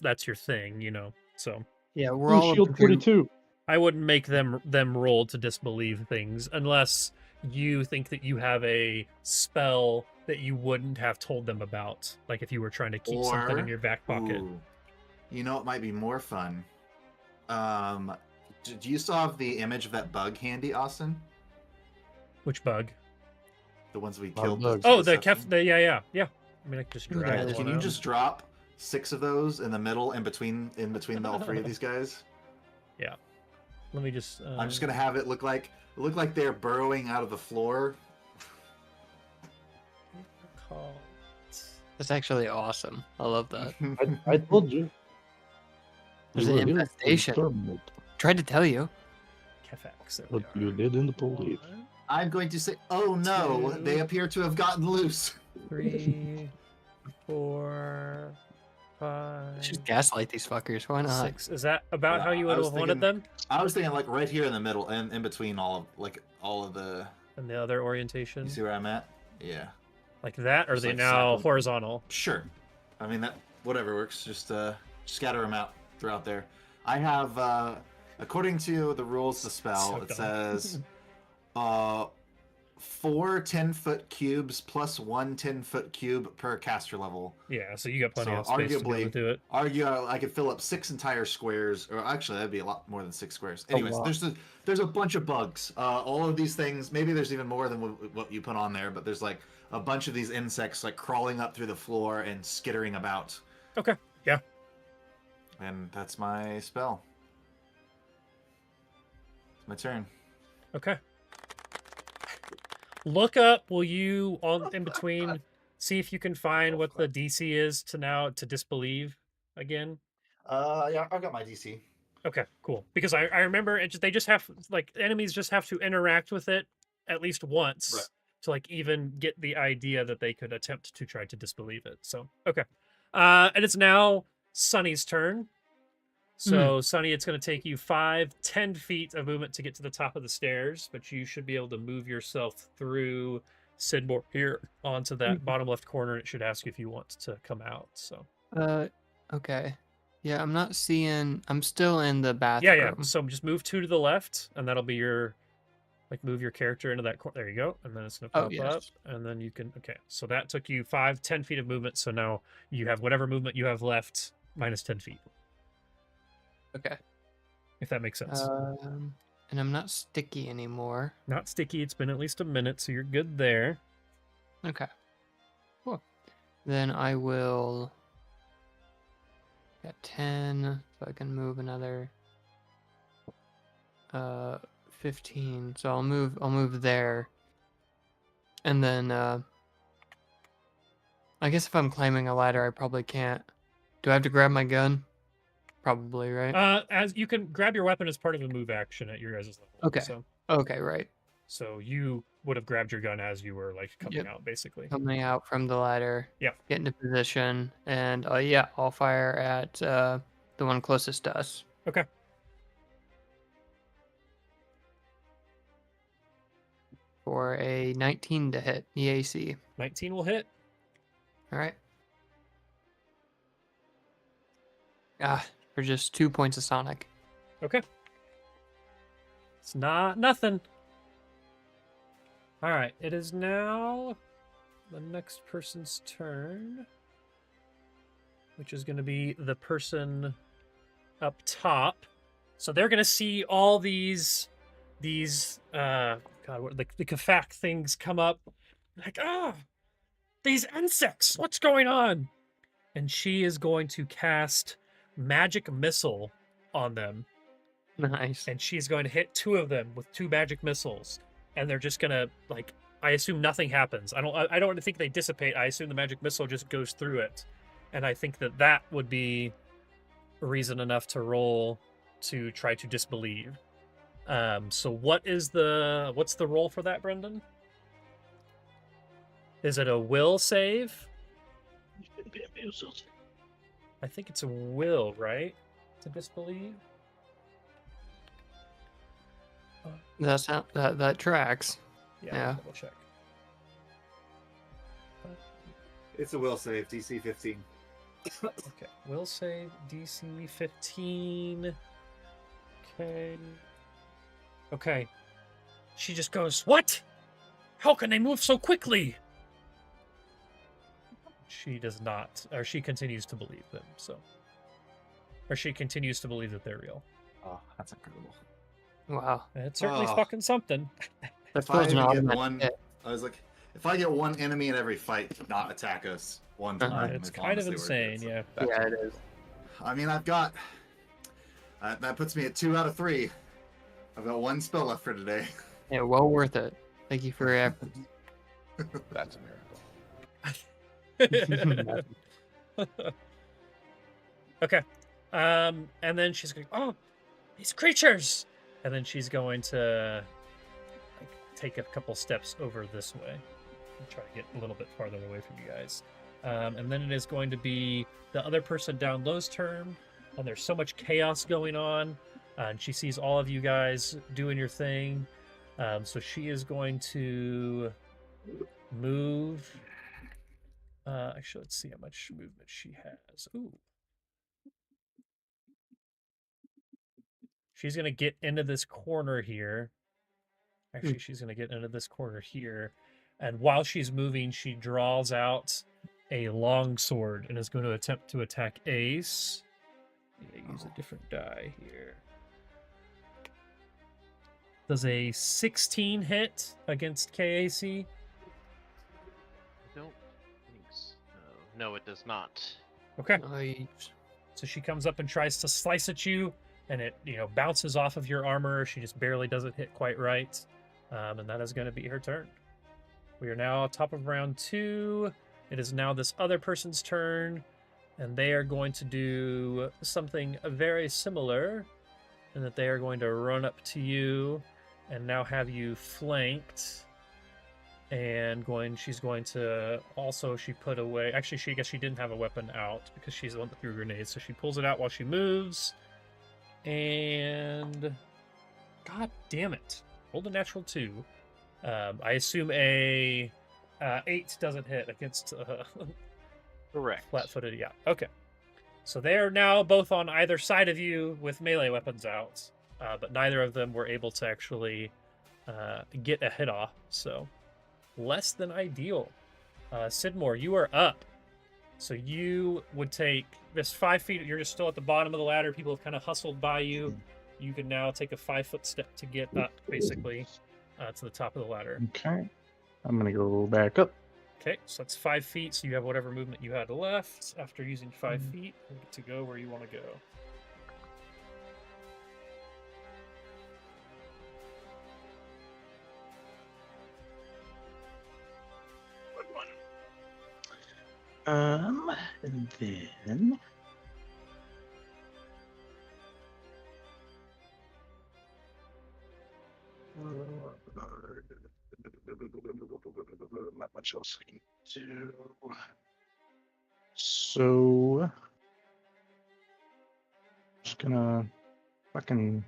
that's your thing, you know. So Yeah, we're Ooh, all shield prepared- 42. I wouldn't make them roll to disbelieve things unless you think that you have a spell that you wouldn't have told them about, like if you were trying to keep something in your back pocket. ooh, You know, it might be more fun. Do you still have the image of that bug handy, Austin? Which bug? The ones we Our killed. bugs. Oh, the yeah. I mean, I can just Yeah, drag there's Can one you out. just drop 6 of those in the middle, in between all 3 of these guys? Yeah. Let me just. I'm just gonna have it look like they're burrowing out of the floor. Call. That's actually awesome. I love that. I told you. There's You an were here to infestation. exterminate, Tried to tell you. Kefex. There but we you are. didn't believe. I'm going to say, oh no, 2, they appear to have gotten loose. 3, 4, 5, Let's just gaslight these fuckers. Why not? 6. Is that about Yeah, how you I would was have wanted them? I was thinking like right here in the middle, and in between all of the. And the other orientation? You see where I'm at? Yeah. Like that? Or are Just they like now cycle. horizontal? Sure. I mean that whatever works. Just scatter them out throughout there. I have according to the rules of the spell, So it dumb. says 4 10-foot cubes plus 1 10-foot cube per caster level. Yeah, so you got plenty So of space to be able to arguably- do it. I could fill up 6 entire squares, or actually that'd be a lot more than 6 squares. A Anyways, lot. there's a bunch of bugs. All of these things, maybe there's even more than what you put on there, but there's like a bunch of these insects like crawling up through the floor and skittering about. Okay. Yeah. And that's my spell. It's my turn. Okay. Look up, will you, on in between, see if you can find what the DC is to disbelieve again? Yeah, I've got my DC. Okay, cool. Because I remember they just have, like, enemies just have to interact with it at least once Right. to, like, even get the idea that they could attempt to try to disbelieve it. So, okay. And it's now Sunny's turn. So, Sunny, it's going to take you 10 feet of movement to get to the top of the stairs, but you should be able to move yourself through Sidmore here onto that bottom left corner. It should ask you if you want to come out. So, Okay. Yeah, I'm not seeing. I'm still in the bathroom. yeah. So just move 2 to the left, and that'll be your, like, move your character into that corner. There you go. And then it's going to pop Oh, up, yes. and then you can, okay. So that took you 10 feet of movement. So now you have whatever movement you have left minus 10 feet, Okay. if that makes sense. And I'm not sticky anymore. Not sticky. It's been at least a minute, so you're good there. Okay. Cool. Then I will. Got 10, so I can move another 15. So I'll move there. And then I guess if I'm climbing a ladder, I probably can't. Do I have to grab my gun? Probably, right? As you can grab your weapon as part of a move action at your guys' level. Okay. So Okay, right. you would have grabbed your gun as you were, like, coming Yep. out, basically. Coming out from the ladder. Yeah. Get into position, and yeah, I'll fire at the one closest to us. Okay. For a 19 to hit EAC. 19 will hit. All right. For just 2 points of Sonic. Okay. It's nothing. All right. It is now the next person's turn, which is going to be the person up top. So they're going to see all these the Kafak things come up. Like, these insects, what's going on? And she is going to cast Magic Missile on them. Nice. And she's going to hit 2 of them with 2 magic missiles. And they're just going to, like, I assume nothing happens. I don't think they dissipate. I assume the magic missile just goes through it. And I think that would be reason enough to roll to try to disbelieve. So what's the roll for that, Brendan? Is it a will save? I think it's a will, right? To disbelieve? That tracks. Yeah. Double check. It's a will save, DC 15. Okay, will save DC 15. Okay. She just goes, "What? How can they move so quickly?" She does not, or she continues to believe them. So or she continues to believe that they're real. Oh, that's incredible. Wow. It's certainly Oh. fucking something. That's If I an even get automatic one, hit. I was like, if I get one enemy in every fight to not attack us one time, It's kind of honestly worth insane, it. So, yeah. Yeah, it is. I mean, I've got that puts me at 2 out of 3. I've got 1 spell left for today. Yeah, well worth it. Thank you for your efforts. That's a miracle. Okay. And then she's going, oh, these creatures! And then she's going to like, take a couple steps over this way and try to get a little bit farther away from you guys. And then it is going to be the other person down low's turn, and there's so much chaos going on, and she sees all of you guys doing your thing. So she is going to move. Actually, let's see how much movement she has. Ooh. She's going to get into this corner here. Actually, she's going to get into this corner here. And while she's moving, she draws out a long sword and is going to attempt to attack Ace. Use a different die here. Does a 16 hit against KAC? I don't think so. No, it does not. Okay. Nice. So she comes up and tries to slice at you, and it bounces off of your armor. She just barely doesn't hit quite right. And that is going to be her turn. We are now top of round 2. It is now this other person's turn, and they are going to do something very similar, in that they are going to run up to you and now have you flanked. And she's going to also, she put away, actually, I guess she didn't have a weapon out because she's the one that threw grenades, so she pulls it out while she moves. And god damn it, rolled a natural 2. I assume a 8 doesn't hit against Correct. flat-footed. Yeah, okay. So they are now both on either side of you with melee weapons out, but neither of them were able to actually get a hit off. So less than ideal. Sidmore, you are up. So you would take this 5 feet. You're just still at the bottom of the ladder. People have kind of hustled by you. You can now take a 5-foot step to get up, basically, to the top of the ladder. Okay. I'm going to go back up. Okay, so that's 5 feet. So you have whatever movement you had left after using 5 feet. You get to go where you want to go. And then not much else I can do. So just gonna fucking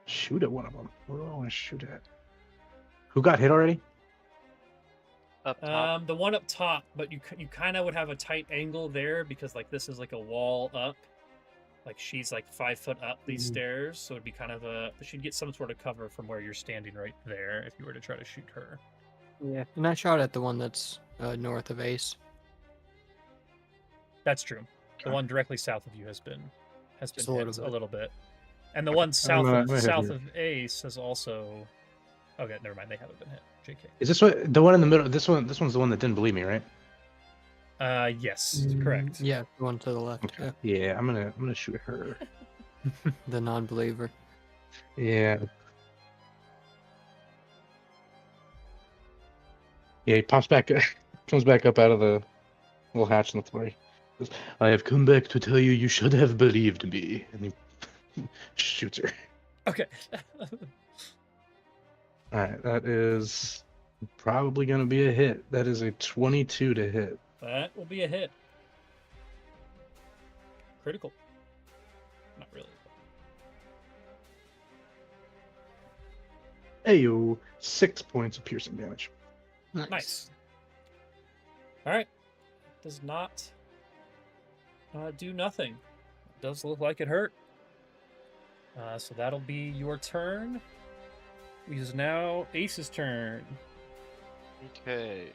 shoot at one of them. What do I want to shoot at? Who got hit already? Up top. The one up top, but you kind of would have a tight angle there because like this is like a wall up, like she's like 5 foot up these stairs, so it'd be kind of she'd get some sort of cover from where you're standing right there if you were to try to shoot her. Yeah, and I shot at the one that's north of Ace. That's true. The Okay. one directly south of you has been Just hit a little bit. bit, and the one south I'm gonna hit south you. of Ace has also. Okay, never mind. They haven't been hit. JK. Is this what the one in the middle? This one's the one that didn't believe me, right? Yes, correct. Yeah, the one to the left. Okay. Yeah, I'm gonna shoot her. Yeah. The non-believer. Yeah. Yeah, he pops back, comes back up out of the little hatch in the floor. He goes, I have come back to tell you should have believed me. And he shoots her. Okay. Alright, that is probably going to be a hit. That is a 22 to hit. That will be a hit. Critical. Not really. Ayo, 6 points of piercing damage. Nice. All right. Does not do nothing. Does look like it hurt. So that'll be your turn. It is now Ace's turn. Okay.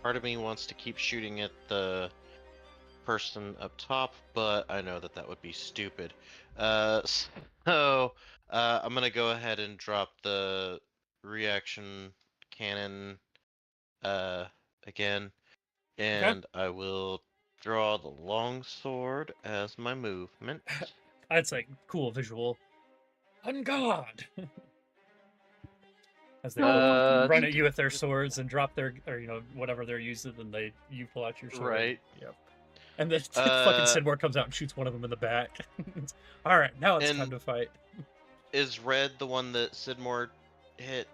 part of me wants to keep shooting at the person up top, but I know that that would be stupid. So I'm gonna go ahead and drop the reaction cannon again, and I will draw the long sword as my movement. That's like cool visual. On God. As they both run at you with their swords and drop their, or whatever they're using, and you pull out your sword. Right. Yep. And then fucking Sidmore comes out and shoots one of them in the back. All right, now it's time to fight. Is red the one that Sidmore hit?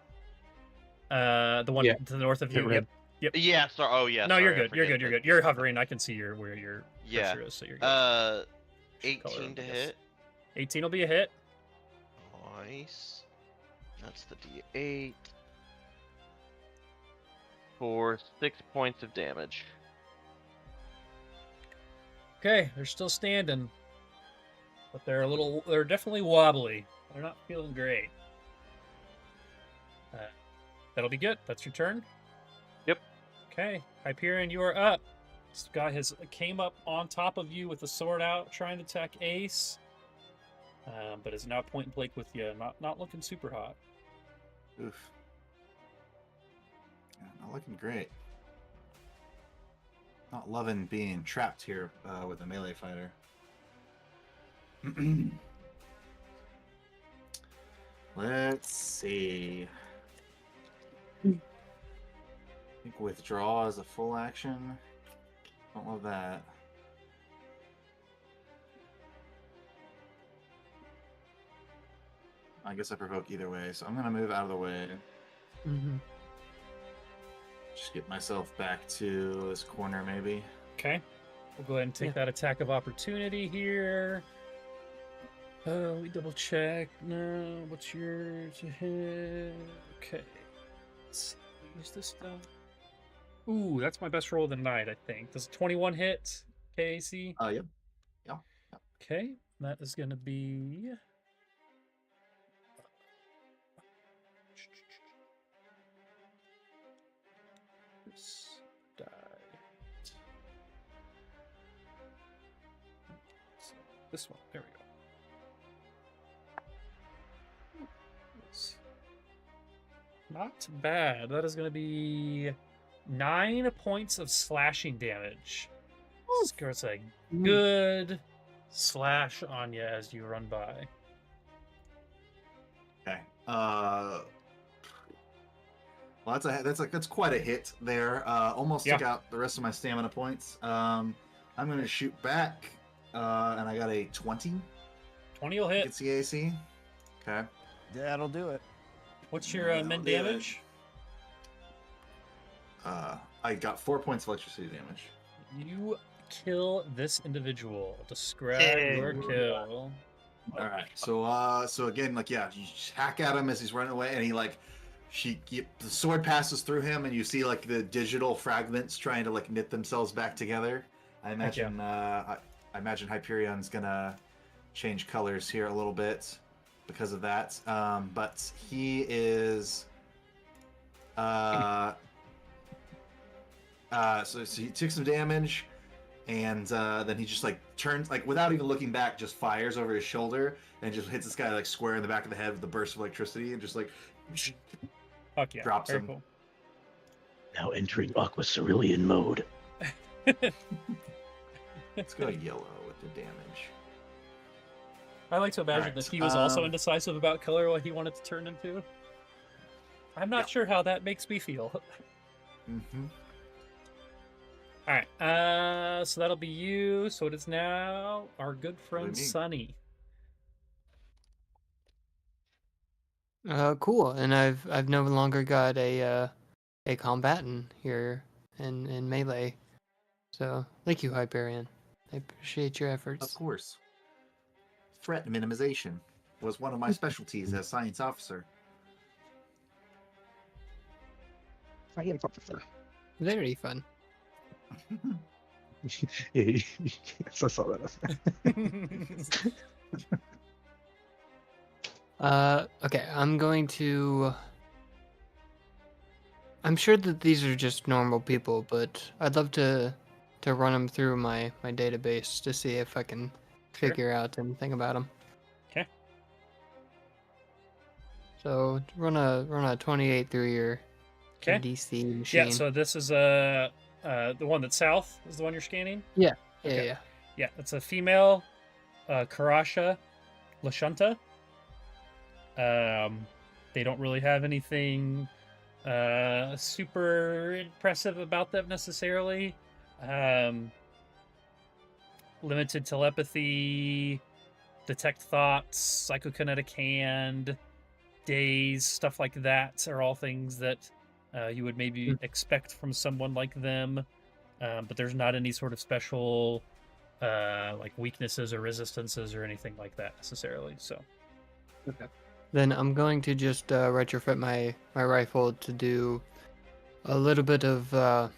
The one to the north of you. Yep. Yeah. Sorry. Oh yeah. No, sorry, you're good. You're good. You're good. You're hovering. I can see where your picture is, so you're good. 18 to hit. 18 will be a hit. Nice. That's the D8 for 6 points of damage. Okay, they're still standing, but they're definitely wobbly. They're not feeling great. That'll be good. That's your turn. Yep. Okay, Hyperion, you are up. This guy came up on top of you with the sword out, trying to attack Ace, but is now point blank with you. Not looking super hot. Oof. Yeah, not looking great. Not loving being trapped here with a melee fighter. Let's see. I think withdraw is a full action. Don't love that. I guess I provoke either way, so I'm gonna move out of the way. Mm-hmm. Just get myself back to this corner, maybe. Okay. We'll go ahead and take that attack of opportunity here. We double check. No, what's your to hit? Okay. Let's use this stuff. Ooh, that's my best roll of the night, I think. Does 21 hit KAC? Yep. Yeah. Okay. That is going to be... This die. This one. There we go. Not bad. That is going to be 9 points of slashing damage. It's a good slash on you as you run by. Okay. Well, that's quite a hit there. Almost took out the rest of my stamina points. I'm gonna shoot back, and I got a 20. 20 will hit. It's the AC. Okay. That'll do it. What's your min damage? I got 4 points of electricity damage. You kill this individual. Describe your kill. All right. So again, you just hack at him as he's running away, and the sword passes through him, and you see the digital fragments trying to knit themselves back together. I imagine I imagine Hyperion's gonna change colors here a little bit because of that. But he is so he took some damage, and then he just turns without even looking back, just fires over his shoulder and just hits this guy square in the back of the head with a burst of electricity, and just Fuck yeah. drops him. Cool. Now entering Aqua Cerulean mode. Let's go yellow with the damage. I like to imagine that he was also indecisive about color, what he wanted to turn into. I'm not sure how that makes me feel. Mm-hmm. All right, so that'll be you. So it is now our good friend Sunny. Cool. And I've no longer got a combatant here in melee. So thank you, Hyperion. I appreciate your efforts. Of course. Threat minimization was one of my specialties as science officer. Science officer. Very fun. Yes, I saw that. Okay, I'm going to I'm sure that these are just normal people, but I'd love to run them through my database to see if I can Sure. figure out anything about them. Okay. So run a 28 through your Okay. DC machine. Yeah. So this is the one that's south is the one you're scanning. Yeah. Okay. Yeah. Yeah. It's a female, Karasha Lashunta. They don't really have anything super impressive about them necessarily. Limited telepathy, detect thoughts, psychokinetic hand, daze, stuff like that are all things that you would maybe expect from someone like them. But there's not any sort of special like weaknesses or resistances or anything like that necessarily. So. Okay. Then I'm going to just retrofit my rifle to do a little bit of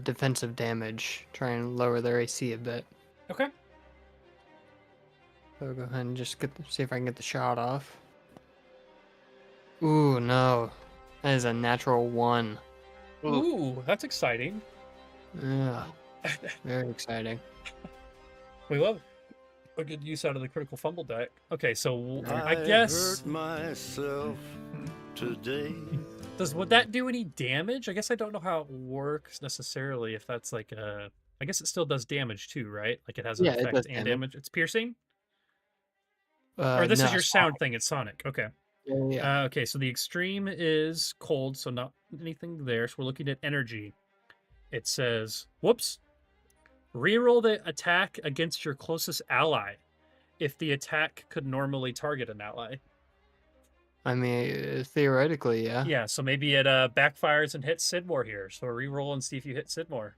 defensive damage, try and lower their AC a bit. Okay. So go ahead and just see if I can get the shot off. Ooh, no. That is a natural 1. Ooh, that's exciting. Yeah. Very exciting. We love a good use out of the critical fumble deck. Okay, so I guess hurt myself today. would that do any damage? I guess I don't know how it works necessarily. If that's like I guess it still does damage too, right? Like it has an Yeah, it effect does and damage. damage. It's piercing. Or this No, is your sound thing. It's sonic. Okay. Yeah. Okay, so the extreme is cold, so not anything there. So we're looking at energy. It says, whoops. Reroll the attack against your closest ally if the attack could normally target an ally. I mean, theoretically, yeah. Yeah, so maybe it backfires and hits Sidmore here. So reroll and see if you hit Sidmore.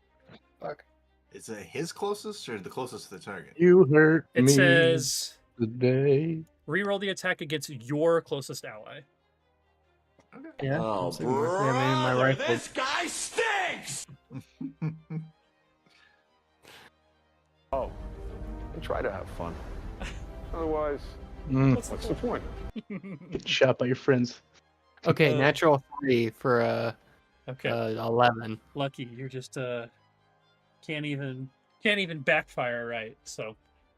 Fuck. Is it his closest or the closest to the target? You hurt It me says today. reroll the attack against your closest ally. Okay. Yeah. Oh, Sidmore. Yeah, maybe my brother, rifle. this guy stinks! Oh, we try to have fun. Otherwise, What's what's the point? Get shot by your friends. Okay, Uh, natural 3 for Okay, 11. lucky. You're just can't even backfire right. So,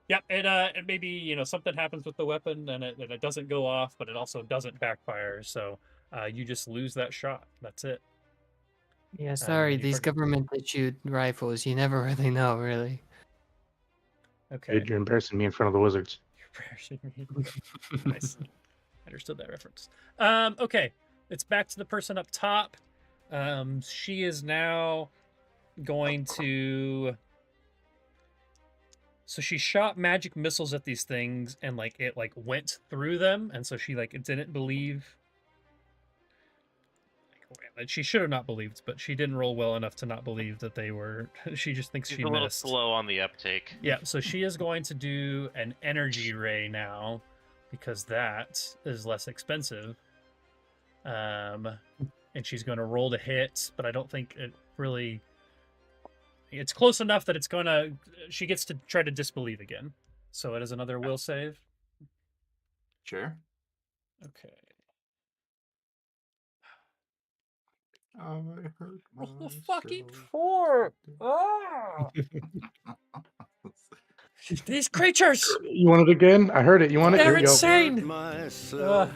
yep. And maybe something happens with the weapon and it doesn't go off, but it also doesn't backfire. So, you just lose that shot. That's it. Yeah, sorry, you these forget- government issued rifles, you never really know, really. Okay. Dude, you're embarrassing me in front of the wizards. You're embarrassing me. Nice. Understood that reference. Okay. It's back to the person up top. She is now going to. So she shot magic missiles at these things, and it went through them, and so she didn't believe. She should have not believed, but she didn't roll well enough to not believe that they were. She just thinks She's she a little missed. slow on the uptake. Yeah, so she is going to do an energy ray now because that is less expensive. And she's going to roll to hit, but I don't think it really. It's close enough that it's going to. She gets to try to disbelieve again. So it is another will save. Sure. Okay. I hurt Roll the myself. fucking 4! Ah! These creatures! You want it again? I heard it. You want it? They're Here we go. insane! Hurt myself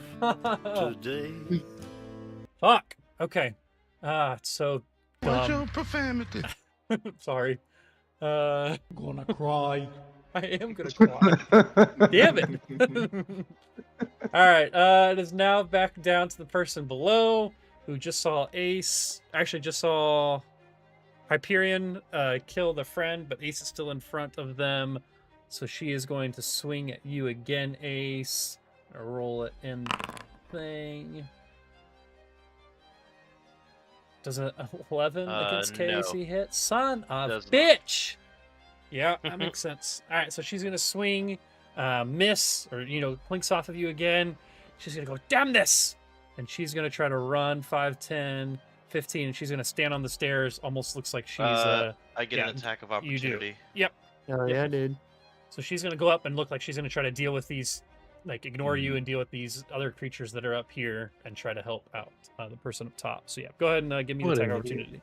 today. Fuck. Okay. It's so What's dumb. your profanity? Sorry. Gonna cry. I am gonna cry. Damn it. Alright, it is now back down to the person below who just saw Ace. Actually, just saw Hyperion kill the friend, but Ace is still in front of them. So she is going to swing at you again, Ace. Roll it in the thing. Does an 11 against KAC no. hit? Son of Does not. bitch! Yeah, that makes sense. All right, so she's going to swing, miss, or, clinks off of you again. She's going to go, damn this! And she's going to try to run 5, 10, 15, and she's going to stand on the stairs. Almost looks like she's... I get yeah, an attack of you do. opportunity. Yep. Oh, yeah, dude. So she's going to go up and look like she's going to try to deal with these like ignore you and deal with these other creatures that are up here and try to help out the person up top. So yeah, go ahead and give me the What attack an idiot.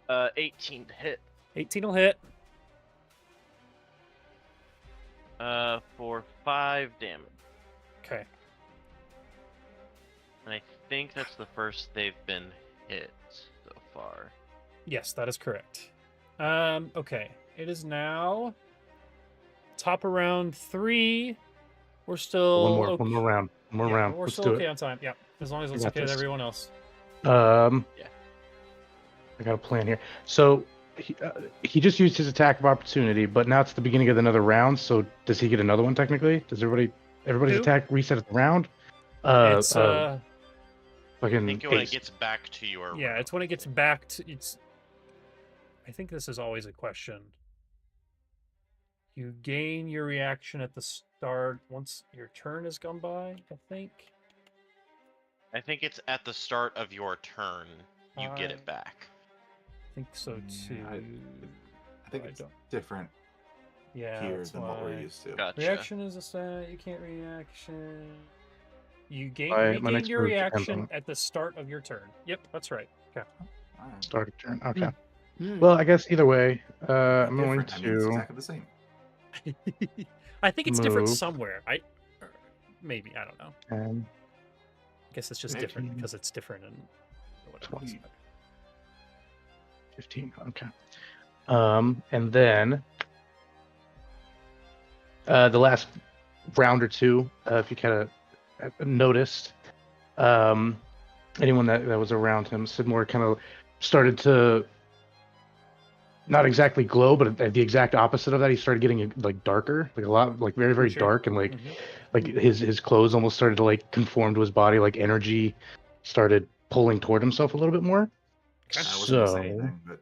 opportunity. 18 to hit. 18 will hit. For 5 damage. Okay. And I think that's the first they've been hit so far. Yes, that is correct. Okay. It is now top of round 3. We're still One more round. One more yeah, round. We're Let's still do okay it. on time. Yeah, as long as it's got okay with this. everyone else. Yeah. Yeah. I got a plan here. So he just used his attack of opportunity, but now it's the beginning of another round. So does he get another one technically? Does everybody's Who? attack reset at the round? It's fucking I think when it haste. gets back to your yeah, round. it's when it gets back to it's. I think this is always a question. You gain your reaction at the start once your turn has gone by. I think. I think it's at the start of your turn you get it I back. think so too. I think I it's don't- different Yeah, here that's than what we're why. used to. Gotcha. Reaction is a stat. You can't reaction. You My regain next your move depends reaction on- at the start of your turn. Yep, that's right. Okay. All right. Start of turn. Okay. Hmm. Well, I guess either way, Not I'm going different. I mean, it's to exactly the same. I think it's different Move. somewhere. Or maybe I don't know. and I guess it's just Maybe. different because it's different and whatever. 20. 15. Okay. And then the last round or two, if you kind of noticed, anyone that was around him, Sidmore kind of started to not exactly glow, but the exact opposite of that. He started getting like darker, like a lot, like very, very Sure. dark, and like Mhm. like his clothes almost started to like conform to his body, like energy started pulling toward himself a little bit more. Okay. I wasn't gonna say So anything, but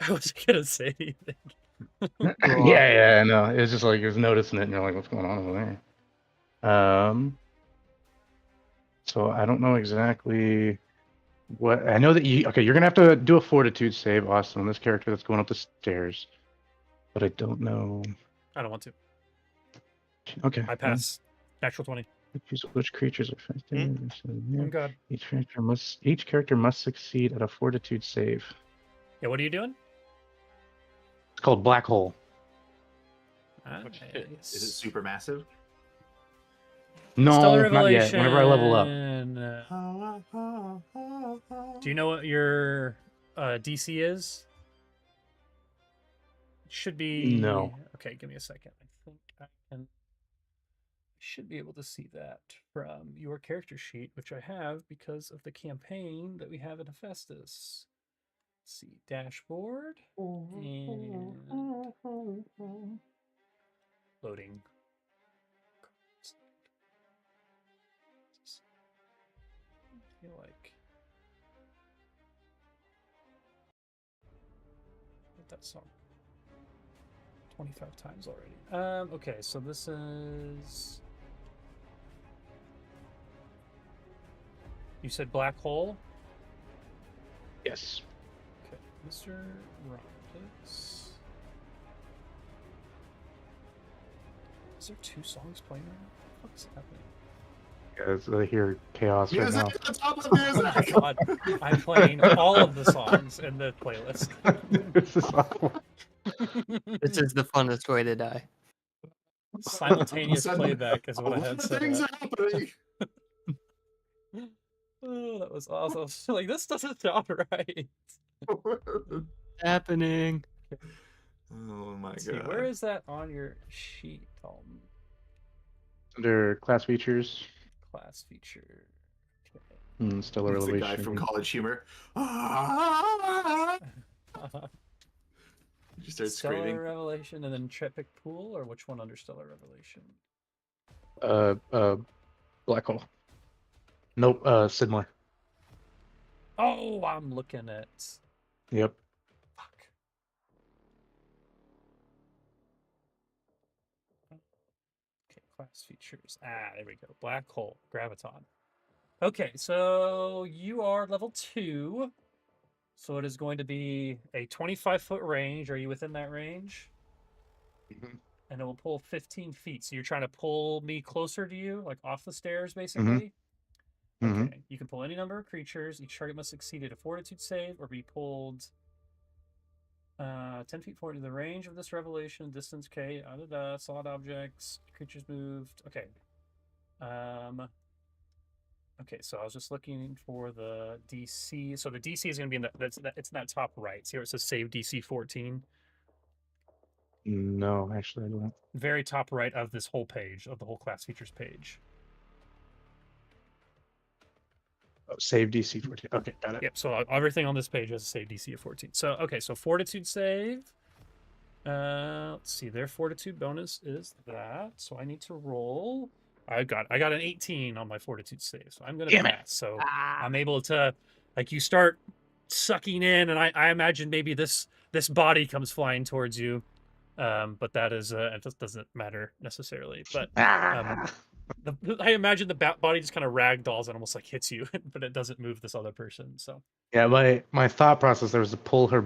I wasn't gonna say anything. yeah, I know. It was just like you're noticing it, and you're like, what's going on over there? So I don't know exactly what I know that you. Okay, you're gonna have to do a fortitude save, Austin, on this character that's going up the stairs. But I don't know. I don't want to. Okay. I pass. Natural 20. Choose which creatures are affected. Oh god. Each character must succeed at a fortitude save. Yeah, what are you doing? It's called Black Hole. is it super massive? No, Stellar not yet. Revelation. Whenever I level up. Do you know what your DC is? Should be No. Okay, give me a second. I think I can should be able to see that from your character sheet, which I have because of the campaign that we have in Hephaestus. Let's see, dashboard and loading. I feel like that song 25 times already. Okay, so this is. You said Black Hole? Yes. Okay, Mr. Rockets. Is there 2 songs playing right now? What's happening? Guys, I hear chaos right now. Music! On top of music! God, I'm playing all of the songs in the playlist. This is awful. This is the funnest way to die. Simultaneous Suddenly, playback is what I had said. things are happening. Oh, that was awesome. Like, this doesn't sound right. Happening. Oh my Let's see, god. where is that on your sheet, Dalton? Under class features, Class feature. Okay. stellar It's the elevation. guy from College Humor. You start Stellar screaming. Revelation and then Trepic Pool, or which one under Stellar Revelation? Black Hole. Nope. Sidmore. Oh, I'm looking at. Yep. Fuck. Okay, class features. There we go. Black Hole, Graviton. Okay, so you are level 2. So it is going to be a 25-foot range. Are you within that range? and it will pull 15 feet. So you're trying to pull me closer to you, like off the stairs, basically. Mm-hmm. Okay. You can pull any number of creatures. Each target must succeed at a fortitude save or be pulled 10 feet forward to the range of this revelation. Distance K. Solid objects. Creatures moved. Okay. Okay, so I was just looking for the DC. So the DC is going to be in it's in that top right. See where it says save DC 14? No, actually, I don't. Very top right of this whole page, of the whole class features page. Oh, save DC 14. Okay, got it. Yep, so everything on this page has a save DC of 14. So, okay, so fortitude save. Let's see, their fortitude bonus is that. So I need to roll. I got an 18 on my fortitude save, so I'm gonna pass. So I'm able to, like, you start sucking in, and I imagine maybe this body comes flying towards you, but that is it just doesn't matter necessarily. But I imagine the body just kind of ragdolls and almost like hits you, but it doesn't move this other person. So yeah, my thought process there was to pull her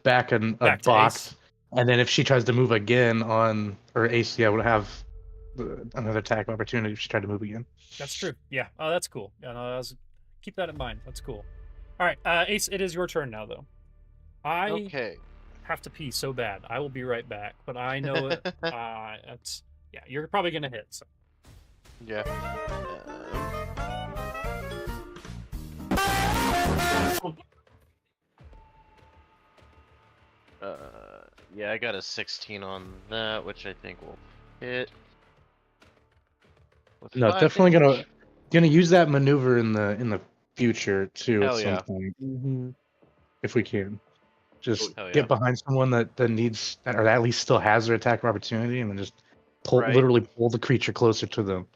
back in a box, and then if she tries to move again on her AC, I would have another attack opportunity if she tried to move again. That's true. Yeah. Oh, that's cool. Yeah, no, keep that in mind. That's cool. All right, Ace, it is your turn now, though. I have to pee so bad. I will be right back, but I know it. Yeah, you're probably gonna hit. So. Yeah. Yeah, I got a 16 on that, which I think will hit. No, definitely gonna use that maneuver in the future too at some point, if we can. Just get behind someone that needs that, or at least still has their attack of opportunity, and then just literally pull the creature closer to them.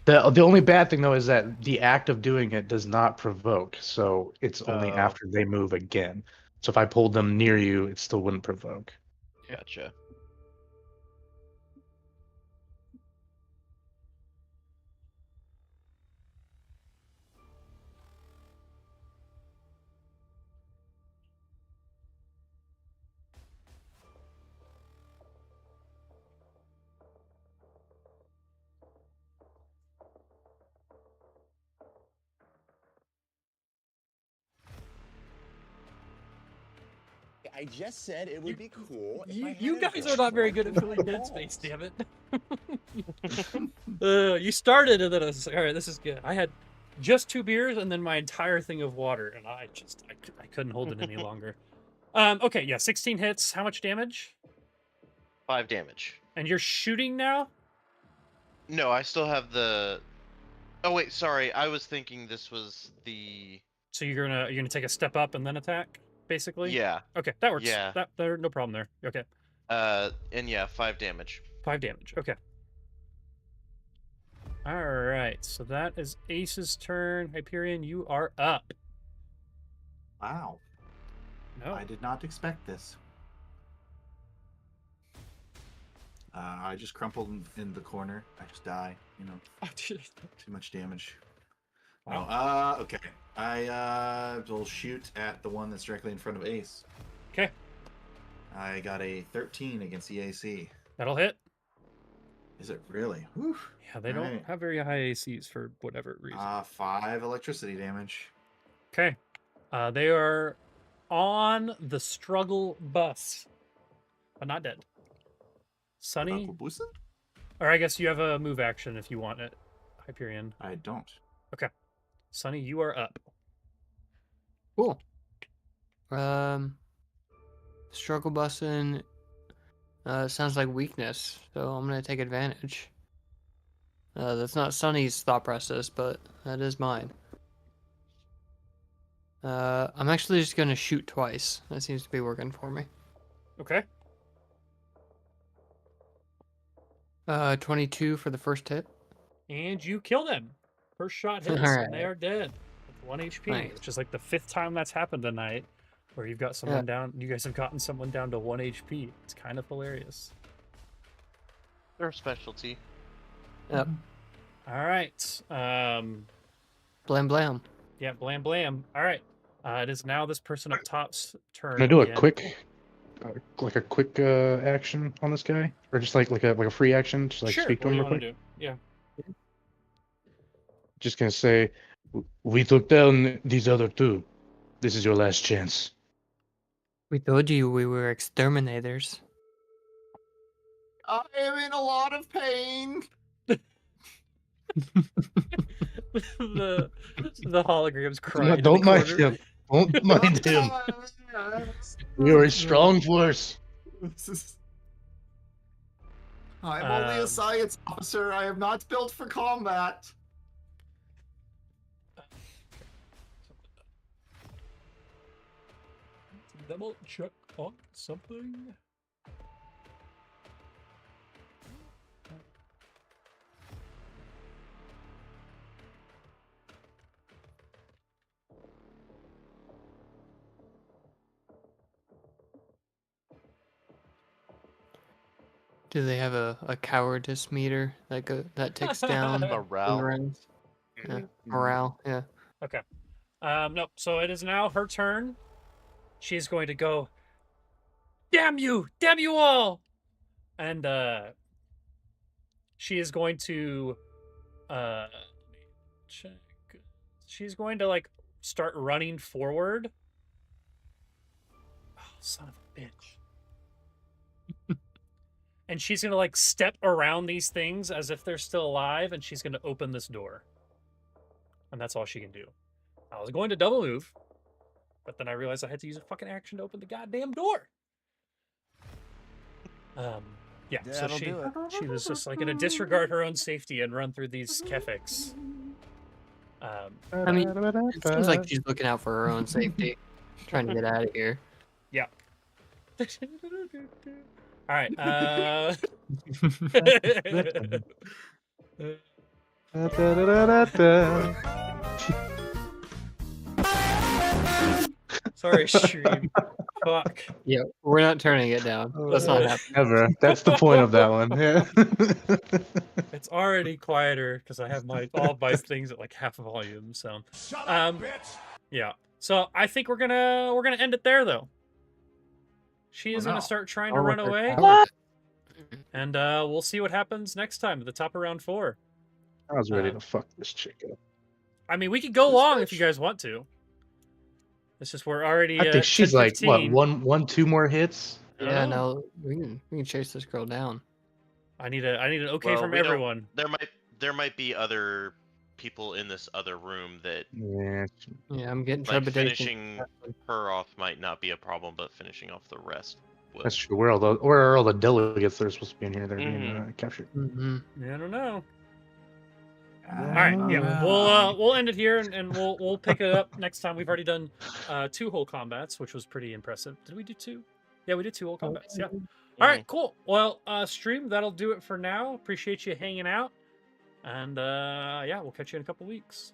The only bad thing though is that the act of doing it does not provoke, so it's only after they move again. So if I pulled them near you, it still wouldn't provoke. Gotcha. I just said it would be cool. You guys are not very good at filling dead space, damn it. You started and then I was like, all right, this is good. I had just 2 beers and then my entire thing of water, and I couldn't hold it any longer. Okay, yeah, 16 hits. How much damage? 5 damage. And you're shooting now? No, I still have the. Oh wait, sorry. I was thinking this was the. So you're gonna take a step up and then attack, basically? Yeah. Okay, that works. Yeah. There, no problem there. Okay. And yeah, 5 damage. 5 damage. Okay. All right. So that is Ace's turn. Hyperion, you are up. Wow. No. I did not expect this. I just crumpled in the corner. I just die, you know. Too much damage. Wow. Oh, okay. I will shoot at the one that's directly in front of Ace. Okay. I got a 13 against the AC. That'll hit. Is it really? Whew. Yeah, they don't have very high ACs for whatever reason. 5 electricity damage. Okay. They are on the struggle bus, but not dead. Sunny? Or I guess you have a move action if you want it, Hyperion. I don't. Okay. Sunny, you are up. Cool. Struggle busting sounds like weakness, so I'm gonna take advantage. That's not Sunny's thought process, but that is mine. I'm actually just gonna shoot twice. That seems to be working for me. Okay. 22 for the first hit. And you kill them. First shot hits, and they are dead with 1 HP. Nice. Which is like the 5th time that's happened tonight, where you've got someone down. You guys have gotten someone down to 1 HP. It's kind of hilarious. Their specialty. Yep. All right. Blam blam. Yeah, blam blam. All right. It is now this person up top's turn. Can I do again. a quick like a quick action on this guy, or just like a free action, just like Sure. speak to What do him you real want quick? to do? Yeah. Just gonna say, we took down these other two. This is your last chance. We told you we were exterminators. I am in a lot of pain. the holograms crying. Don't in the mind corner. him. Don't mind him. We are a strong force. I'm only a Um, science officer. I am not built for combat. Double check on something. Do they have a cowardice meter that takes down Morale. runs? Yeah. Mm-hmm. Morale, yeah. Okay. Nope. So it is now her turn. She's going to go. Damn you! Damn you all! And she is going to let me check. She's going to like start running forward. Oh, son of a bitch. And she's gonna like step around these things as if they're still alive, and she's gonna open this door. And that's all she can do. I was going to double move, but then I realized I had to use a fucking action to open the goddamn door. Yeah, so she was just like gonna disregard her own safety and run through these Kefix. I mean, it seems like she's looking out for her own safety, trying to get out of here. Yeah. All right. Sorry, stream. Fuck. Yeah, we're not turning it down. That's not happening. Ever. That's the point of that one. Yeah. It's already quieter because I have all of my things at like half volume. So, yeah. So I think we're gonna end it there though. She is gonna start trying to run away. What? And we'll see what happens next time at the top of round 4. I was ready to fuck this chick up. I mean, we could go long if you guys want to. It's just we're already. I think she's like 10:15. what, two more hits. Yeah, no, we can chase this girl down. I need an okay Well, from we don't- everyone. There might be other people in this other room that Yeah. Yeah, I'm getting like trepidation. finishing her off might not be a problem, but finishing off the rest will. That's true. Where are all the delegates that are supposed to be in here? They're being captured. Mm-hmm. I don't know. All right, yeah, we'll end it here, and we'll pick it up next time. We've already done 2 whole combats, which was pretty impressive. Did we do 2? Yeah, we did 2 whole combats. Yeah. All right, cool. Well, stream, that'll do it for now. Appreciate you hanging out, and yeah, we'll catch you in a couple weeks.